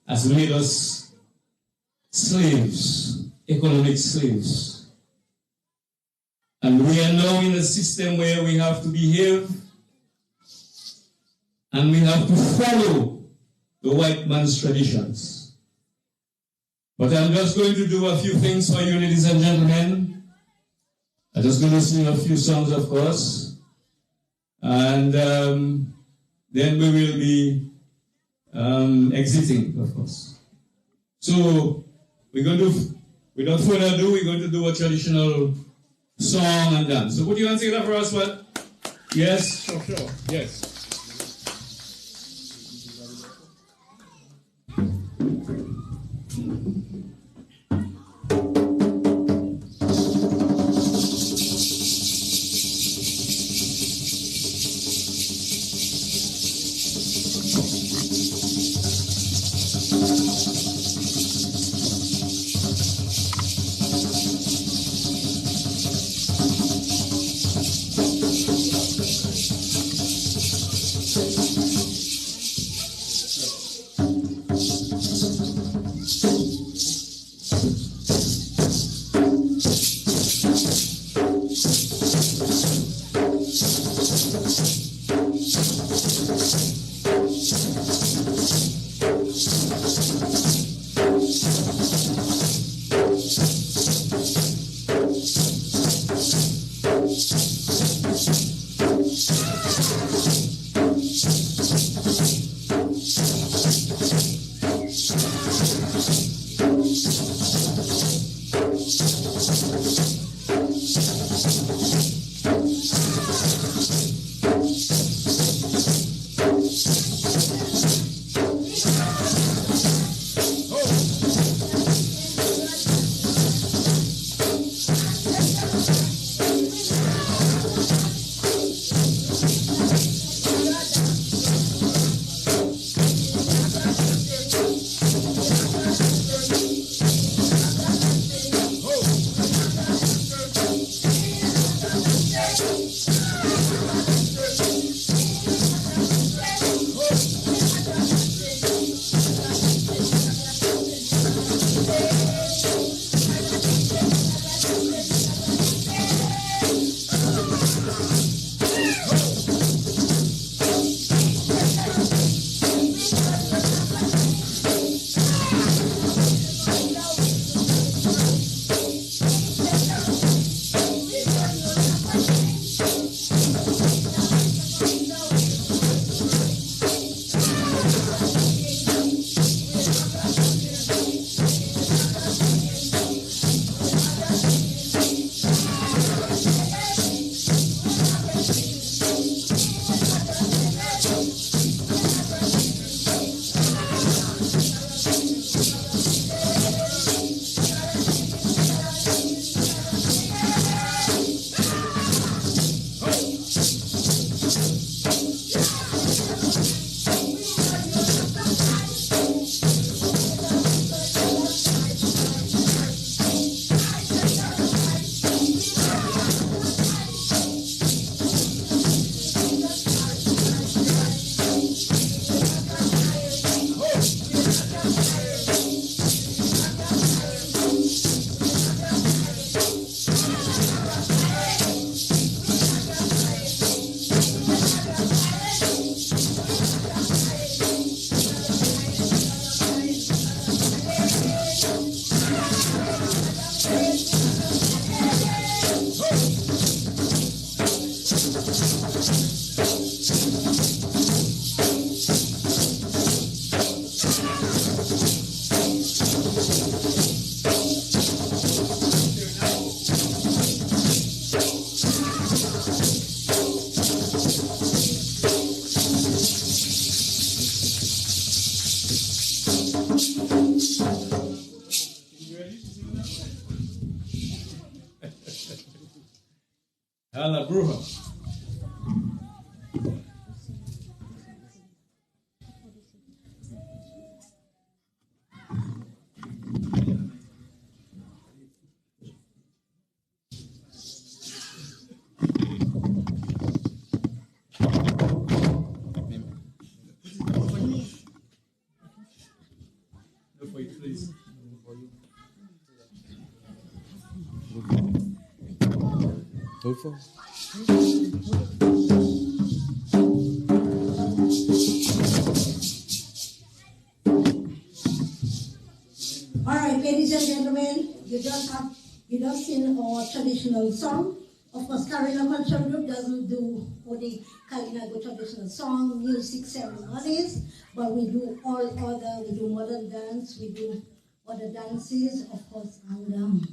[SPEAKER 13] has made us slaves, economic slaves. And we are now in a system where we have to behave and we have to follow the white man's traditions. But I'm just going to do a few things for you, ladies and gentlemen. I'm just going to sing a few songs, of course. And then we will be exiting, of course. So we're going to, without further ado, we're going to do a traditional song and dance. So would you want to sing that for us, what? Yes? Sure, yes. Hala Bruja.
[SPEAKER 14] All right, ladies and gentlemen, you just sing our traditional song. Of course, Kalinago Culture Group doesn't do only Kalinago traditional song, music ceremonies, but we do we do modern dance, we do other dances, of course, and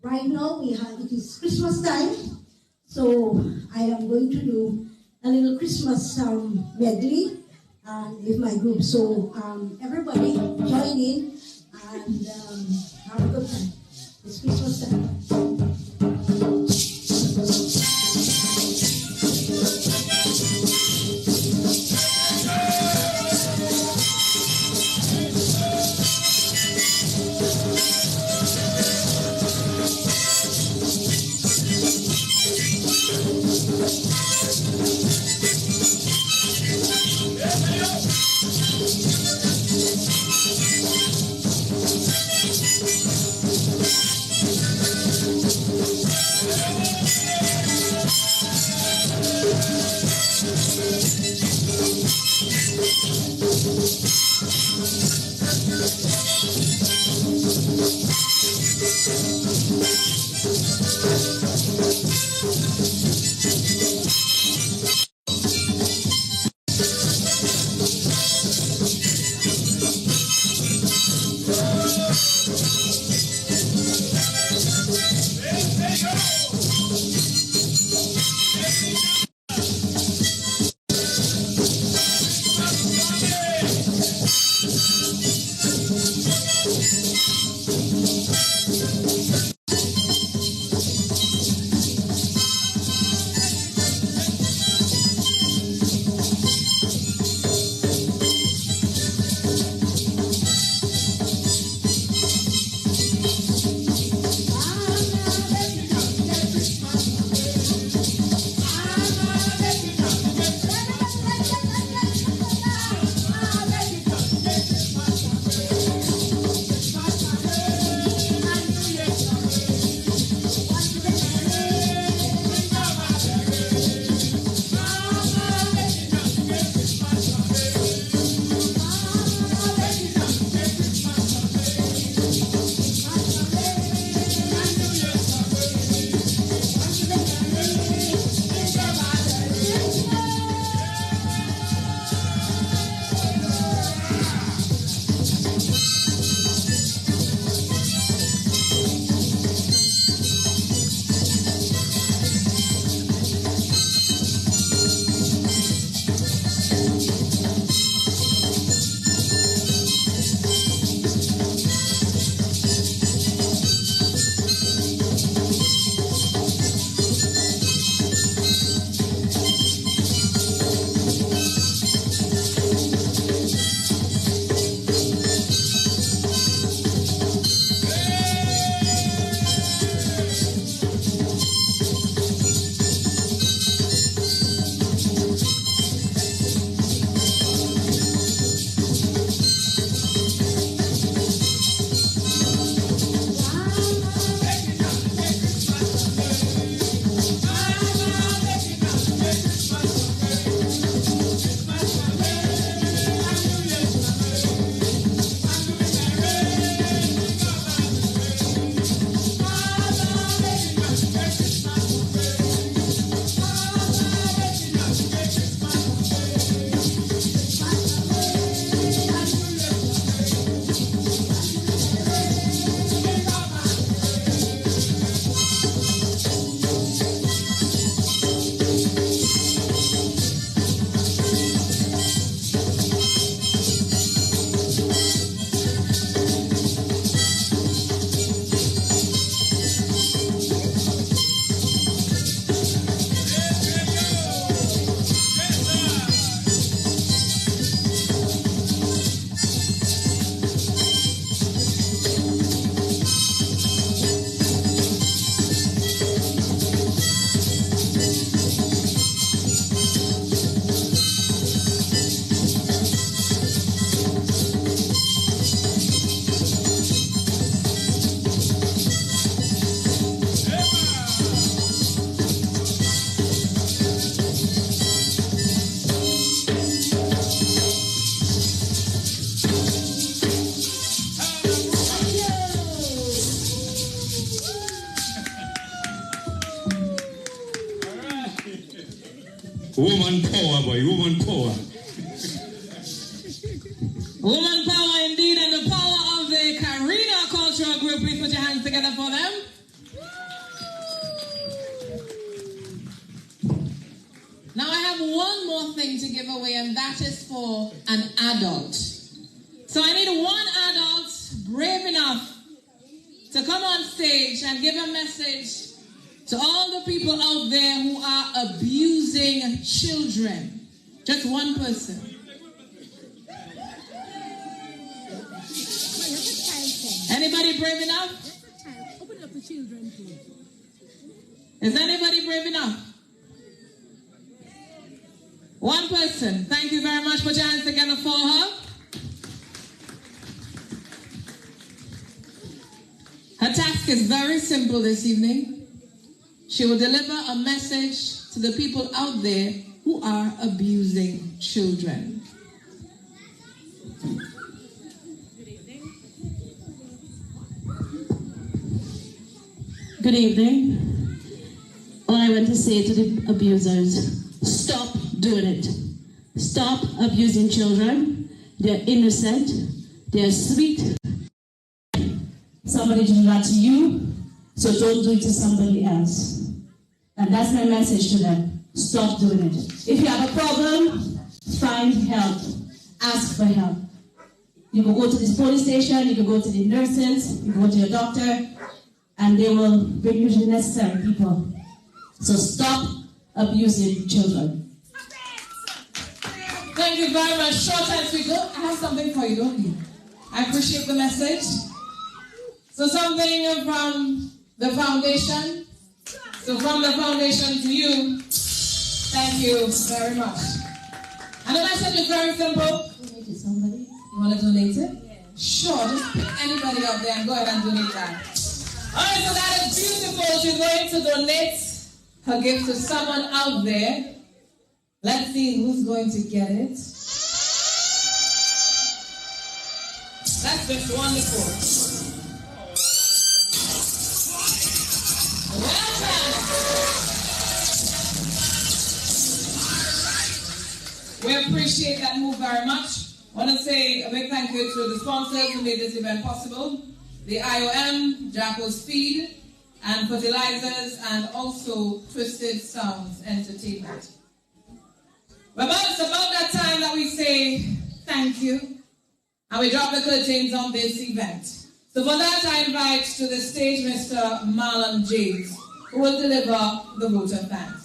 [SPEAKER 14] right now it is Christmas time, so I am going to do a little Christmas medley with my group. So everybody join in and have a good time. It's Christmas time.
[SPEAKER 13] Woman power, boy, woman power.
[SPEAKER 1] Woman power indeed, and the power of the Kalinago cultural group. Please put your hands together for them. Now I have one more thing to give away, and that is for an adult. So I need one adult brave enough to come on stage and give a message to all the people out there who are abusing children. Just one person. Anybody brave enough?
[SPEAKER 15] Open up the children.
[SPEAKER 1] Is anybody brave enough? One person. Thank you very much. Put your hands together for her. Her task is very simple this evening. She will deliver a message to the people out there who are abusing children.
[SPEAKER 16] Good evening. All I want to say to the abusers, stop doing it. Stop abusing children. They're innocent. They're sweet. Somebody did that to you, so don't do it to somebody else. And that's my message to them. Stop doing it. If you have a problem, find help. Ask for help. You can go to this police station, you can go to the nurses, you can go to your doctor, and they will bring you the necessary people. So stop abusing children.
[SPEAKER 1] Thank you very much. Short and sweet. I have something for you, don't you? I appreciate the message. So something from the foundation. So from the foundation to you, thank you very much. And the message is very simple.
[SPEAKER 16] Donate it, somebody.
[SPEAKER 1] You want to donate it? Yeah. Sure, just pick anybody out there and go ahead and donate that. Alright, so that is beautiful. She's going to donate her gift to someone out there. Let's see who's going to get it. That's just wonderful. We appreciate that move very much. I want to say a big thank you to the sponsors who made this event possible. The IOM, Jacko's Feed, and Fertilizers, and also Twisted Sounds Entertainment. But it's about that time that we say thank you, and we drop the curtains on this event. So for that, I invite to the stage Mr. Marlon James, who will deliver the vote of thanks.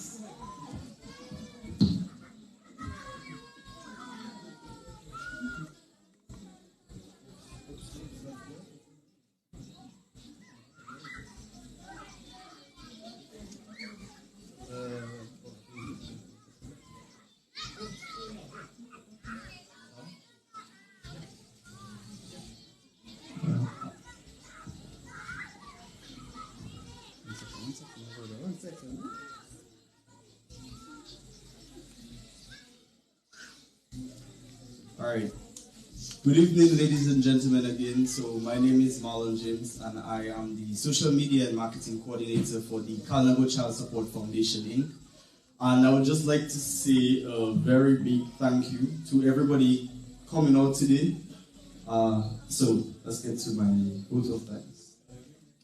[SPEAKER 11] Alright. Good evening, ladies and gentlemen, again. So my name is Marlon James, and I am the social media and marketing coordinator for the Kalinago Child Support Foundation, Inc. And I would just like to say a very big thank you to everybody coming out today. So let's get to my vote of thanks.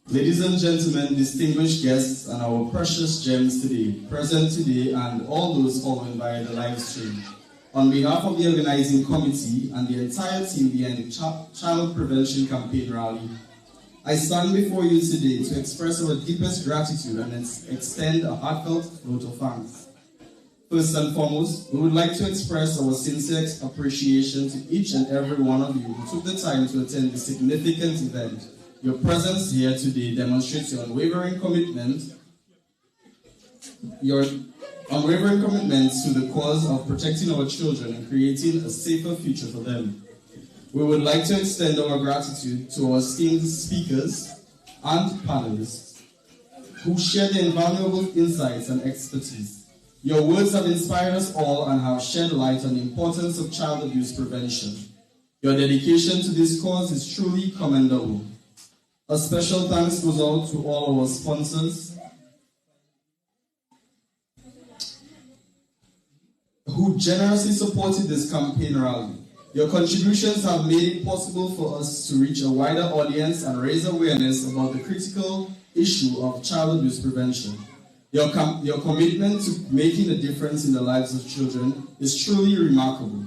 [SPEAKER 11] Ladies and gentlemen, distinguished guests, and our precious gems today, present today, and all those following via the live stream. On behalf of the organizing committee and the entire team behind the Child Prevention Campaign Rally, I stand before you today to express our deepest gratitude and extend a heartfelt vote of thanks. First and foremost, we would like to express our sincere appreciation to each and every one of you who took the time to attend this significant event. Your presence here today demonstrates your unwavering commitment to the cause of protecting our children and creating a safer future for them. We would like to extend our gratitude to our esteemed speakers and panelists who share their invaluable insights and expertise. Your words have inspired us all and have shed light on the importance of child abuse prevention. Your dedication to this cause is truly commendable. A special thanks goes out to all our sponsors. who generously supported this campaign rally. Your contributions have made it possible for us to reach a wider audience and raise awareness about the critical issue of child abuse prevention. Your commitment to making a difference in the lives of children is truly remarkable.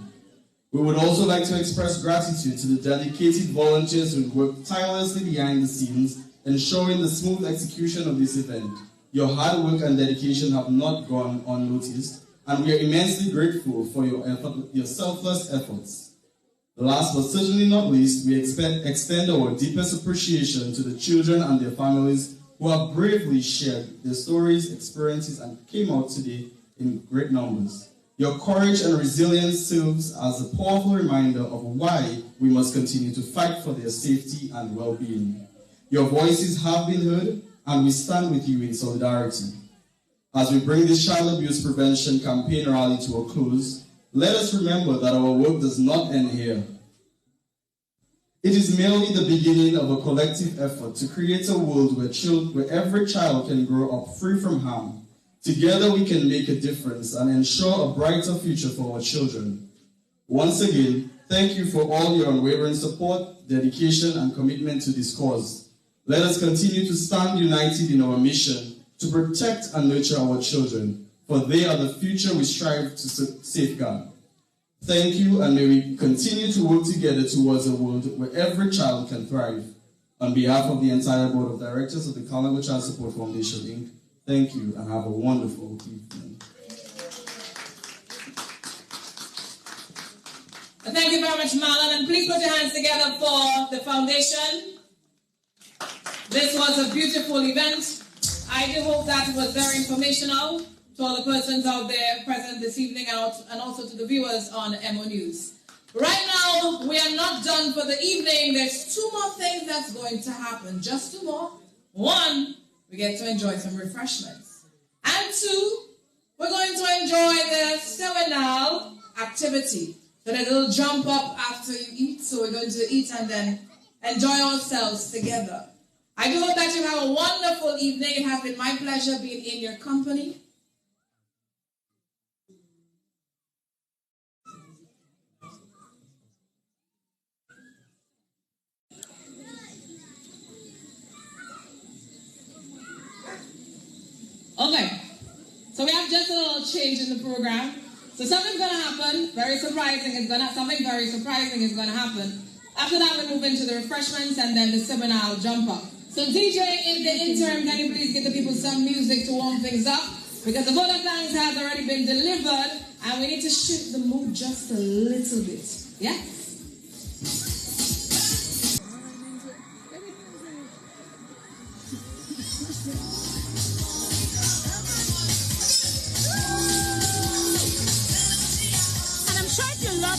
[SPEAKER 11] We would also like to express gratitude to the dedicated volunteers who worked tirelessly behind the scenes, ensuring the smooth execution of this event. Your hard work and dedication have not gone unnoticed, and we are immensely grateful for your selfless efforts. Last but certainly not least, we extend our deepest appreciation to the children and their families who have bravely shared their stories, experiences, and came out today in great numbers. Your courage and resilience serves as a powerful reminder of why we must continue to fight for their safety and well-being. Your voices have been heard, and we stand with you in solidarity. As we bring this child abuse prevention campaign rally to a close, let us remember that our work does not end here. It is merely the beginning of a collective effort to create a world where every child can grow up free from harm. Together we can make a difference and ensure a brighter future for our children. Once again, thank you for all your unwavering support, dedication, and commitment to this cause. Let us continue to stand united in our mission to protect and nurture our children, for they are the future we strive to safeguard. Thank you, and may we continue to work together towards a world where every child can thrive. On behalf of the entire Board of Directors of the Kalinago Child Support Foundation, Inc., thank you, and have a wonderful evening.
[SPEAKER 1] Thank you very much, Marlon, and please put your hands together for the foundation. This was a beautiful event. I do hope that it was very informational to all the persons out there present this evening and also to the viewers on MO News. Right now, we are not done for the evening. There's two more things that's going to happen. Just two more. One, we get to enjoy some refreshments. And two, we're going to enjoy the seminal activity. So there's a little jump up after you eat. So we're going to eat and then enjoy ourselves together. I do hope that you have a wonderful evening. It has been my pleasure being in your company. Okay, so we have just a little change in the program. So something's going to happen, something very surprising is going to happen. After that, we move into the refreshments and then the seminar jump up. So DJ, in the interim, can you please give the people some music to warm things up? Because the vote of thanks has already been delivered and we need to shift the mood just a little bit. Yeah?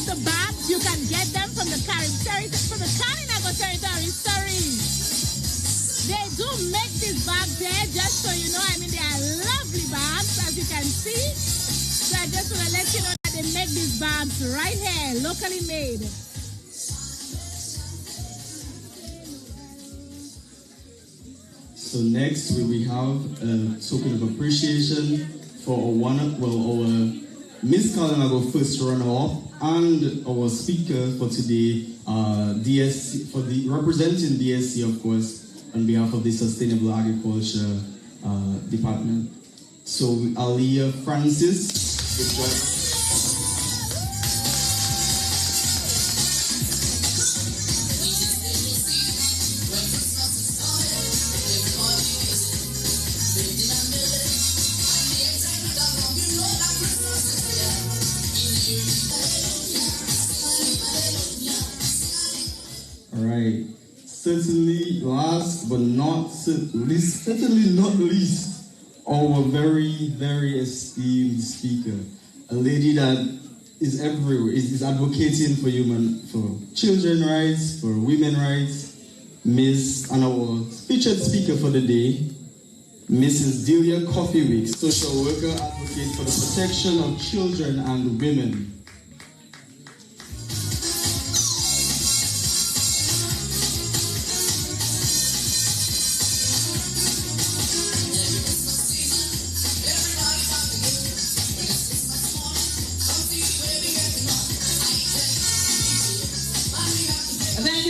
[SPEAKER 15] The bags, you can get them from the Kalinago territory. Sorry, they do make these bags there, just so you know. I mean, they are lovely bags, as you can see. So I just want to let you know that they make these bags right here, locally made.
[SPEAKER 11] So next we have a token of appreciation for our Miss Kalinago first runner-up and our speaker for today, DSC, representing DSC, of course, on behalf of the Sustainable Agriculture Department. So Aliyah Francis. Alright, certainly last but not least, our very, very esteemed speaker, a lady that is everywhere, is advocating for children rights, for women rights, and our featured speaker for the day, Mrs. Delia Coffee, social worker advocate for the protection of children and women.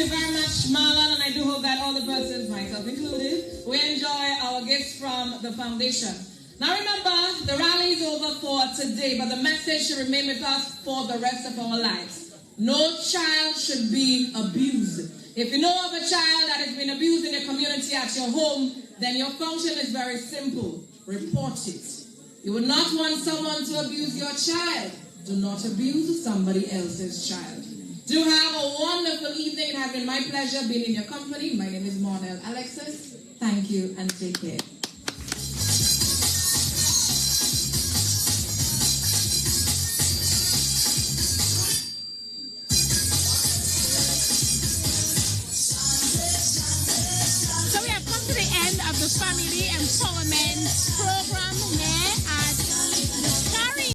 [SPEAKER 1] you very much, Marlon, and I do hope that all the persons, myself included, will enjoy our gifts from the foundation. Now remember, the rally is over for today, but the message should remain with us for the rest of our lives. No child should be abused. If you know of a child that has been abused in your community at your home, then your function is very simple. Report it. You would not want someone to abuse your child. Do not abuse somebody else's child. Do have a wonderful evening. It has been my pleasure being in your company. My name is Monel Alexis. Thank you and take care.
[SPEAKER 15] So we have come to the end of the Family Empowerment Program here at